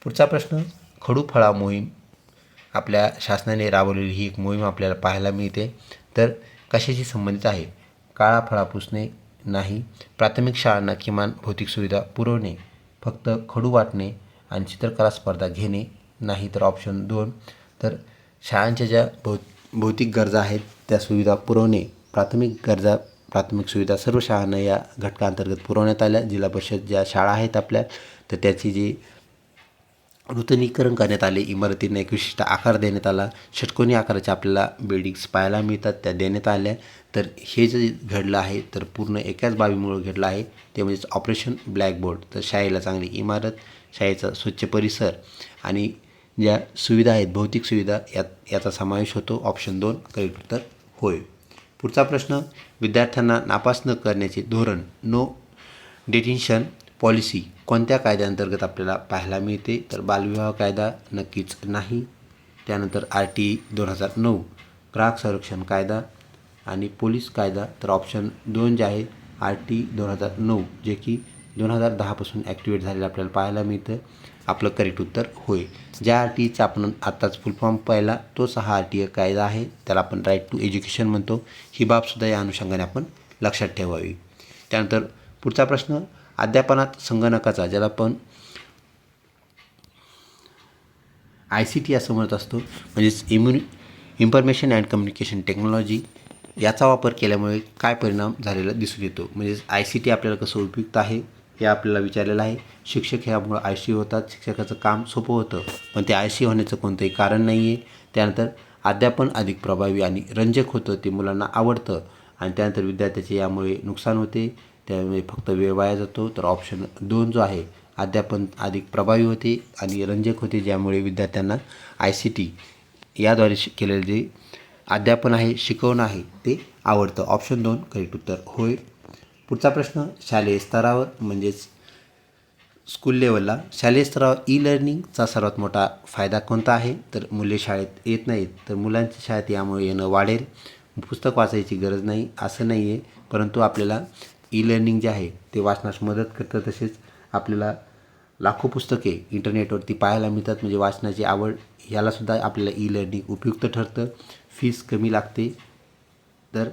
पुढचा प्रश्न, खडू फळा मोहीम आपल्या शासनाने राबवलेली ही एक मोहीम आपल्याला पाहायला मिळते, तर कशाशी संबंधित आहे? काळा फळा पुसणे नाही, प्राथमिक शाळांना किमान भौतिक सुविधा पुरवणे, फक्त खडू वाटणे आणि चित्रकला स्पर्धा घेणे नाही, तर ऑप्शन 2 तर शाळांच्या ज्या भौतिक गरजा आहेत त्या सुविधा पुरवणे. प्राथमिक सुविधा सर्व शाळांना या घटकांतर्गत पुरवण्यात आल्या. जिल्हा परिषद ज्या शाळा आहेत आपल्या, तर त्याची जी नूतनीकरण करण्यात आले, इमारतींना एक विशिष्ट आकार देण्यात आला, षटकोनी आकाराच्या आपल्याला बिल्डिंग्स पाहायला मिळतात, त्या देण्यात आल्या. तर हे जे घडलं आहे तर पूर्ण एकाच बाबीमुळे घडलं आहे, ते म्हणजेच ऑपरेशन ब्लॅकबोर्ड. तर शाळेला चांगली इमारत, शाळेचा स्वच्छ परिसर आणि ज्या सुविधा आहेत, भौतिक सुविधा, याचा समावेश होतो. ऑप्शन 2 करेक्ट उत्तर होय. पुढचा प्रश्न, विद्यार्थ्यांना नापास न करण्याचे धोरण नो डिटेन्शन पॉलिसी कोणत्या कायद्याअंतर्गत आपल्याला पाहायला मिळते? तर बालविवाह कायदा नक्कीच नाही, त्यानंतर RTI 2009, ग्राहक संरक्षण कायदा आणि पोलीस कायदा. तर ऑप्शन 2 जे आहे RTI 2009, जे की 2010 पासून ॲक्टिवेट झालेलं आपल्याला पाहायला मिळतं. आपलं करेक्ट उत्तर होय. ज्या RTIचा आपण आत्ताच फुल फॉर्म पाहिला तोच हा RTI कायदा आहे, त्याला आपण राईट टू एज्युकेशन म्हणतो. ही बाबसुद्धा या अनुषंगाने आपण लक्षात ठेवावी. त्यानंतर पुढचा प्रश्न, अध्यापनात संगणकाचा, ज्याला आपण ICT असं म्हणत असतो, म्हणजेच इन्फॉर्मेशन अँड कम्युनिकेशन टेक्नॉलॉजी, याचा वापर केल्यामुळे काय परिणाम झालेला दिसून येतो? म्हणजेच ICT आपल्याला कसं उपयुक्त आहे हे आपल्याला विचारलेलं आहे. शिक्षक ह्यामुळं आळशी होतात, शिक्षकाचं काम सोपं होतं, पण ते आळशी होण्याचं कोणतंही कारण नाही आहे. त्यानंतर अध्यापन अधिक प्रभावी आणि रंजक होतं, ते मुलांना आवडतं. आणि त्यानंतर विद्यार्थ्याचे यामुळे नुकसान होते, त्यामुळे फक्त वेळ वाया जातो. तर ऑप्शन 2 जो आहे, अध्यापन अधिक प्रभावी होते आणि रंजक होते, ज्यामुळे विद्यार्थ्यांना ICT याद्वारे केलेले जे अध्यापन आहे, शिकवणं आहे, ते आवडतं. ऑप्शन 2 करेक्ट उत्तर होय. पुढचा प्रश्न, शालेय स्तरावर म्हणजेच स्कूल लेवलला शालेय स्तरावर लर्निंगचा सर्वात मोठा फायदा कोणता आहे? तर मुले शाळेत येत नाहीत, तर मुलांच्या शाळेत यामुळे येणं वाढेल. पुस्तक वाचायची गरज नाही असं नाही आहे, परंतु आपल्याला लर्निंग जे आहे ते वाचण्यास मदत करतं. तसेच आपल्याला लाखो पुस्तके इंटरनेटवरती पाहायला मिळतात, म्हणजे वाचनाची आवड यालासुद्धा आपल्याला लर्निंग उपयुक्त ठरतं. फीस कमी लागते, तर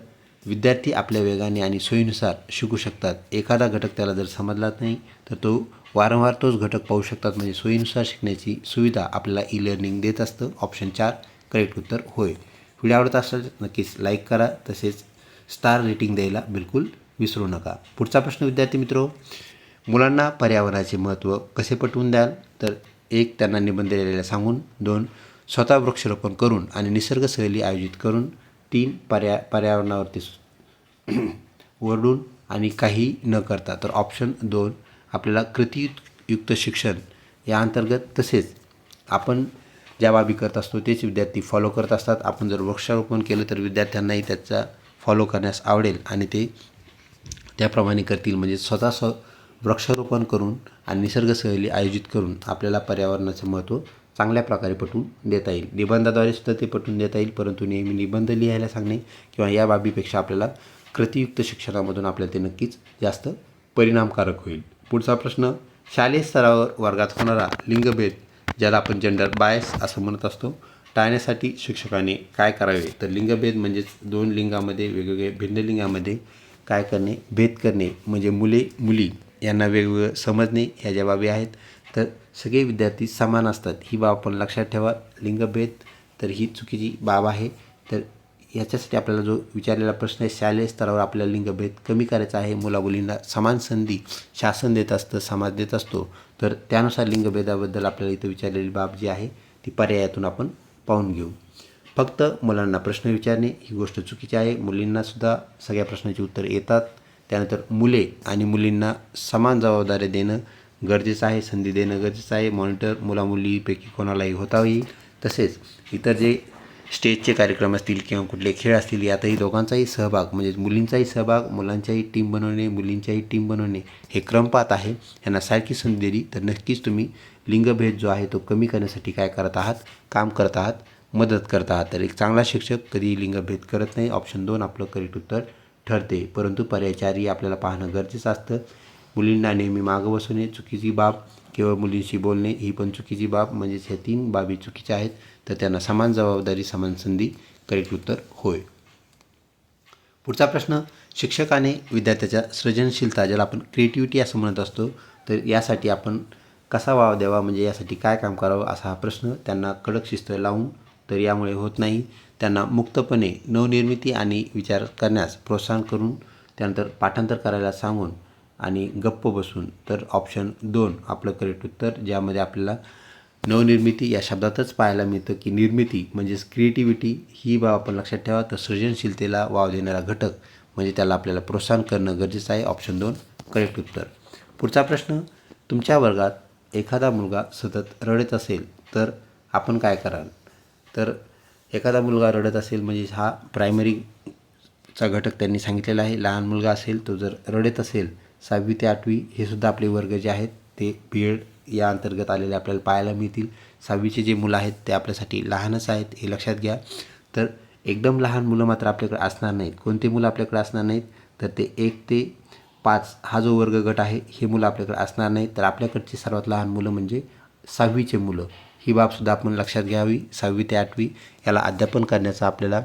विद्यार्थी आपल्या वेगाने आणि सोयीनुसार शिकू शकतात. एखादा घटक त्याला जर समजला नाही तर तो वारंवार तोच घटक पाहू शकतात, म्हणजे सोयीनुसार शिकण्याची सुविधा आपल्याला लर्निंग देत असतं. ऑप्शन 4 करेक्ट उत्तर होय. व्हिडिओ आवडत असेल नक्कीच लाईक करा, तसेच स्टार रेटिंग द्यायला बिलकुल विसरू नका. पुढचा प्रश्न विद्यार्थी मित्रो, मुलांना पर्यावरणाचे महत्त्व कसे पटवून द्याल? तर 1 त्यांना निबंध लिहायला सांगून, 2 स्वतः वृक्षारोपण करून आणि निसर्ग सहली आयोजित करून, 3 पर्यावरणावरती ओरडून आणि काही न करता. तर ऑप्शन 2 आपल्याला कृतीयुक्त शिक्षण या अंतर्गत, तसेच आपण ज्या बाबी करत असतो तेच विद्यार्थी फॉलो करत असतात. आपण जर वृक्षारोपण केलं तर विद्यार्थ्यांनाही त्याचा फॉलो करण्यास आवडेल आणि ते त्याप्रमाणे करतील. म्हणजे स्वतः वृक्षारोपण करून आणि निसर्ग सहली आयोजित करून आपल्याला पर्यावरणाचं महत्त्व चांगल्या प्रकारे पटवून देता येईल. निबंधाद्वारे सुद्धा ते पटवून देता येईल, परंतु नेहमी निबंध लिहायला सांगणे किंवा या बाबीपेक्षा आपल्याला कृतीयुक्त शिक्षणामधून आपल्याला ते नक्कीच जास्त परिणामकारक होईल. पुढचा प्रश्न, शालेय स्तरावर वर्गात होणारा लिंगभेद, ज्याला आपण जेंडर बायस असं म्हणत असतो, टाळण्यासाठी शिक्षकाने काय करावे? तर लिंगभेद म्हणजेच दोन लिंगामध्ये, वेगवेगळे भिन्न लिंगामध्ये काय करणे, भेद करणे, म्हणजे मुले मुली यांना वेगवेगळं समजणे, ह्या ज्या बाबी आहेत. तर सगळे विद्यार्थी समान असतात, ही बाब आपण लक्षात ठेवा. लिंगभेद तर ही चुकीची बाब आहे. तर याच्यासाठी आपल्याला जो विचारलेला प्रश्न आहे, शालेय स्तरावर आपल्याला लिंगभेद कमी करायचा आहे, मुलामुलींना समान संधी शासन देत असतं, समाज देत असतो, तर त्यानुसार लिंगभेदाबद्दल आपल्याला इथं विचारलेली बाब जी आहे ती पर्यायातून आपण पाहून घेऊ. फक्त मुलांना प्रश्न विचारणे ही गोष्ट चुकीची आहे. मुलींनासुद्धा सगळ्या प्रश्नाची उत्तरं येतात. त्यानंतर मुले आणि मुलींना समान जबाबदारी देणं गरजेचं आहे, संधी देणं गरजेचं आहे. मॉनिटर मुलामुलीपैकी कोणालाही होता येईल. तसेच इतर जे स्टेजचे कार्यक्रम असतील किंवा कुठले खेळ असतील, यातही दोघांचाही सहभाग, म्हणजे मुलींचाही सहभाग, मुलांच्याही टीम बनवणे, मुलींच्याही टीम बनवणे, हे क्रमपात आहे. यांना सारखी संधी दिली तर नक्कीच तुम्ही लिंगभेद जो आहे तो कमी करण्यासाठी काय करत आहात, काम करत आहात, मदत करत आहात. तर एक चांगला शिक्षक कधी लिंगभेद करत नाही. ऑप्शन 2 आपलं करेक्ट उत्तर ठरते. परंतु पर्याय 4 आपल्याला पाहणं गरजेचं असतं. मुलींना नेहमी मागं बसवणे चुकीची बाब, केवळ मुलींशी बोलणे ही पण चुकीची बाब, म्हणजेच ह्या 3 बाबी चुकीच्या आहेत. तर त्यांना समान जबाबदारी, समान संधी, करेक्ट उत्तर होय. पुढचा प्रश्न, शिक्षकाने विद्यार्थ्याच्या सृजनशीलता, ज्याला आपण क्रिएटिव्हिटी असं म्हणत असतो, तर यासाठी आपण कसा वाव द्यावा, म्हणजे यासाठी काय काम करावं, असा हा प्रश्न. त्यांना कडक शिस्त लावून तर यामुळे होत नाही. त्यांना मुक्तपणे नवनिर्मिती आणि विचार करण्यास प्रोत्साहन करून, त्यानंतर पाठांतर करायला सांगून आणि गप्प बसून, तर ऑप्शन 2 आपलं करेक्ट उत्तर, ज्यामध्ये आपल्याला नवनिर्मिती या शब्दातच पाहायला मिळतं की निर्मिती म्हणजेच क्रिएटिव्हिटी ही बाब आपण लक्षात ठेवा. तर सृजनशीलतेला वाव देणारा घटक म्हणजे त्याला आपल्याला प्रोत्साहन करणं गरजेचं आहे. ऑप्शन 2 करेक्ट उत्तर. पुढचा प्रश्न, तुमच्या वर्गात एखादा मुलगा सतत रडत असेल तर आपण काय कराल? तर एखादा मुलगा रडत असेल म्हणजे हा प्रायमरीचा घटक त्यांनी सांगितलेला आहे. लहान मुलगा असेल तो जर रडत असेल, 6वी ते 8वी हे सुद्धा आपले वर्ग जे आहेत ते BEd या अंतर्गत आलेले आपल्याला पाहायला मिळतील. 6वीचे जे मुलं आहेत ते आपल्यासाठी लहानच आहेत, हे लक्षात घ्या. तर एकदम लहान मुलं मात्र आपल्याकडे असणार नाहीत. कोणते मुलं आपल्याकडे असणार नाहीत? तर ते 1 ते 5 हा जो वर्ग गट आहे हे मुलं आपल्याकडे असणार नाहीत. तर आपल्याकडची सर्वात लहान मुलं म्हणजे 6वीचे मुलं, ही बाबसुद्धा आपण लक्षात घ्यावी. 6वी ते 8वी याला अध्यापन करण्याचा आपल्याला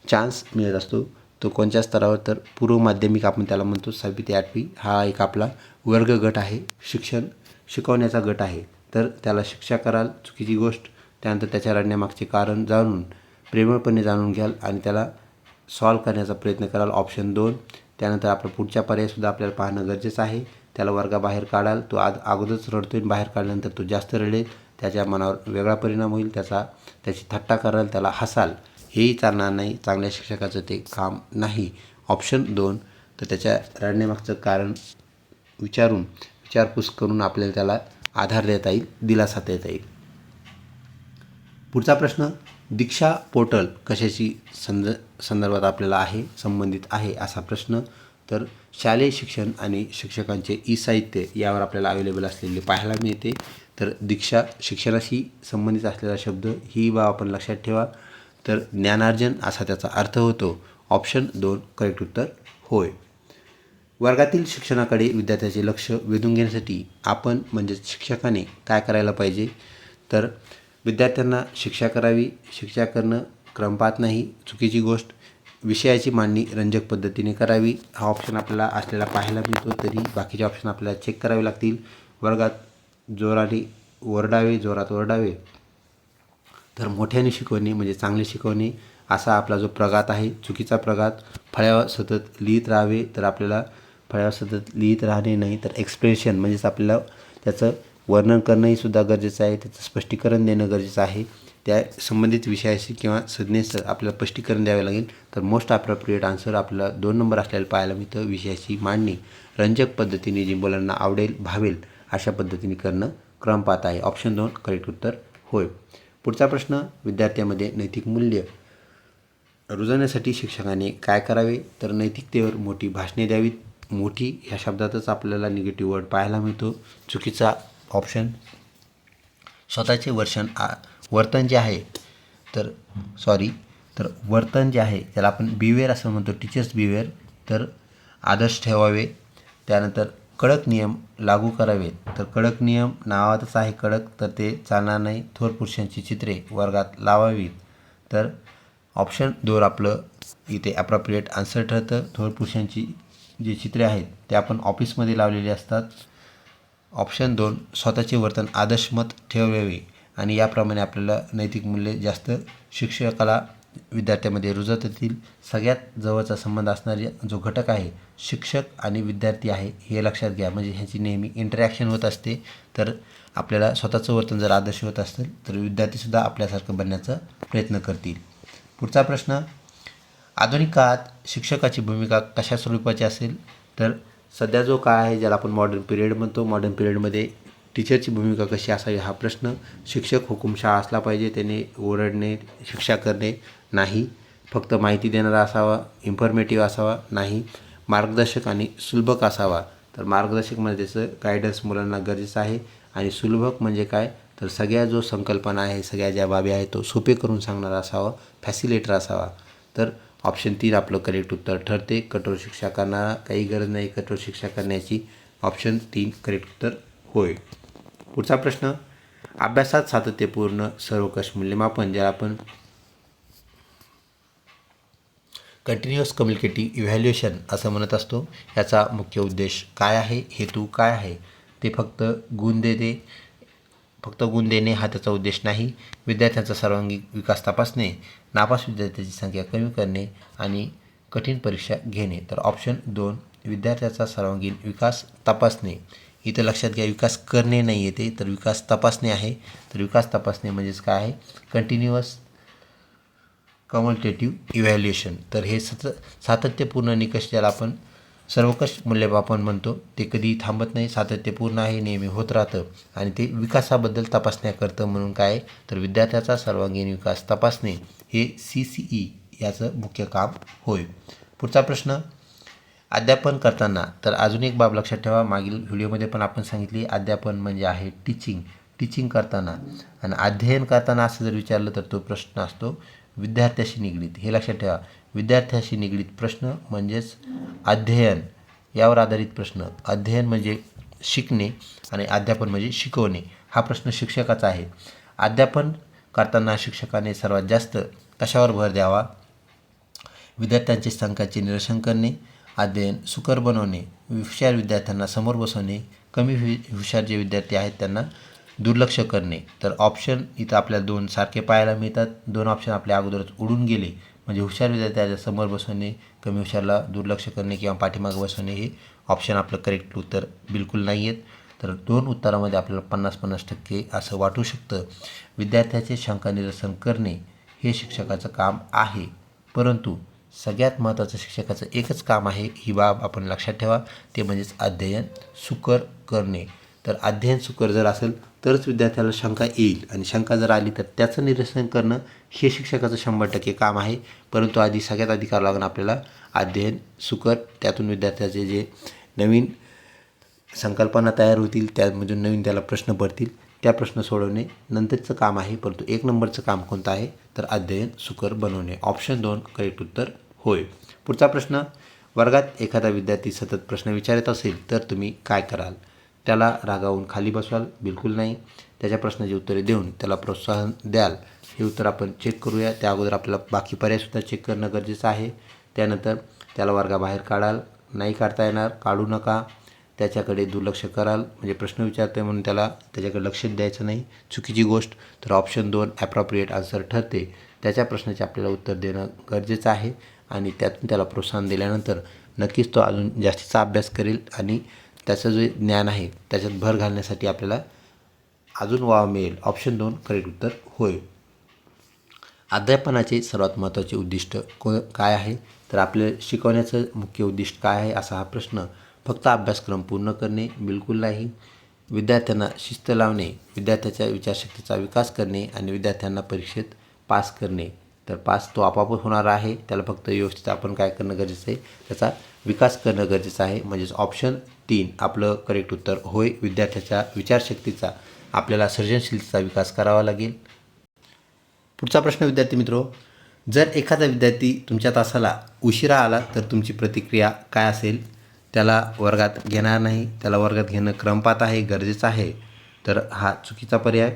चान्स मिळत असतो. तो कोणत्या स्तरावर? तर पूर्व माध्यमिक आपण त्याला म्हणतो. 6वी ते 8वी हा एक आपला वर्ग गट आहे, शिकवण्याचा गट आहे. तर त्याला शिक्षा कराल, चुकीची गोष्ट. त्यानंतर त्याच्या रडण्यामागचे कारण जाणून प्रेमळपणे जाणून घ्याल आणि त्याला सॉल्व करण्याचा प्रयत्न कराल. ऑप्शन 2. त्यानंतर आपला पुढच्या पर्यायसुद्धा आपल्याला पाहणं गरजेचं आहे. त्याला वर्गाबाहेर काढाल. तो अगोदरच रडतोय, बाहेर काढल्यानंतर तो जास्त रडेल, त्याच्या मनावर वेगळा परिणाम होईल, त्याची थट्टा कराल, त्याला हसाल, हेही चालणार नाही. चांगल्या शिक्षकाचं ते काम नाही. ऑप्शन 2. तर त्याच्या रडण्यामागचं कारण विचारपूस करून आपल्याला त्याला आधार देता येईल, दिलासा देता येईल. पुढचा प्रश्न, दीक्षा पोर्टल कशाशी संदर्भात आपल्याला संबंधित आहे असा प्रश्न. तर शालेय शिक्षण आणि शिक्षकांचे ई-साहित्य यावर आपल्याला अवेलेबल असलेले पाहायला मिळते. तर दीक्षा शिक्षणाशी संबंधित असलेला शब्द, ही बाब आपण लक्षात ठेवा. तर ज्ञानार्जन असा त्याचा अर्थ होतो. ऑप्शन 2 करेक्ट उत्तर होय. वर्गातील शिक्षणाकडे विद्यार्थ्याचे लक्ष वेधून घेण्यासाठी आपण म्हणजे शिक्षकाने काय करायला पाहिजे? तर विद्यार्थ्यांना शिक्षा करावी. शिक्षा करणं क्रमपात नाही, चुकीची गोष्ट. विषयाची मांडणी रंजक पद्धतीने करावी. हा ऑप्शन आपल्याला असलेला पाहायला मिळतो. तरी बाकीचे ऑप्शन आपल्याला चेक करावे लागतील. वर्गात जोरात ओरडावे, तर मोठ्याने शिकवणे म्हणजे चांगले शिकवणे, असा आपला जो प्रघात आहे, चुकीचा प्रघात. फळ्यावर सतत लिहित राहावे, तर आपल्याला फळ्यावर सतत लिहित राहणे नाही, तर एक्सप्रेशन म्हणजेच आपल्याला त्याचं वर्णन करणंही सुद्धा गरजेचं आहे, त्याचं स्पष्टीकरण देणं गरजेचं आहे. त्या संबंधित विषयाशी किंवा संज्ञेचं आपल्याला स्पष्टीकरण द्यावे लागेल. तर मोस्ट अप्रोप्रिएट आन्सर आपल्याला 2 नंबर असलेलं पाहायला मिळतं. विषयाची मांडणी रंजक पद्धतीने, जी मुलांना आवडेल, भावेल अशा पद्धतीने करणं क्रमपात आहे. ऑप्शन 2 करेक्ट उत्तर होय. पुढचा प्रश्न, विद्यार्थ्यांमध्ये नैतिक मूल्य रुजवण्यासाठी शिक्षकाने काय करावे? तर नैतिकतेवर मोठी भाषणे द्यावीत. मोठी ह्या शब्दातच आपल्याला निगेटिव्ह वर्ड पाहायला मिळतो, चुकीचा ऑप्शन. स्वतःचे वर्तन जे आहे तर वर्तन जे आहे त्याला आपण बिहेवियर असं म्हणतो, टीचर्स बिहेवियर. तर आदर्श ठेवावे. त्यानंतर कडक नियम लागू करावेत. तर कडक नियम नावातच आहे कडक, तर ते चालणार नाही. थोर पुरुषांची चित्रे वर्गात लावावीत. तर ऑप्शन 2 आपलं इथे ॲप्रोप्रिएट आन्सर ठरतं. थोर पुरुषांची जी चित्रे आहेत ते आपण ऑफिसमध्ये लावलेली असतात. ऑप्शन 2 स्वतःचे वर्तन आदर्शमत ठेवावे आणि याप्रमाणे आपल्याला नैतिक मूल्ये जास्त शिक्षकाला विद्यार्थ्यामध्ये रुजत येतील. सगळ्यात जवळचा संबंध असणारे जो घटक आहे शिक्षक आणि विद्यार्थी आहे हे लक्षात घ्या, म्हणजे ह्याची नेहमी इंटरॅक्शन होत असते. तर आपल्याला स्वतःचं वर्तन जर आदर्श होत असेल तर विद्यार्थीसुद्धा आपल्यासारखं बनण्याचा प्रयत्न करतील. पुढचा प्रश्न, आधुनिक काळात शिक्षकाची भूमिका कशा स्वरूपाची असेल? तर सध्या जो काळ आहे ज्याला आपण मॉडर्न पिरियड म्हणतो, मॉडर्न पिरियडमध्ये टीचरची भूमिका कशी असावी हा प्रश्न. शिक्षक हुकुमशहा असला पाहिजे, त्याने ओरडणे शिक्षा करणे नाही. फक्त माहिती देणारा असावा, इन्फॉर्मेटिव्ह असावा नाही. मार्गदर्शक आणि सुलभक असावा. तर मार्गदर्शक म्हणजे त्याचं गायडन्स मुलांना गरजेचं आहे. आणि सुलभक म्हणजे काय, तर सगळ्या जो संकल्पना आहे, सगळ्या ज्या बाबी आहेत तो सोपे करून सांगणारा असावा, फॅसिलेटर असावा. तर ऑप्शन 3 आपलं करेक्ट उत्तर ठरते. कठोर शिक्षा करणारा, काही गरज नाही कठोर शिक्षा करण्याची. ऑप्शन 3 करेक्ट उत्तर होय. पुढचा प्रश्न, अभ्यासात सातत्यपूर्ण सर्वंकष मूल्यमापन ज्याला आपण कंटिन्युअस कम्युनिकेटिव्ह इव्हॅल्युएशन असं म्हणत असतो, याचा मुख्य उद्देश काय आहे, हेतू काय आहे? ते फक्त गुण देणे हा त्याचा उद्देश नाही. विद्यार्थ्यांचा सर्वांगीण विकास तपासणे, नापास विद्यार्थ्यांची संख्या कमी करणे आणि कठीण परीक्षा घेणे. तर ऑप्शन 2 विद्यार्थ्याचा सर्वांगीण विकास तपासणे. इथं लक्षात घ्या विकास करणे नाही येते, तर विकास तपासणे आहे. तर विकास तपासणे म्हणजेच काय आहे, कंटिन्युअस कम्युनिकेटिव्ह इव्हॅल्युएशन. तर हे सातत्यपूर्ण निकष ज्याला आपण सर्वंकष मूल्यमापन म्हणतो, ते कधीही थांबत नाही, सातत्यपूर्ण आहे, नेहमी होत राहतं आणि ते विकासाबद्दल तपासण्या करतं. म्हणून काय, तर विद्यार्थ्याचा सर्वांगीण विकास तपासणे हे CCE याचं मुख्य काम होय. पुढचा प्रश्न, अध्यापन करताना. तर अजून एक बाब लक्षात ठेवा, मागील व्हिडिओमध्ये पण आपण सांगितली, अध्यापन म्हणजे आहे टीचिंग करताना. आणि अध्ययन करताना असं जर विचारलं तर तो प्रश्न असतो विद्यार्थ्याशी निगडीत. हे लक्षात ठेवा, विद्यार्थ्याशी निगडीत प्रश्न म्हणजेच अध्ययन यावर आधारित प्रश्न. अध्ययन म्हणजे शिकणे आणि अध्यापन म्हणजे शिकवणे. हा प्रश्न शिक्षकाचा आहे. अध्यापन करताना शिक्षकाने सर्वात जास्त कशावर भर द्यावा? विद्यार्थ्यांची शंकांचे निरसन करणे, अध्ययन सुकर बनवणे, हुशार विद्यार्थ्यांना समोर बसवणे, कमी हुशार जे विद्यार्थी आहेत त्यांना दुर्लक्ष करणे. तर ऑप्शन इथं आपल्याला 2 सारखे पाहायला मिळतात. 2 ऑप्शन आपल्या अगोदरच उडून गेले, म्हणजे हुशार विद्यार्थ्याच्या समोर बसवणे, कमी हुशारला दुर्लक्ष करणे किंवा पाठीमागे बसवणे हे ऑप्शन आपलं करेक्ट उत्तर बिलकुल नाही आहेत. तर 2 उत्तरामध्ये आपल्याला 50-50% असं वाटू शकतं. विद्यार्थ्याचे शंका निरसन करणे हे शिक्षकाचं काम आहे, परंतु सगळ्यात महत्त्वाचं शिक्षकाचं एकच काम आहे, ही बाब आपण लक्षात ठेवा, ते म्हणजेच अध्ययन सुकर करणे. तर अध्ययन सुकर जर असेल तरच विद्यार्थ्याला शंका येईल आणि शंका जर आली तर त्याचं निरसन करणं हे शिक्षकाचं 100% काम आहे. परंतु सगळ्यात आधी करावं लागणार आपल्याला अध्ययन सुकर. त्यातून विद्यार्थ्याचे जे नवीन संकल्पना तयार होतील, त्यामधून नवीन त्याला प्रश्न पडतील, त्या प्रश्न सोडवणे नंतरचं काम आहे. परंतु 1 नंबरचं काम कोणतं आहे, तर अध्ययन सुकर बनवणे. ऑप्शन 2 करेक्ट उत्तर होय. पुढचा प्रश्न, वर्गात एखादा विद्यार्थी सतत प्रश्न विचारत असेल तर तुम्ही काय कराल? त्याला रागावून खाली बसवाल? बिलकुल नाही. त्याच्या प्रश्नाची उत्तरे देऊन त्याला प्रोत्साहन द्याल? हे उत्तर आपण चेक करूया. त्या अगोदर आपल्याला बाकी पर्यायसुद्धा चेक करणं गरजेचं आहे. त्यानंतर त्याला वर्गाबाहेर काढाल? नाही काढता येणार, काढू नका. त्याच्याकडे दुर्लक्ष कराल, म्हणजे प्रश्न विचारतोय म्हणून त्याच्याकडे लक्ष द्यायचं नाही, चुकीची गोष्ट. तर ऑप्शन 2 ॲप्रोप्रिएट आन्सर ठरते. त्याच्या प्रश्नाचे आपल्याला उत्तर देणं गरजेचं आहे आणि त्यातून त्याला प्रोत्साहन दिल्यानंतर नक्कीच तो अजून जास्तीचा अभ्यास करेल आणि त्याचं जे ज्ञान आहे त्याच्यात भर घालण्यासाठी आपल्याला अजून वाव मिळेल. ऑप्शन 2 करेक्ट उत्तर होय. अध्यापनाचे सर्वात महत्त्वाचे उद्दिष्ट काय आहे? तर आपल्या शिकवण्याचं मुख्य उद्दिष्ट काय आहे असा हा प्रश्न. फक्त अभ्यासक्रम पूर्ण करणे? बिलकुल नाही. विद्यार्थ्यांना शिस्त लावणे, विद्यार्थ्याच्या विचारशक्तीचा विकास करणे आणि विद्यार्थ्यांना परीक्षेत पास करणे. तर पास तो आपोआप होणार आहे, त्याला फक्त व्यवस्थित आपण काय करणं गरजेचं आहे, त्याचा विकास करणं गरजेचं आहे. म्हणजेच ऑप्शन 3 आपलं करेक्ट उत्तर होय. विद्यार्थ्याच्या विचारशक्तीचा आपल्याला सर्जनशीलतेचा विकास करावा लागेल. पुढचा प्रश्न विद्यार्थी मित्रो, जर एखादा विद्यार्थी तुमच्या तासाला उशिरा आला तर तुमची प्रतिक्रिया काय असेल? त्याला वर्गात घेणार नाही, त्याला वर्गात घेणं क्रमपात आहे, गरजेचं आहे, तर हा चुकीचा पर्याय.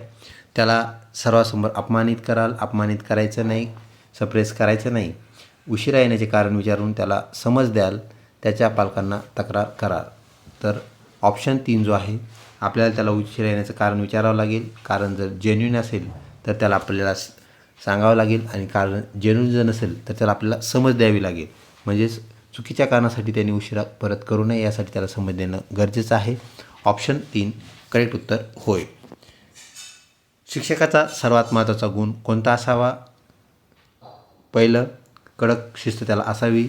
त्याला सर्वांसमोर अपमानित कराल, अपमानित करायचं नाही, सप्रेस करायचं नाही. उशिरा येण्याचे कारण विचारून त्याला समज द्याल, त्याच्या पालकांना तक्रार कराल. तर ऑप्शन 3 जो आहे, आपल्याला त्याला उशिरा येण्याचं कारण विचारावं लागेल. कारण जर जेन्युइन असेल तर त्याला आपल्याला सांगावं लागेल आणि कारण जेन्युइन जर नसेल तर त्याला आपल्याला समज द्यावी लागेल. म्हणजेच चुकीच्या कारणासाठी त्यांनी उशिरा परत करू नये यासाठी त्याला समज देणं गरजेचं आहे. ऑप्शन 3 करेक्ट उत्तर होय. शिक्षकाचा सर्वात महत्त्वाचा गुण कोणता असावा? पहिलं, कडक शिस्त त्याला असावी.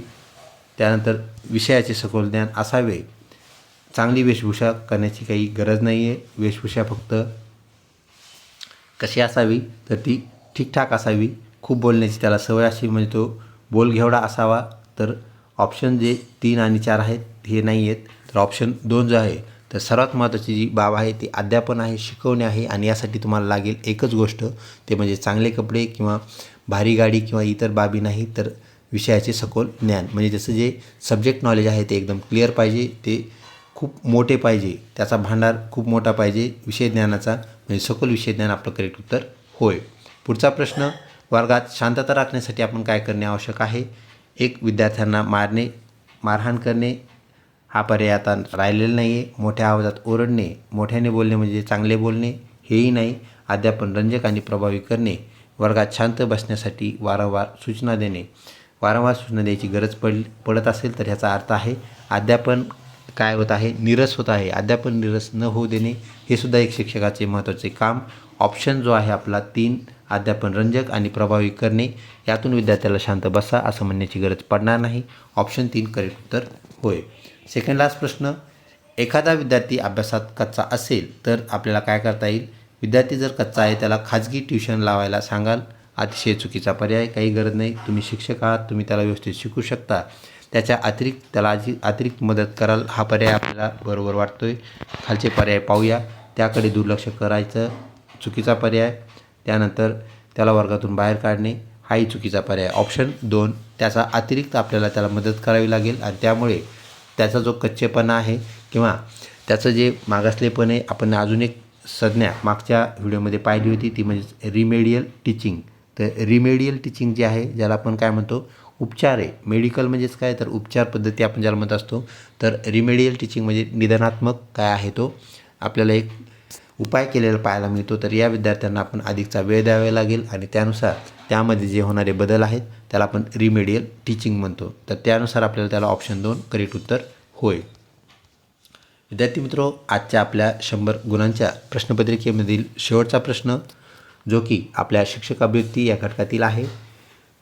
त्यानंतर विषयाचे सखोल ज्ञान असावे. चांगली वेशभूषा करण्याची काही गरज नाही आहे. वेशभूषा फक्त कशी असावी तर ती ठीकठाक असावी. खूप बोलण्याची त्याला सवय असावी, म्हणजे तो बोलघेवडा असावा. तर ऑप्शन जे 3 आणि 4 आहेत हे नाही आहेत. तर ऑप्शन 2 जो आहे, तर सर्वात महत्त्वाची जी बाब आहे ती अध्यापन आहे, शिकवणे आहे. आणि यासाठी तुम्हाला लागेल एकच गोष्ट, ते म्हणजे चांगले कपडे किंवा भारी गाडी किंवा इतर बाबी नाही, तर विषयाचे सखोल ज्ञान. म्हणजे जसं जे सब्जेक्ट नॉलेज आहे ते एकदम क्लिअर पाहिजे, ते खूप मोठे पाहिजे, त्याचा भांडार खूप मोठा पाहिजे विषय ज्ञानाचा, म्हणजे सखोल विषय ज्ञान आपलं करेक्ट उत्तर होय. पुढचा प्रश्न, वर्गात शांतता राखण्यासाठी आपण काय करणे आवश्यक आहे? एक, विद्यार्थ्यांना मारणे, मारहाण करणे हा पर्याय आता राहिलेला नाही आहे. मोठ्या आवाजात ओरडणे, मोठ्याने बोलणे म्हणजे चांगले बोलणे हेही नाही. अध्यापन रंजक आणि प्रभावी करणे, वर्गात शांत बसण्यासाठी वारंवार सूचना देणे. वारंवार सूचना द्यायची गरज पडत असेल तर ह्याचा अर्थ आहे अध्यापन काय होत आहे, नीरस होत आहे. अध्यापन नीरस न होऊ देणे हे सुद्धा एक शिक्षकाचे महत्त्वाचे काम. ऑप्शन जो आहे आपला 3, अध्यापन रंजक आणि प्रभावी करणे, यातून विद्यार्थ्याला शांत बसा असं म्हणण्याची गरज पडणार नाही. ऑप्शन 3 करेक्ट उत्तर होय. सेकंड लास्ट प्रश्न, एखादा विद्यार्थी अभ्यासात कच्चा असेल तर आपल्याला काय करता येईल? विद्यार्थी जर कच्चा आहे त्याला खाजगी ट्युशन लावायला सांगाल. अतिशय चुकीचा पर्याय, काही गरज नाही. तुम्ही शिक्षक आहात, तुम्ही त्याला व्यवस्थित शिकू शकता. त्याच्या अतिरिक्त त्याला अतिरिक्त मदत कराल हा पर्याय आपल्याला बरोबर वाटतो आहे. खालचे पर्याय पाहूया. त्याकडे दुर्लक्ष करायचं चुकीचा पर्याय. त्यानंतर त्याला वर्गातून बाहेर काढणे हाही चुकीचा पर्याय. ऑप्शन 2, त्याचा अतिरिक्त आपल्याला त्याला मदत करावी लागेल आणि त्यामुळे त्याचा जो कच्चेपणा आहे किंवा त्याचं जे मागासलेपण आहे, आपण अजून एक संज्ञा मागच्या व्हिडिओमध्ये पाहिली होती, ती म्हणजे रिमेडियल टीचिंग. तर रिमेडियल टीचिंग जे आहे, ज्याला आपण काय म्हणतो, उपचार आहे. मेडिकल म्हणजेच काय, तर उपचार पद्धती आपण ज्याला म्हणत असतो. तर रिमेडियल टीचिंग म्हणजे निदानात्मक काय आहे, तो आपल्याला एक उपाय केलेला पाहायला मिळतो. तर या विद्यार्थ्यांना आपण अधिकचा वेळ द्यावा लागेल आणि त्यानुसार त्यामध्ये जे होणारे बदल आहेत त्याला आपण रिमेडियल टीचिंग म्हणतो. तर त्यानुसार आपल्याला त्याला ऑप्शन 2 करेक्ट उत्तर होय. विद्यार्थी मित्रो, आजच्या आपल्या 100 गुणांच्या प्रश्नपत्रिकेमधील शेवटचा प्रश्न, जो की आपल्या शिक्षक अभिव्यक्ती या घटकातील आहे.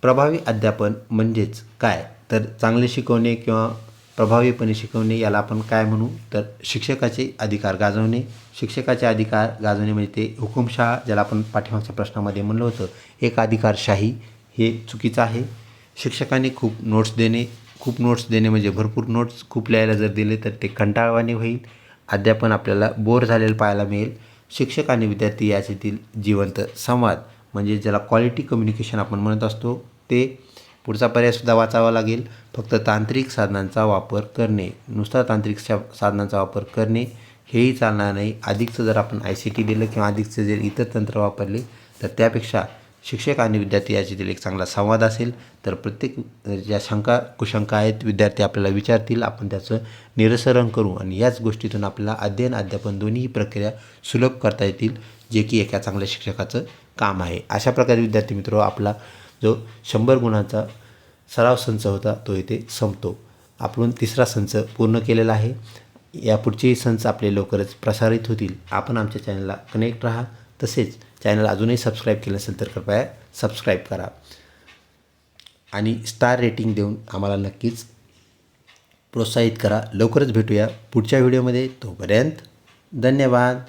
प्रभावी अध्यापन म्हणजेच काय? तर चांगले शिकवणे किंवा प्रभावीपणे शिकवणे याला आपण काय म्हणू? तर शिक्षकाचे अधिकार गाजवणे. शिक्षकाचे अधिकार गाजवणे म्हणजे ते हुकुमशहा, ज्याला आपण पाठीमागच्या प्रश्नामध्ये म्हणलं होतं एक अधिकारशाही, हे चुकीचं आहे. शिक्षकांनी खूप नोट्स देणे म्हणजे भरपूर नोट्स खूप लिहायला जर दिले तर ते कंटाळवाणे होईल. अध्यापन आपल्याला बोर झालेलं पाहायला मिळेल. शिक्षक आणि विद्यार्थी याच्यातील जिवंत संवाद म्हणजे ज्याला क्वालिटी कम्युनिकेशन आपण म्हणत असतो, ते पुढचा पर्यायसुद्धा वाचावा लागेल. फक्त तांत्रिक साधनांचा वापर करणे, नुसता तांत्रिक साधनांचा वापर करणे हेही चालणार नाही. अधिकचं जर आपण ICT दिलं किंवा अधिकचं जर इतर तंत्र वापरले तर त्यापेक्षा शिक्षक आणि विद्यार्थी याच्यातील एक चांगला संवाद असेल तर प्रत्येक ज्या शंका कुशंका आहेत विद्यार्थी आपल्याला विचारतील, आपण त्याचं निरसन करू आणि याच गोष्टीतून आपल्याला अध्ययन अध्यापन दोन्ही प्रक्रिया सुलभ करता येतील, जे की एका चांगल्या शिक्षकाचं काम आहे. अशा प्रकारे विद्यार्थी मित्र, आपला जो 100 गुणांचा सराव संच होता तो इथे संपतो. आपण 3रा संच पूर्ण केलेला आहे. यापुढचेही संच आपले लवकरच प्रसारित होतील. आपण आमच्या चॅनलला कनेक्ट राहा. तसेच चॅनल अजूनही सबस्क्राईब केलं असेल तर कृपया सबस्क्राईब करा आणि स्टार रेटिंग देऊन आम्हाला नक्कीच प्रोत्साहित करा. लवकरच भेटूया पुढच्या व्हिडिओमध्ये. तोपर्यंत धन्यवाद.